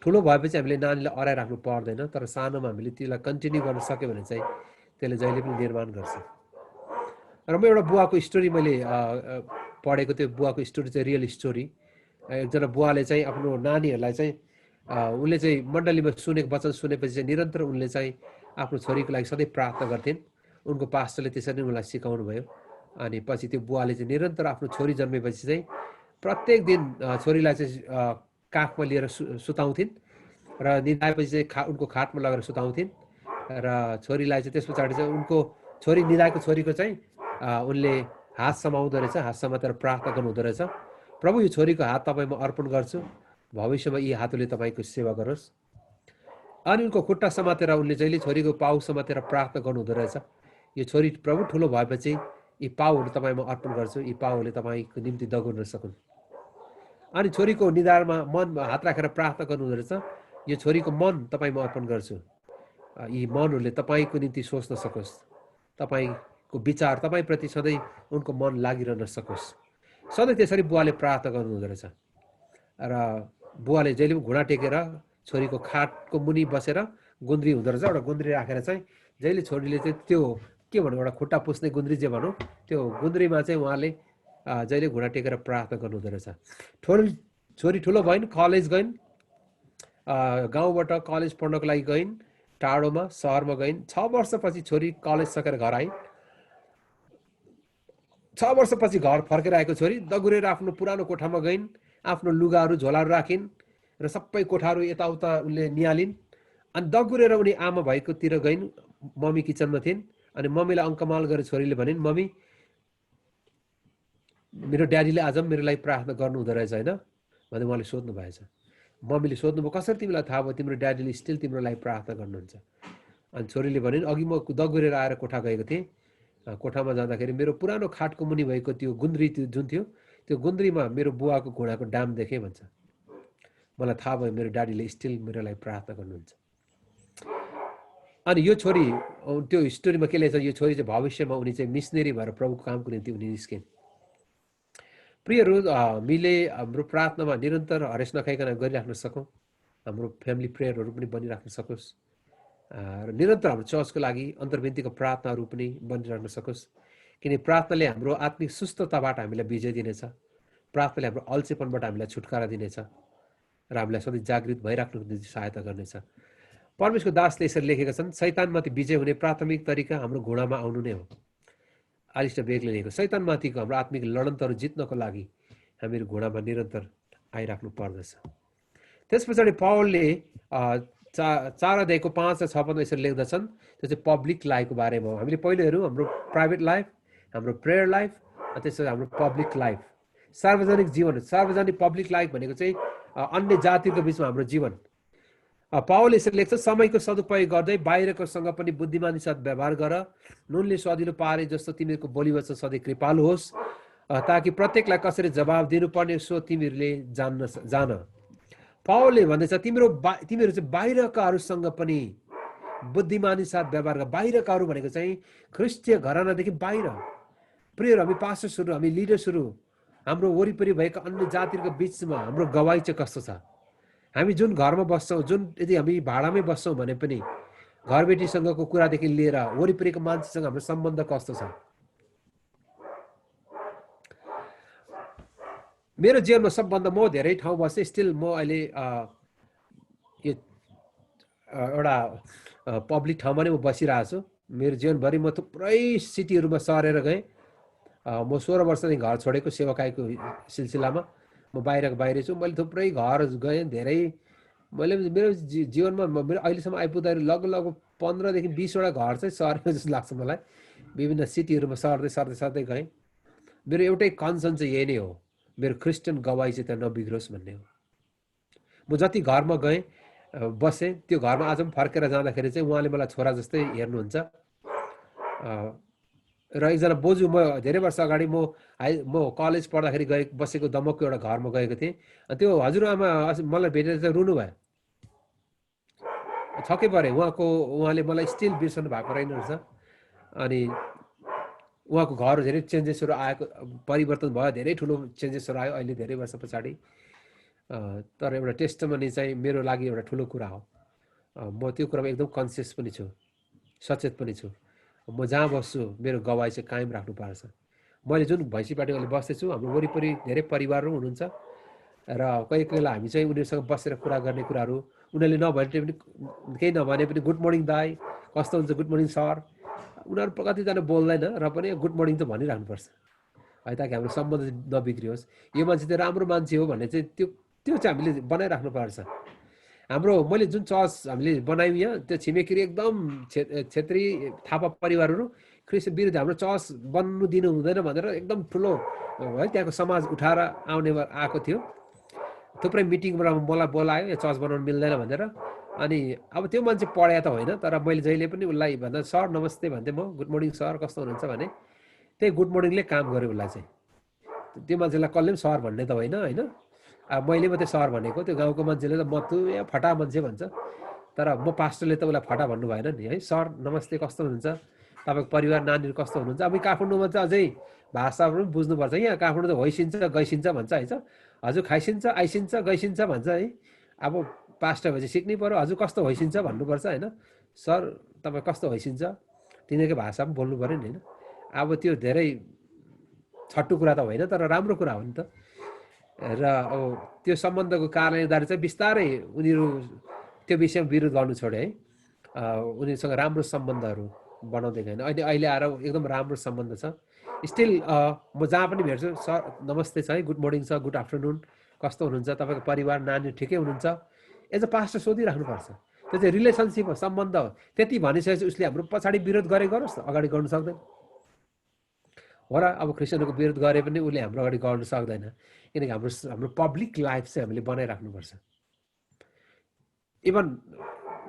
ठुलो भएपछि हामीले नानीलाई अराइराख्नु पर्दैन। तर सानोमा हामीले त्यसलाई कन्टिन्यू गर्न सक्यो भने चाहिँ त्यसले जहिले पनि निर्माण गर्छ। र म एउटा बुवाको स्टोरी मैले पढेको त्यो बुवाको स्टोरी चाहिँ रियल स्टोरी। एकजना बुवाले चाहिँ आफ्नो नानीहरूलाई चाहिँ उनले चाहिँ मण्डलीमा सुनेको वचन सुनेपछि चाहिँ निरन्तर उनले चाहिँ आफ्नो छोरीको लागि सधैँ प्रार्थना गर्थेन्। उनको पास्टरले त्यसरी नै उनलाई सिकाउनु भयो। अनि पछि त्यो बुवाले चाहिँ निरन्तर आफ्नो छोरी जन्मेपछि चाहिँ प्रत्येक दिन छोरीलाई चाहिँ काखमा लिएर सुताउँथिन् र निदाएपछि चाहिँ उनको खाटमा लगेर सुताउँथिन् र छोरीलाई चाहिँ त्यस पछाडि चाहिँ उनको छोरी निदाएको छोरीको चाहिँ उनले हात समाउँदो रहेछ। हात समातेर प्रार्थना गर्नुहुँदो रहेछ, प्रभु यो छोरीको हात तपाईँमा अर्पण गर्छु, भविष्यमा यी हातले तपाईँको सेवा गरोस्। अनि उनको खुट्टा समातेर उनले जहिले छोरीको पाउ समातेर प्रार्थना गर्नुहुँदो रहेछ, यो छोरी प्रभु ठुलो भएपछि यी पाउहरू तपाईँमा अर्पण गर्छु, यी पाउहरूले तपाईँको निम्ति दगुर्न सकुन्। अनि छोरीको निधारमा मन हात राखेर प्रार्थना गर्नुहुँदो रहेछ, यो छोरीको मन तपाईँमा अर्पण गर्छु, यी मनहरूले तपाईँको निम्ति सोच्न सकोस्, तपाईँको विचार तपाईँप्रति सधैँ उनको मन लागिरहन सकोस्। सधैँ त्यसरी बुवाले प्रार्थना गर्नुहुँदो रहेछ। र बुवाले जहिले पनि घुँडा टेकेर छोरीको खाटको मुनि बसेर गुन्द्री हुँदो रहेछ। एउटा गुन्द्री राखेर चाहिँ जहिले छोरीले चाहिँ त्यो के भनौँ एउटा खुट्टा पुस्ने गुन्द्री जे भनौँ त्यो गुन्द्रीमा चाहिँ उहाँले जहिले घुँडा टेकेर प्रार्थना गर्नुहुँदो रहेछ। छोरी ठुलो भइन्, कलेज गइन्, गाउँबाट कलेज पढ्नको लागि गइन्, टाढोमा सहरमा गइन्। 6 वर्षपछि छोरी कलेज सकेर घर आइन्। 6 वर्षपछि घर फर्केर आएको छोरी दगुरेर आफ्नो पुरानो कोठामा गइन्, आफ्नो लुगाहरू झोलाहरू राखिन् र सबै कोठाहरू यताउता उनले निहालिन्। अनि दगुरेर उनी आमा भएकोतिर गइन्। मम्मी किचनमा थिइन्। अनि मम्मीलाई अङ्कमाल गरेर छोरीले भनिन्, मम्मी मेरो ड्याडीले आज मेरो लागि प्रार्थना गर्नुहुँदो रहेछ होइन भने उहाँले सोध्नु भएछ। मम्मीले सोध्नुभयो, कसरी तिमीलाई थाहा भयो तिम्रो ड्याडीले स्टिल तिम्रो लागि प्रार्थना गर्नुहुन्छ? अनि छोरीले भनिन्, अघि म दगुरेर आएर कोठा गएको थिएँ, कोठामा जाँदाखेरि मेरो पुरानो खाटको मुनि भएको त्यो गुन्द्री जुन थियो त्यो गुन्द्रीमा मेरो बुवाको घुँडाको डाम देखेँ भन्छ। मलाई थाहा भयो मेरो ड्याडीले स्टिल मेरो लागि प्रार्थना गर्नुहुन्छ। अनि यो छोरी त्यो स्टोरीमा के लेख्छ, यो छोरी चाहिँ भविष्यमा उनी चाहिँ मिसनरी भएर प्रभुको कामको निम्ति उनी निस्किन्। प्रियहरू, हामीले हाम्रो प्रार्थनामा निरन्तर हरेस नखाइकन गरिराख्न सकौँ, हाम्रो फ्यामिली प्रेयरहरू पनि बनिराख्न सकोस् र निरन्तर हाम्रो चर्चको लागि अन्तर्विन्तीको प्रार्थनाहरू पनि बनिराख्न सकोस्। किन प्रार्थनाले हाम्रो आत्मिक सुस्तताबाट हामीलाई विजय दिनेछ, प्रार्थनाले हाम्रो अल्छेपनबाट हामीलाई छुटकारा दिनेछ र हामीलाई सधैँ जागृत भइराख्नुको निम्ति सहायता गर्नेछ। परमेश्वरको दासले यसरी लेखेका छन्, शैतानमाथि विजय हुने प्राथमिक तरिका हाम्रो घुँडामा आउनु नै हो। आलिस्टर बेगले लेखेको शैतानमाथिको हाम्रो आत्मिक लडन्तहरू जित्नको लागि हामीहरू घुँडामा निरन्तर आइराख्नु पर्दछ। त्यस पछाडि पावलले 4 अध्यायको 5 र 6 पदमा यसरी लेख्दछन्, त्यो चाहिँ पब्लिक लाइफको बारेमा हो। हामीले पहिलो हेरौँ हाम्रो प्राइभेट लाइफ, हाम्रो प्रेयर लाइफ, त्यसपछि हाम्रो पब्लिक लाइफ, सार्वजनिक जीवन। सार्वजनिक पब्लिक लाइफ भनेको चाहिँ अन्य जातिको बिचमा हाम्रो जीवन। पावलले यसरी लेख्छ, समयको सदुपयोग गर्दै बाहिरकोसँग पनि बुद्धिमानी साथ व्यवहार गर, नुनले सजिलो पारे जस्तो तिमीहरूको बोलीवचन सधैँ कृपालु होस्, ताकि प्रत्येकलाई कसरी जवाब दिनुपर्ने सो तिमीहरूले जान। पावलले भन्दैछ तिमीहरू चाहिँ बाहिरकाहरूसँग पनि बुद्धिमानी साथ व्यवहार गर। बाहिरकाहरू भनेको चाहिँ ख्रिस्टीय घरानादेखि बाहिर। प्रियहरू, हामी पास्टर्सहरू, हामी लिडर्सहरू, हाम्रो वरिपरि भएका अन्य जातिहरूको बिचमा हाम्रो गवाई चाहिँ कस्तो छ? हामी जुन घरमा बस्छौँ, जुन यदि हामी भाडामै बस्छौँ भने पनि घरबेटीसँगको कुरादेखि लिएर वरिपरिको मान्छेसँग हाम्रो सम्बन्ध कस्तो छ? मेरो जीवनमा सबभन्दा म धेरै ठाउँ बसेँ, स्टिल म अहिले यो एउटा पब्लिक ठाउँमा नै म बसिरहेको छु। मेरो जीवनभरि म थुप्रै सिटीहरूमा सरेर गएँ। म 16 वर्षदेखि घर छोडेको सेवाकाईको सिलसिलामा म बाहिरै छु। मैले थुप्रै घर गएँ, धेरै मैले मेरो जीवनमा मेरो अहिलेसम्म आइपुग्दाखेरि लगभग 15 देखि 20वटा घर चाहिँ सरेको जस्तो लाग्छ मलाई। विभिन्न सिटीहरूमा सर्दै गएँ। मेरो एउटै कन्सर्न चाहिँ यही नै हो, मेरो क्रिस्चियन गवाई चाहिँ त्यहाँ नबिग्रोस् भन्ने हो। म जति घरमा गएँ बसेँ, त्यो घरमा आज पनि फर्केर जाँदाखेरि चाहिँ उहाँले मलाई छोरा जस्तै हेर्नुहुन्छ। र एकजना बोजू, म धेरै वर्ष अगाडि म कलेज पढ्दाखेरि बसेको दमकको एउटा घरमा गएको थिएँ। त्यो हजुरआमा मलाई भेटेर चाहिँ रुनु भयो, छक्कै परेँ। उहाँले मलाई स्टिल बिर्सनु भएको रहेन रहेछ। अनि उहाँको घर धेरै चेन्जेसहरू आएको, परिवर्तन भयो, धेरै ठुलो चेन्जेसहरू आयो अहिले धेरै वर्ष पछाडि। तर एउटा टेस्टमनी चाहिँ मेरो लागि एउटा ठुलो कुरा हो। म त्यो कुरामा एकदम कन्सियस पनि छु, सचेत पनि छु। म जहाँ बस्छु मेरो गवाई चाहिँ कायम राख्नुपर्छ। मैले जुन भैँसीपाटी अहिले बस्दैछु, हाम्रो वरिपरि धेरै परिवारहरू हुनुहुन्छ र कोही बेला हामी चाहिँ उनीहरूसँग बसेर कुरा गर्ने कुराहरू, उनीहरूले नभने पनि केही नभने पनि गुड मर्निङ दाई, कस्तो हुन्छ, गुड मर्निङ सर, उनीहरू कतिजना बोल्दैन र पनि गुड मर्निङ त भनिराख्नुपर्छ है, ताकि हाम्रो सम्बन्ध नबिग्रियोस्। यो मान्छे चाहिँ राम्रो मान्छे हो भन्ने चाहिँ त्यो चाहिँ हामीले बनाइराख्नुपर्छ। हाम्रो मैले जुन चर्च हामीले बनायौँ यहाँ, त्यो छिमेकीहरू एकदम क्षेत्री थापा परिवारहरू क्रिस्चियन विरुद्ध हाम्रो चर्च बन्नु दिनु हुँदैन भनेर एकदम ठुलो है त्यहाँको समाज उठाएर आएको थियो। थुप्रै मिटिङबाट मलाई बोलायो, यो चर्च बनाउनु मिल्दैन भनेर। अनि अब त्यो मान्छे पढाए त होइन, तर मैले जहिले पनि उसलाई भन्दा सर नमस्ते भन्थेँ म, गुड मर्निङ सर कस्तो हुनुहुन्छ भने त्यही गुड मर्निङले काम गर्यो उसलाई चाहिँ। त्यो मान्छेलाई कसले पनि सर भन्ने त होइन। अब मैले मात्रै सर भनेको, त्यो गाउँको मान्छेले त म तँ यहाँ फटा मान्छे भन्छ, तर म पास्टरले त उसलाई फटा भन्नु भएन नि है। सर नमस्ते कस्तो हुनुहुन्छ, तपाईँको परिवार नानीहरू कस्तो हुनुहुन्छ। अब काठमाडौँमा चाहिँ अझै भाषाहरू पनि बुझ्नुपर्छ। यहाँ काठमाडौँ त होइसिन्छ गइसिन्छ भन्छ है, हजुर खाइसिन्छ आइसिन्छ गइसिन्छ भन्छ है। अब पास्टर भएपछि सिक्नै पर्यो, हजुर कस्तो होइसिन्छ भन्नुपर्छ होइन। सर तपाईँ कस्तो होइसिन्छ, तिनीहरूकै भाषा पनि बोल्नु पऱ्यो नि होइन। अब त्यो धेरै छट्टु कुरा त होइन, तर राम्रो कुरा हो नि त। र अब त्यो सम्बन्धको कारणले चाहिँ बिस्तारै उनीहरू त्यो विषयमा विरोध गर्नु छोडे है। उनीहरूसँग राम्रो सम्बन्धहरू बनाउँदै गएन। अहिले आएर एकदम राम्रो सम्बन्ध छ। स्टिल म जहाँ पनि भेट्छु, सर नमस्ते छ है, गुड मर्निङ छ, गुड आफ्टरनुन, कस्तो हुनुहुन्छ, तपाईँको परिवार नानी ठिकै हुनुहुन्छ, एज अ पास्टर सोधिराख्नुपर्छ। त्यो चाहिँ रिलेसनसिप हो, सम्बन्ध हो। त्यति भनिसकेपछि उसले हाम्रो पछाडि विरोध गरोस्, अगाडि गर्नु सक्दैन हो र। अब क्रिस्चियनहरूको विरोध गरे पनि उसले हाम्रो अगाडि गर्नु सक्दैन, किनकि हाम्रो पब्लिक लाइफ चाहिँ हामीले बनाइराख्नुपर्छ। इभन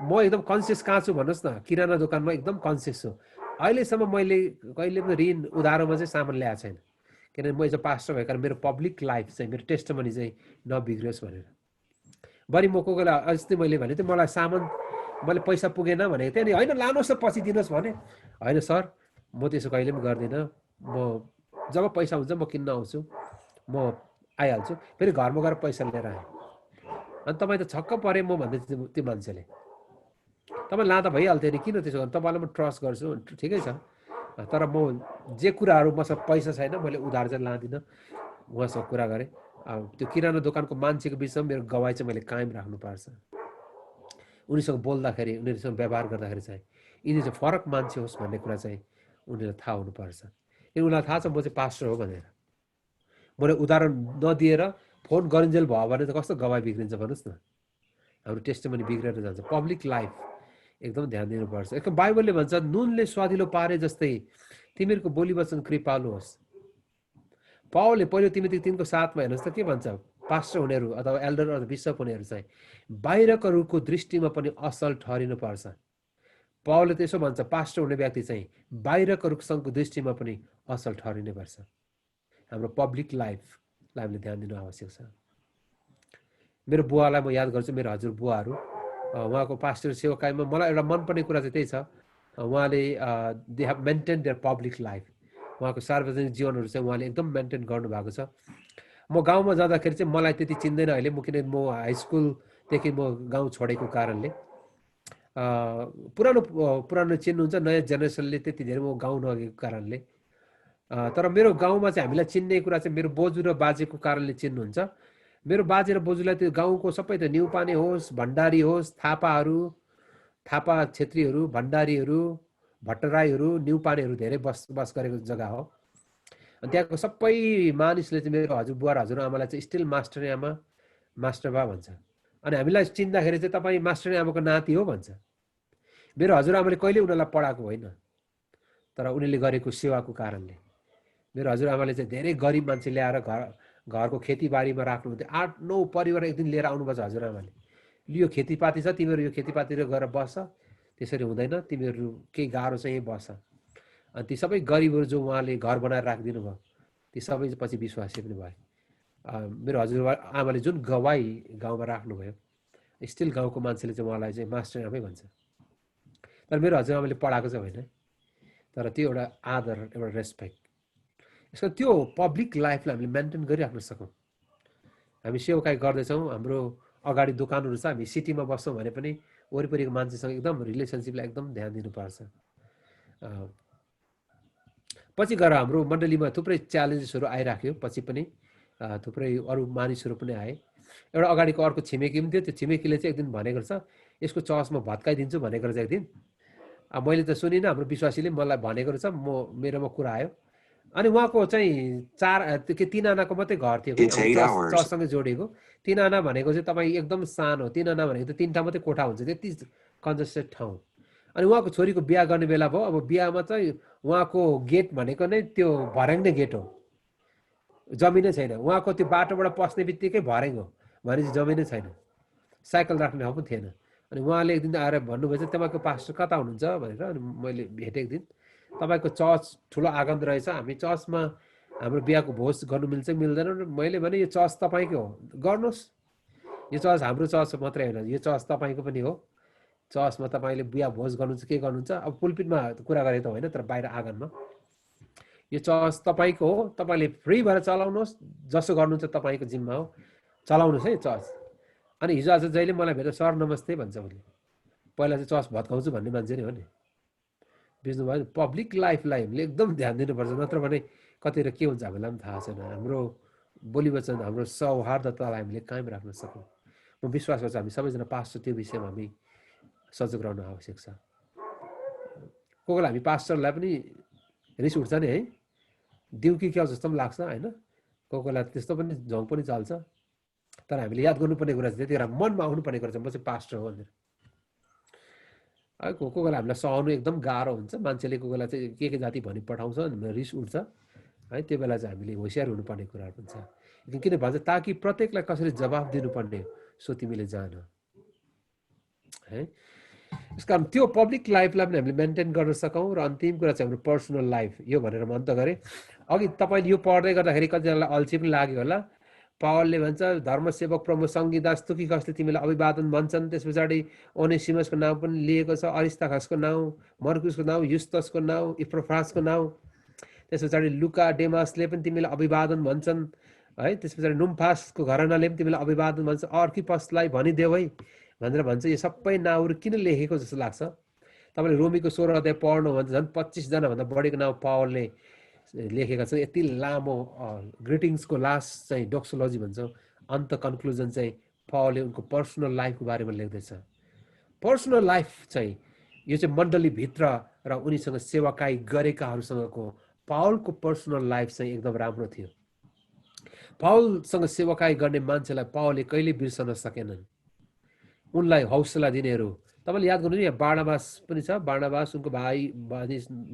म एकदम कन्सियस कहाँ छु भन्नुहोस् न, किराना दोकानमा एकदम कन्सियस छु। अहिलेसम्म मैले कहिले पनि ऋण उधारोमा चाहिँ सामान ल्याएको छैन, किनभने म एज अ पास्टर भएको कारण मेरो पब्लिक लाइफ चाहिँ, मेरो टेस्टमनी चाहिँ नबिग्रियोस् भनेर। बरु म कोही बेला अस्ति मैले भने थिएँ, मलाई सामान मैले पैसा पुगेन भनेको थिएँ, अनि होइन लानुहोस् न पछि दिनुहोस् भने, होइन सर म त्यसो कहिले पनि गर्दिनँ, म जब पैसा हुन्छ म किन्न आउँछु, म आइहाल्छु, फेरि घरमा गएर पैसा लिएर आएँ। अनि तपाईँ त छक्क परे म भन्दै त्यो मान्छेले, तपाईँ लाँदा भइहाल्थ्यो नि, किन त्यसो गर्नु, तपाईँलाई म ट्रस्ट गर्छु, ठिकै छ, तर म जे कुराहरू मसँग पैसा छैन मैले उधार चाहिँ लाँदिनँ, उहाँसँग कुरा गरेँ। त्यो किराना दोकानको मान्छेको बिचमा मेरो गवाई चाहिँ मैले कायम राख्नुपर्छ। उनीसँग बोल्दाखेरि, उनीहरूसँग व्यवहार गर्दाखेरि चाहिँ यिनी चाहिँ फरक मान्छे होस् भन्ने कुरा चाहिँ उनीहरूलाई थाहा हुनुपर्छ। किन उनीहरूलाई थाहा छ म चाहिँ पास्टर हो भनेर। मैले उदाहरण नदिएर फोन गरिन्जेल भयो भने त कस्तो गवाई बिग्रिन्छ भन्नुहोस् न, हाम्रो टेस्टमनी बिग्रेर जान्छ। पब्लिक लाइफ एकदम ध्यान दिनुपर्छ। एकदम बाइबलले भन्छ नुनले स्वादिलो पारे जस्तै तिमीहरूको बोली वचन कृपालु होस्। पावलले पहिलो तिमीदेखि 3:7 हेर्नुहोस् त के भन्छ, पास्टर हुनेहरू अथवा एल्डर अथवा बिशप हुनेहरू चाहिँ बाहिरकोहरूको दृष्टिमा पनि असल ठहरिनुपर्छ। पावलले त्यसो भन्छ, पास्टर हुने व्यक्ति चाहिँ बाहिरकोहरूको दृष्टिमा पनि असल ठहरिनुपर्छ। हाम्रो पब्लिक लाइफलाई हामीले ध्यान दिनु आवश्यक छ। मेरो बुवालाई म याद गर्छु, मेरो हजुर बुवाहरू, उहाँको पास्टर सेवाकाईमा मलाई एउटा मनपर्ने कुरा चाहिँ त्यही छ, उहाँले they have maintain their public life. उहाँको सार्वजनिक जीवनहरू चाहिँ उहाँले एकदम मेन्टेन गर्नुभएको छ। म गाउँमा जाँदाखेरि चाहिँ मलाई त्यति चिन्दैन अहिले, म किनभने म हाई स्कुल देखि म गाउँ छोडेको कारणले पुरानो चिन्नुहुन्छ, नयाँ जेनेरेसनले त्यति धेरै म गाउँ नगएको कारणले। तर मेरो गाउँमा चाहिँ हामीलाई चिन्ने कुरा चाहिँ मेरो बोजू र बाजेको कारणले चिन्नुहुन्छ। मेरो बाजे र बोजूलाई त्यो गाउँको सबै त न्युपाने होस्, भण्डारी होस्, थापा छेत्रीहरू, भण्डारीहरू, भट्टराईहरू, न्युपानेहरू धेरै बसोबास गरेको जग्गा हो। अनि त्यहाँको सबै मानिसले चाहिँ मेरो हजुरबुवा र हजुरआमालाई चाहिँ स्टिल मास्टर आमा, मास्टर बा भन्छ। अनि हामीलाई चिन्दाखेरि चाहिँ तपाईँ मास्टर आमाको नाति हो भन्छ। मेरो हजुरआमाले कहिले उनीहरूलाई पढाएको होइन, तर उनीहरूले गरेको सेवाको कारणले। मेरो हजुरआमाले चाहिँ धेरै गरिब मान्छे ल्याएर घरको खेतीबारीमा राख्नुहुन्थ्यो। 8-9 परिवार एक दिन लिएर आउनुपर्छ हजुरआमाले। यो खेतीपाती छ, तिमीहरू यो खेतीपातीतिर गएर बस, त्यसरी हुँदैन, तिमीहरू केही गाह्रो चाहिँ यहीँ बस। अनि ती सबै गरिबहरू जो उहाँले घर बनाएर राखिदिनु भयो, ती सबै पछि विश्वासी पनि भए। मेरो हजुरआमाले जुन गवाई गाउँमा राख्नुभयो, स्टिल गाउँको मान्छेले चाहिँ उहाँलाई चाहिँ मास्टर आमै भन्छ। तर मेरो हजुरआमाले पढाएको चाहिँ होइन, तर त्यो एउटा आदर, एउटा रेस्पेक्ट। यसको त्यो पब्लिक लाइफलाई हामीले मेन्टेन गरिराख्न सकौँ। हामी सेवाकाई गर्दैछौँ, हाम्रो अगाडि दोकानहरू छ, हामी सिटीमा बस्छौँ भने पनि वरिपरिको मान्छेसँग एकदम रिलेसनसिपलाई एकदम ध्यान दिनुपर्छ। पछि गएर हाम्रो मण्डलीमा थुप्रै च्यालेन्जेसहरू आइराख्यो, पछि पनि थुप्रै अरू मानिसहरू पनि आए। एउटा अगाडिको अर्को छिमेकी पनि थियो, त्यो छिमेकीले चाहिँ एक दिन भनेको छ यसको चर्चमा भत्काइदिन्छु भनेको चाहिँ एक दिन। मैले त सुनिनँ, हाम्रो विश्वासीले मलाई भनेको रहेछ, मेरोमा कुरा आयो। अनि उहाँको चाहिँ 3 आनाको मात्रै घर थियो, चर्चसँगै जोडिएको। 3 आना भनेको चाहिँ तपाईँ एकदम सानो, 3 आना भनेको त 3टा मात्रै कोठा हुन्छ, त्यति कन्जस्टेड ठाउँ। अनि उहाँको छोरीको बिहा गर्ने बेला भयो। अब बिहामा चाहिँ उहाँको गेट भनेको नै त्यो भर्याङ गेट हो, जमिनै छैन। उहाँको त्यो बाटोबाट पस्ने बित्तिकै भर्याङ हो, भनेपछि जमिनै छैन, साइकल राख्ने ठाउँ पनि थिएन। अनि उहाँले एक दिन आएर भन्नुभएछ तपाईँको पास्टर कता हुनुहुन्छ भनेर। अनि मैले भेटेँ एक दिन, तपाईँको चर्च ठुलो आगन्त रहेछ, हामी चर्चमा हाम्रो बिहाको भोज गर्नु मिल्छ मिल्दैन। मैले भने यो चर्च तपाईँकै हो, गर्नुहोस्। यो चर्च हाम्रो चर्च मात्रै होइन, यो चर्च तपाईँको पनि हो। चर्चमा तपाईँले बिहा भोज गर्नुहुन्छ, के गर्नुहुन्छ, अब पुलपिटमा कुरा गरे त होइन, तर बाहिर आँगनमा यो चर्च तपाईँको हो, तपाईँले फ्री भएर चलाउनुहोस्, जसो गर्नुहुन्छ तपाईँको जिम्मा हो, चलाउनुहोस् है चर्च। अनि हिजो आज जहिले मलाई भेट्दा सर नमस्ते भन्छ उसले। पहिला चाहिँ चर्च भत्काउँछु भन्ने मान्छे नै हो नि, बुझ्नुभयो। पब्लिक लाइफलाई हामीले एकदम ध्यान दिनुपर्छ, नत्र भने कतिखेर के हुन्छ हामीलाई पनि थाहा छैन। हाम्रो बोली वचन, हाम्रो सौहार्दतालाई हामीले कायम राख्न सकौँ। म विश्वास गर्छु हामी सबैजना पास्टर त्यो विषयमा हामी सजग रहनु आवश्यक छ। कोही बेला हामी पास्टरलाई पनि रिस उठ्छ नि है, दिउकी क्या जस्तो पनि लाग्छ होइन, कोही बेला त्यस्तो पनि झौँ पनि चल्छ। तर हामीले याद गर्नुपर्ने कुरा चाहिँ त्यतिखेर मनमा आउनुपर्ने कुरा चाहिँ म चाहिँ पास्टर हो भनेर। है कोही बेला हामीलाई सहनु एकदम गाह्रो हुन्छ, मान्छेले कोही बेला चाहिँ के जाति भनी पठाउँछ, रिस उठ्छ है, त्यो बेला चाहिँ हामीले होसियार हुनुपर्ने कुराहरू हुन्छ। किन भन्छ, ताकि प्रत्येकलाई कसरी जवाफ दिनुपर्ने सो तिमीले जान है। यस कारण त्यो पब्लिक लाइफलाई पनि हामीले मेन्टेन गर्न सकौँ। र अन्तिम कुरा चाहिँ हाम्रो पर्सनल लाइफ, यो भनेर म अन्त गरेँ। अघि तपाईँले यो पढ्दै गर्दाखेरि कतिजनालाई अल्छी पनि लाग्यो होला। पावलले भन्छ धर्मसेवक प्रमुख संगीदास तुकिकसले तिमीलाई अभिवादन भन्छन्। त्यस पछाडि ओनेसिमसको नाउँ पनि लिएको छ, अरिस्तार्खसको नाउँ, मर्कुसको नाउँ, युस्तसको नाउँ, इप्रोफ्रासको नाउँ। त्यस पछाडि लुका डेमासले पनि तिमीलाई अभिवादन भन्छन् है। त्यस पछाडि नुम्फासको घरानाले पनि तिमीलाई अभिवादन भन्छ, अर्किपसलाई भनिदेऊ है भनेर भन्छ। यो सबै नाउँहरू किन लेखेको जस्तो लाग्छ? तपाईँले रोमीको 16 अध्याय पढ्नु भने झन् 25 जनाभन्दा बढीको नाउँ पावलले लेखेका छन्। यति लामो ग्रिटिङ्सको लास्ट चाहिँ डोक्सोलोजी भन्छ, अन्त कन्क्लुजन चाहिँ पावलले उनको पर्सनल लाइफको बारेमा लेख्दैछ। पर्सनल लाइफ चाहिँ यो चाहिँ मण्डलीभित्र र उनीसँग सेवाकाई गरेकाहरूसँगको पावलको पर्सनल लाइफ चाहिँ एकदम राम्रो थियो। पावलसँग सेवाकाई गर्ने मान्छेलाई पावलले कहिले बिर्सन सकेनन्। उनलाई हौसला दिनेहरू तपाईँले याद गर्नु, यहाँ बार्नाबास पनि छ, बार्नाबास, उनको भाइ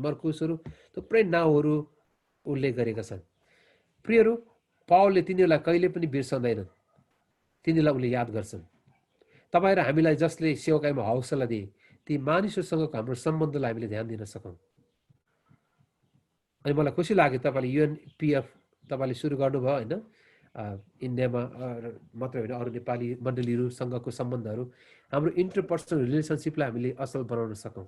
मर्कुसहरू, थुप्रै नाउँहरू उल्लेख गरेका छन्। प्रियहरू, पावलले तिनीहरूलाई कहिले पनि बिर्सँदैनन्, तिनीहरूलाई उनले याद गर्छन्। तपाईँ र हामीलाई जसले सेवाकाईमा हौसला दिए, ती मानिसहरूसँगको हाम्रो सम्बन्धलाई हामीले ध्यान दिन सकौँ। अनि मलाई खुसी लाग्यो तपाईँले UNPF तपाईँले सुरु गर्नुभयो होइन। इन्डियामा मात्र होइन, अरू नेपाली मण्डलीहरूसँगको सम्बन्धहरू, हाम्रो इन्टरपर्सनल रिलेसनसिपलाई हामीले असल बनाउन सकौँ।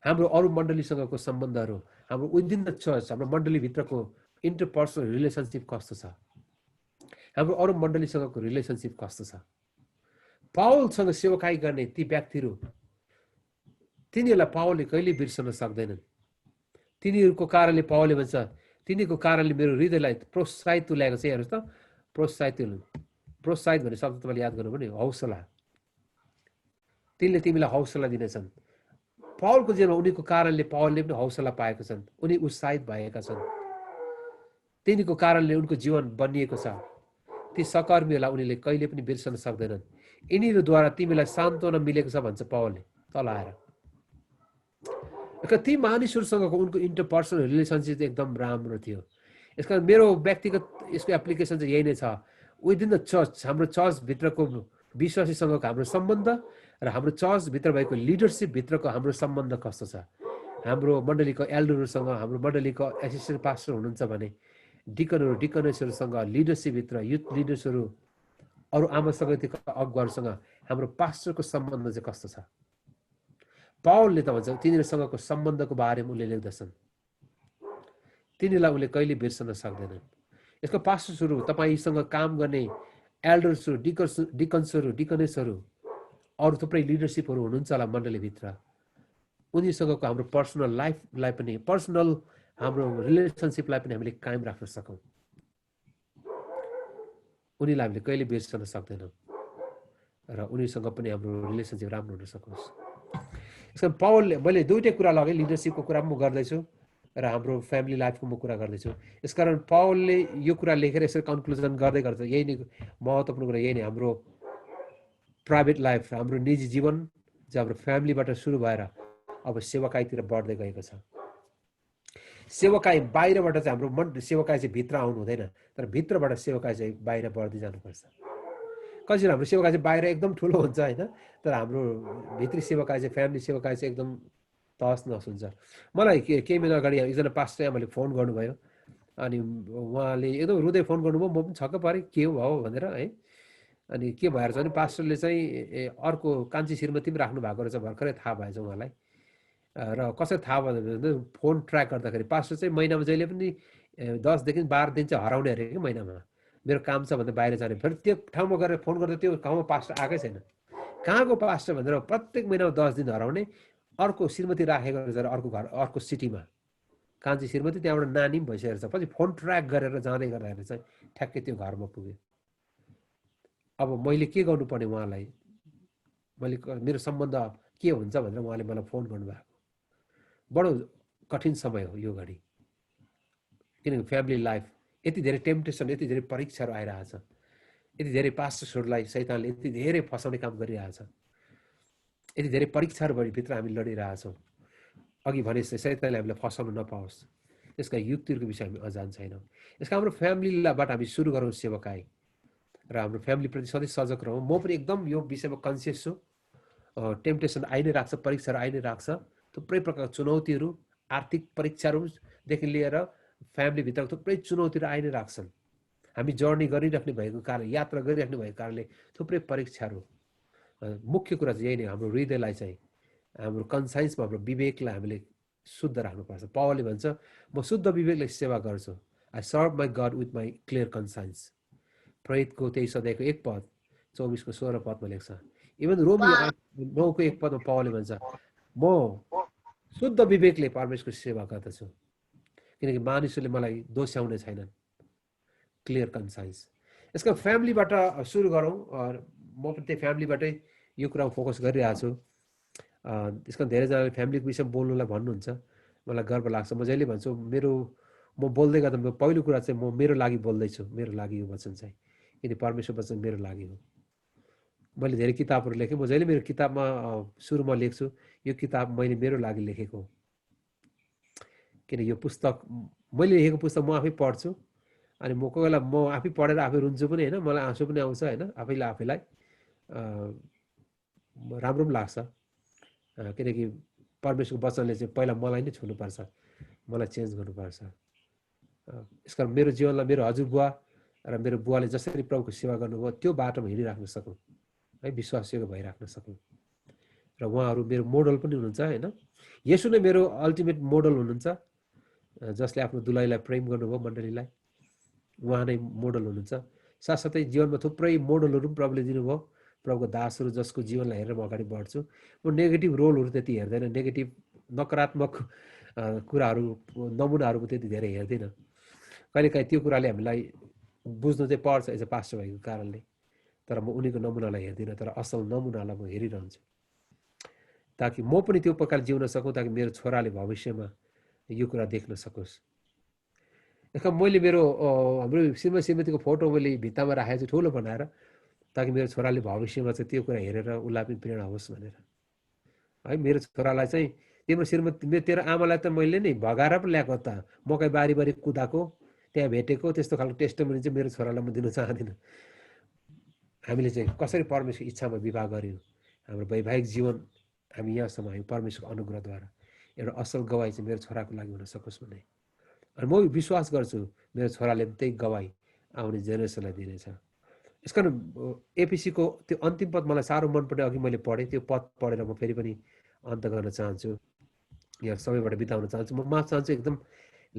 हाम्रो अरू मण्डलीसँगको सम्बन्धहरू, हाम्रो विदिन द चर्च, हाम्रो मण्डलीभित्रको इन्टरपर्सनल रिलेसनसिप कस्तो छ, हाम्रो अरू मण्डलीसँगको रिलेसनसिप कस्तो छ। पावलसँग सेवकाई गर्ने ती व्यक्तिहरू तिनीहरूलाई पावलले कहिले बिर्सन सक्दैनन्। तिनीहरूको कारणले पावलले भन्छ तिनीहरूको कारणले मेरो हृदयलाई प्रोत्साहित तुल्याएको छ। हेर्नुहोस् त, प्रोत्साहित भन्ने शब्द तपाईँले याद गर्नु पनि हौसला। तिनले तिमीलाई हौसला दिनेछन्। पावलको जीवनमा उनीको कारणले पावलले पनि हौसला पाएको छन्, उनी उत्साहित भएका छन्। तिनीको कारणले उनको जीवन बनिएको छ। ती सहकर्मीहरूलाई उनीले कहिले पनि बिर्सन सक्दैनन्। यिनीहरूद्वारा तिमीलाई सान्त्वना मिलेको छ भन्छ पावलले तल आएर। ती मानिसहरूसँगको उनको इन्टरपर्सनल रिलेसनसिप एकदम राम्रो थियो। यसकारण मेरो व्यक्तिगत यसको एप्लिकेसन चाहिँ यही नै छ। विदिन द चर्च, हाम्रो चर्चभित्रको विश्वासीसँगको हाम्रो सम्बन्ध र हाम्रो चर्चभित्र भएको लिडरसिपभित्रको हाम्रो सम्बन्ध कस्तो छ। हाम्रो मण्डलीको एल्डरहरूसँग, हाम्रो मण्डलीको एसिस्टेन्ट पास्टर हुनुहुन्छ भने डिकनहरू डिकनेसहरूसँग, लिडरसिपभित्र युथ लिडर्सहरू, अरू आमा समितिका अगुवाहरूसँग हाम्रो पास्टरको सम्बन्ध चाहिँ कस्तो छ। पावलले त भन्छ तिनीहरूसँगको सम्बन्धको बारेमा उनले लेख्दछन्। तिनीहरूलाई उनले कहिले बिर्सन सक्दैनन्। यसको पास्टर्सहरू, तपाईँसँग काम गर्ने एल्डर्सहरू, डिकन्सहरू, डिकनेसहरू, अरू थुप्रै लिडरसिपहरू हुनुहुन्छ होला मण्डलीभित्र। उनीसँगको हाम्रो पर्सनल लाइफलाई पनि, पर्सनल हाम्रो रिलेसनसिपलाई पनि हामीले कायम राख्न सकौँ। उनीलाई हामीले कहिले बिर्सन सक्दैनौँ र उनीसँग पनि हाम्रो रिलेसनसिप राम्रो हुन सकोस्। यसमा पावलले, मैले दुईटै कुरा लगेँ, लिडरसिपको कुरा पनि म गर्दैछु र हाम्रो फ्यामिली लाइफको म कुरा गर्दैछु। यसकारण पावलले यो कुरा लेखेर यसरी कन्क्लुजन गर्दै गर्छ। यही नै महत्त्वपूर्ण कुरा, यही नै हाम्रो प्राइभेट लाइफ, हाम्रो निजी जीवन चाहिँ हाम्रो फ्यामिलीबाट सुरु भएर अब सेवाकाईतिर बढ्दै गएको छ। सेवाकाई बाहिरबाट चाहिँ हाम्रो सेवाकाई चाहिँ भित्र आउनु हुँदैन, तर भित्रबाट सेवाकाई चाहिँ बाहिर बढ्दै जानुपर्छ। कसरी हाम्रो सेवाकाई चाहिँ बाहिर एकदम ठुलो हुन्छ होइन, तर हाम्रो भित्री सेवाकाई चाहिँ, फ्यामिली सेवाकाई चाहिँ एकदम तहस नहस हुन्छ। मलाई केही महिना अगाडि एकजना पास्टर मैले फोन गर्नुभयो, अनि उहाँले एकदम रुँदै फोन गर्नुभयो। म पनि छक्क परेँ, के हो भाउ भनेर है। अनि के भएर छ भने पास्टरले चाहिँ अर्को कान्छी श्रीमती पनि राख्नु भएको रहेछ, भर्खरै थाहा भएछ उहाँलाई। र कसरी थाहा भयो भने फोन ट्र्याक गर्दाखेरि पास्टर चाहिँ महिनामा जहिले पनि 10 देखि 12 दिन चाहिँ हराउने अरे कि महिनामा, मेरो काम छ भन्दा बाहिर जाने। फेरि त्यो ठाउँमा गएर फोन गर्दा त्यो ठाउँमा पास्टर आएकै छैन। कहाँको पास्टर भनेर प्रत्येक महिनामा 10 दिन हराउने, अर्को श्रीमती राखेको रहेछ अर्को घर, अर्को सिटीमा कान्छी श्रीमती, त्यहाँबाट नानी पनि भइसकेको छ। पछि फोन ट्र्याक गरेर जाँदै गर्दाखेरि चाहिँ ठ्याक्कै त्यो घरमा पुग्यो। अब मैले के गर्नुपर्ने उहाँलाई, मैले मेरो सम्बन्ध के हुन्छ भनेर उहाँले मलाई फोन गर्नुभएको। बडो कठिन समय हो यो घडी, किनकि फ्यामिली लाइफ यति धेरै टेम्पटेसन, यति धेरै परीक्षाहरू आइरहेछ, यति धेरै पास्टर्सहरूलाई शैतानले यति धेरै फसाउने काम गरिरहेछ, यति धेरै परीक्षाहरू भित्र हामी लडिरहेछौँ। अघि भने शैतानले हामीलाई फसाउन नपाओस्, त्यसका युक्तिहरूको विषय हामी अजान छैनौँ। यसका हाम्रो फ्यामिलीबाट हामी सुरु गरौँ सेवाकाई, र हाम्रो फ्यामिलीप्रति सधैँ सजग रहौँ। म पनि एकदम यो विषयमा कन्सियस छु। टेम्पटेसन आइ नै राख्छ, परीक्षाहरू आइ नै राख्छ, थुप्रै प्रकारका चुनौतीहरू, आर्थिक परीक्षाहरूदेखि लिएर फ्यामिलीभित्र थुप्रै चुनौतीहरू आइ नै राख्छन्। हामी जर्नी गरिराख्ने भएको कारण, यात्रा गरिराख्ने भएको कारणले थुप्रै परीक्षाहरू। मुख्य कुरा चाहिँ यही नै, हाम्रो हृदयलाई चाहिँ, हाम्रो कन्साइन्समा हाम्रो विवेकलाई हामीले शुद्ध राख्नुपर्छ। पावलले भन्छ म शुद्ध विवेकले सेवा गर्छु, I serve my God with my clear conscience. प्रेरितको 23 अध्यायको 1 पद, 24 को 16 पदमा लेख्छ। इभन रोमी 9 को 1 पदमा पावलले भन्छ म शुद्ध विवेकले परमेश्वरको सेवा गर्दछु, किनकि मानिसहरूले मलाई दोस्याउने छैनन्। Clear conscience. यसको फ्यामिलीबाट सुरु गरौँ। म पनि त्यही फ्यामिलीबाटै यो कुरामा फोकस गरिरहेको छु। त्यसको धेरैजनाले फ्यामिलीको विषयमा बोल्नुलाई भन्नुहुन्छ, मलाई गर्व लाग्छ। म जहिले भन्छु म बोल्दै गर्दा पहिलो कुरा चाहिँ म मेरो लागि बोल्दैछु, मेरो लागि यो वचन चाहिँ, किन परमेश्वर वचन मेरो लागि हो। मैले धेरै किताबहरू लेखेँ, म जहिले मेरो किताबमा सुरुमा लेख्छु यो किताब मैले मेरो लागि लेखेको हो, किन यो पुस्तक मैले लेखेको पुस्तक म आफै पढ्छु। अनि म कोही बेला म आफै पढेर आफै रुन्छु पनि होइन, मलाई आँसु पनि आउँछ होइन, आफैलाई राम्रो पनि लाग्छ, किनकि परमेश्वरको वचनले चाहिँ पहिला मलाई नै छुनुपर्छ, मलाई चेन्ज गर्नुपर्छ। यसकारण मेरो जीवनलाई मेरो हजुरबुवा र मेरो बुवाले जसरी प्रभुको सेवा गर्नुभयो त्यो बाटोमा हिँडिराख्न सकौँ है, विश्वासयोग्य भइराख्न सकौँ। र उहाँहरू मेरो मोडल पनि हुनुहुन्छ होइन। यसो नै मेरो अल्टिमेट मोडल हुनुहुन्छ, जसले आफ्नो दुलाईलाई प्रेम गर्नुभयो, मण्डलीलाई, उहाँ नै मोडल हुनुहुन्छ। साथसाथै जीवनमा थुप्रै मोडलहरू पनि प्रभुले दिनुभयो। प्रभुको दासहरू जसको जीवनलाई हेरेर म अगाडि बढ्छु। म नेगेटिभ रोलहरू त्यति हेर्दैन, नेगेटिभ नकारात्मक कुराहरू नमुनाहरू त्यति धेरै हेर्दिनँ। कहिलेकाहीँ त्यो कुराले हामीलाई बुझ्नु चाहिँ पर्छ एज अ पास्टर भएको कारणले, तर म उनीको नमुनालाई हेर्दिनँ, तर असल नमुनालाई म हेरिरहन्छु ताकि म पनि त्यो प्रकार जिउन सकौँ, ताकि मेरो छोराले भविष्यमा यो कुरा देख्न सकोस्। यसमा मैले मेरो हाम्रो श्रीमतीको फोटो मैले भित्तामा राखेको छु ठुलो बनाएर, ताकि मेरो छोराले भविष्यमा चाहिँ त्यो कुरा हेरेर उसलाई पनि प्रेरणा होस् भनेर है। मेरो छोरालाई चाहिँ तिम्रो श्रीमती तेरो आमालाई त मैले नि भगाएर पो ल्याएको त, मकै बारी कुदाएको त्यहाँ भेटेको त्यस्तो खालको टेस्टमनी चाहिँ मेरो छोरालाई म दिन चाहदिनँ। हामीले चाहिँ कसरी परमेश्वरको इच्छामा विवाह गऱ्यौँ, हाम्रो वैवाहिक जीवन हामी यहाँसम्म हामी परमेश्वरको अनुग्रहद्वारा एउटा असल गवाई चाहिँ मेरो छोराको लागि हुन सकोस् भन्ने। अनि म विश्वास गर्छु मेरो छोराले त्यही गवाई आउने जेनेरेसनलाई दिनेछ। यस कारण एपिसीको त्यो अन्तिम पद मलाई साह्रो मन पऱ्यो। अघि मैले पढेँ, त्यो पद पढेर म फेरि पनि अन्त गर्न चाहन्छु, यहाँ समयबाट बिताउन चाहन्छु। म माफ चाहन्छु एकदम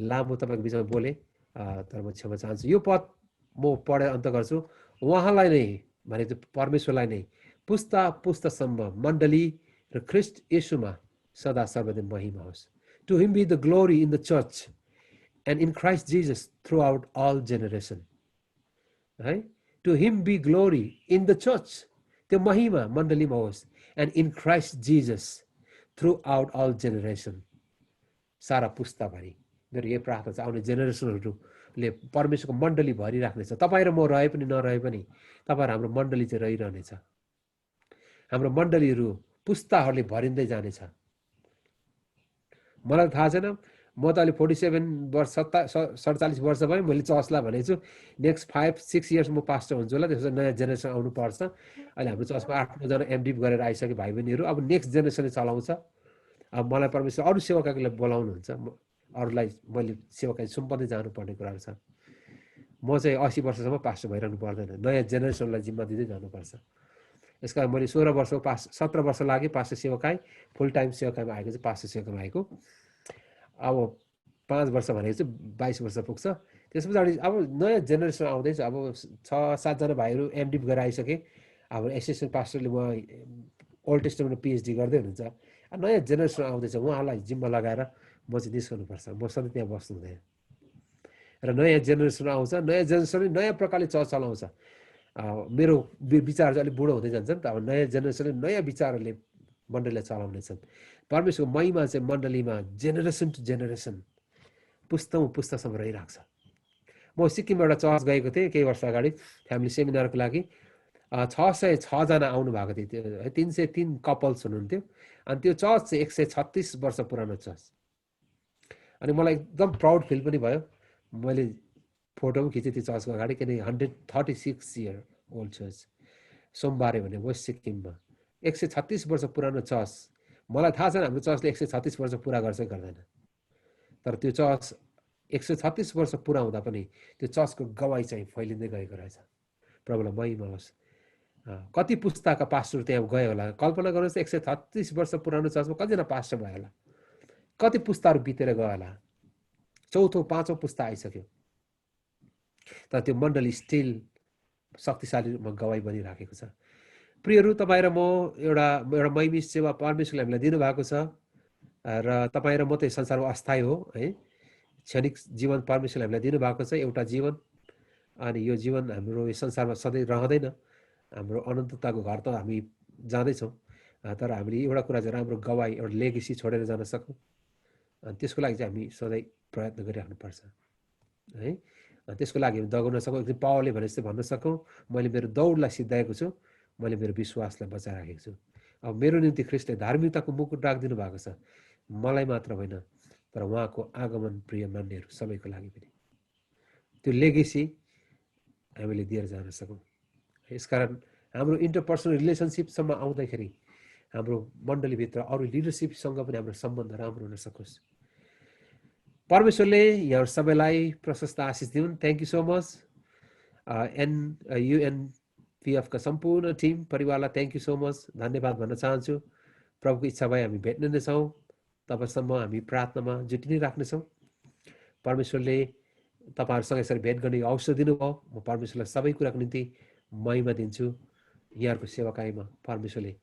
लामो तपाईँको बिचमा बोलेँ, तर म क्षमा चाहन्छु। यो पद म पढेर अन्त गर्छु। उहाँलाई नै भनेको परमेश्वरलाई नै पुस्ता पुस्तासम्म मण्डली र ख्रिस्ट येशूमा सदा सर्वदा महिमा होस्। To him be the glory in the church and in Christ Jesus throughout all generation है। To him be glory in the church, त्यो महिमा मण्डलीमा होस्, and in Christ Jesus throughout all generation, सारा पुस्ताभरि। मेरो यो प्रार्थना छ आउने जेनेरेसनहरूले परमेश्वरको मण्डली भरिराख्नेछ। तपाईँ र म रहे पनि नरहे पनि तपाईँहरू हाम्रो मण्डली चाहिँ रहिरहनेछ। हाम्रो मण्डलीहरू पुस्ताहरूले भरिँदै जानेछ। मलाई थाहा छैन, म त अहिले 47 वर्ष 47 वर्ष भयो। मैले चर्चलाई भनेको छु नेक्स्ट 5-6 इयर्स म पास्टर हुन्छु होला, त्यसपछि नयाँ जेनेरेसन आउनुपर्छ। अहिले हाम्रो चर्चमा 8-9 जना एमडिप गरेर आइसके भाइ बहिनीहरू, अब नेक्स्ट जेनेरेसनले चलाउँछ। अब मलाई परमेश्वर अरू सेवकाले बोलाउनुहुन्छ, अरूलाई मैले सेवकाई सुम्पँदै जानुपर्ने कुराहरू छ। म चाहिँ 80 वर्षसम्म पास्टर भइरहनु पर्दैन, नयाँ जेनेरेसनलाई जिम्मा दिँदै जानुपर्छ। यस कारण मैले 16 वर्ष 17 वर्ष लाग्यो पास्टर सेवकाई, फुल टाइम सेवकाईमा आएको चाहिँ पास्टर सेवकाईमा आएको। अब 5 वर्ष भनेको चाहिँ 22 वर्ष पुग्छ। त्यस पछाडि अब नयाँ जेनेरेसन आउँदैछ। अब 6-7 जना भाइहरू एमडिप गरेर आइसके। हाम्रो एसिस्टेन्ट पास्टरले उहाँ ओल्ड टेस्टामेन्टमा पिएचडी गर्दै हुनुहुन्छ। नयाँ जेनेरेसन आउँदैछ, उहाँलाई जिम्मा लगाएर म चाहिँ निस्कनुपर्छ। म सधैँ त्यहाँ बस्नु हुँदैन। र नयाँ जेनेरेसन आउँछ, नयाँ जेनेरेसनले नयाँ प्रकारले चर्च चलाउँछ। मेरो विचार चाहिँ अलिक बुढो हुँदै जान्छ नि त। अब नयाँ जेनेरेसनले नयाँ विचारहरूले मण्डलीलाई चलाउनेछन्। परमेश्वरको महिमा चाहिँ मण्डलीमा जेनेरेसन टु जेनेरेसन, पुस्तामा पुस्तासम्म रहिरहेको छ। म सिक्किममा एउटा चर्च गएको थिएँ केही वर्ष अगाडि फ्यामिली सेमिनारको लागि। 606 जना आउनु भएको थियो, त्यो 303 कपल्स हुनुहुन्थ्यो। अनि त्यो चर्च चाहिँ 136 वर्ष पुरानो चर्च। अनि मलाई एकदम प्राउड फिल पनि भयो। मैले फोटो पनि खिचेँ त्यो चर्चको अगाडि, किनकि 136 इयर ओल्ड चर्च। सोमबारे भने वेस्ट सिक्किममा 136 वर्ष पुरानो चर्च। मलाई थाहा छैन हाम्रो चर्चले 136 वर्ष पुरा गर्छ गर्दैन, तर त्यो चर्च 136 वर्ष पुरा हुँदा पनि त्यो चर्चको गवाई चाहिँ फैलिँदै गएको रहेछ। प्रभुलाई महिमा होस्। कति पुस्ताका पास्टर त्यहाँ गयो होला, कल्पना गर्नुहोस्। 136 वर्ष पुरानो चर्चमा कतिजना पास्टर भयो होला, कति पुस्ताहरू बितेर गयो होला। 4औँ 5औँ पुस्ता आइसक्यो, तर त्यो मण्डली स्टिल शक्तिशाली रूपमा गवाई बनिराखेको छ। प्रियहरू, तपाईँ र म एउटा महिमी सेवा परमेश्वरले हामीलाई दिनुभएको छ। र तपाईँ र म त संसारमा अस्थायी हो है, क्षणिक जीवन परमेश्वरले हामीलाई दिनुभएको छ, एउटा जीवन। अनि यो जीवन हाम्रो यो संसारमा सधैँ रहँदैन, हाम्रो अनन्तताको घर त हामी जाँदैछौँ। तर हामीले एउटा कुरा चाहिँ राम्रो गवाई, एउटा लेगेसी छोडेर जान सकौँ। अनि त्यसको लागि चाहिँ हामी सधैँ प्रयत्न गरिराख्नुपर्छ है। त्यसको लागि हामी दगाउन सकौँ। एकदम पावरले भने जस्तो भन्न सकौँ, मैले मेरो दौडलाई सिद्धाएको छु, मैले मेरो विश्वासलाई बचाइराखेको छु। अब मेरो निम्ति ख्रिस्टले धार्मिकताको मुकुट राखिदिनु भएको छ, मलाई मात्र होइन तर उहाँको आगमन प्रिय मान्नेहरू सबैको लागि पनि। त्यो लेगेसी हामीले दिएर जान सकौँ। यसकारण हाम्रो इन्टरपर्सनल रिलेसनसिपसम्म आउँदाखेरि हाम्रो मण्डलीभित्र अरू लिडरसिपसँग पनि हाम्रो सम्बन्ध राम्रो हुन सकोस्। परमेश्वरले यहाँ सबैलाई प्रशस्त आशिष दिउन्। Thank you so much. युएनपिएफका सम्पूर्ण टिम परिवारलाई थ्याङ्क यू सो मच, धन्यवाद भन्न चाहन्छु। प्रभुको इच्छा भए हामी भेट्ने नै छौँ। तबसम्म हामी प्रार्थनामा जुटि नै राख्नेछौँ। परमेश्वरले तपाईँहरूसँग यसरी भेट गर्ने अवसर दिनुभयो। म परमेश्वरलाई सबै कुराको निम्ति महिमा दिन्छु। यहाँहरूको सेवाकाईमा परमेश्वरले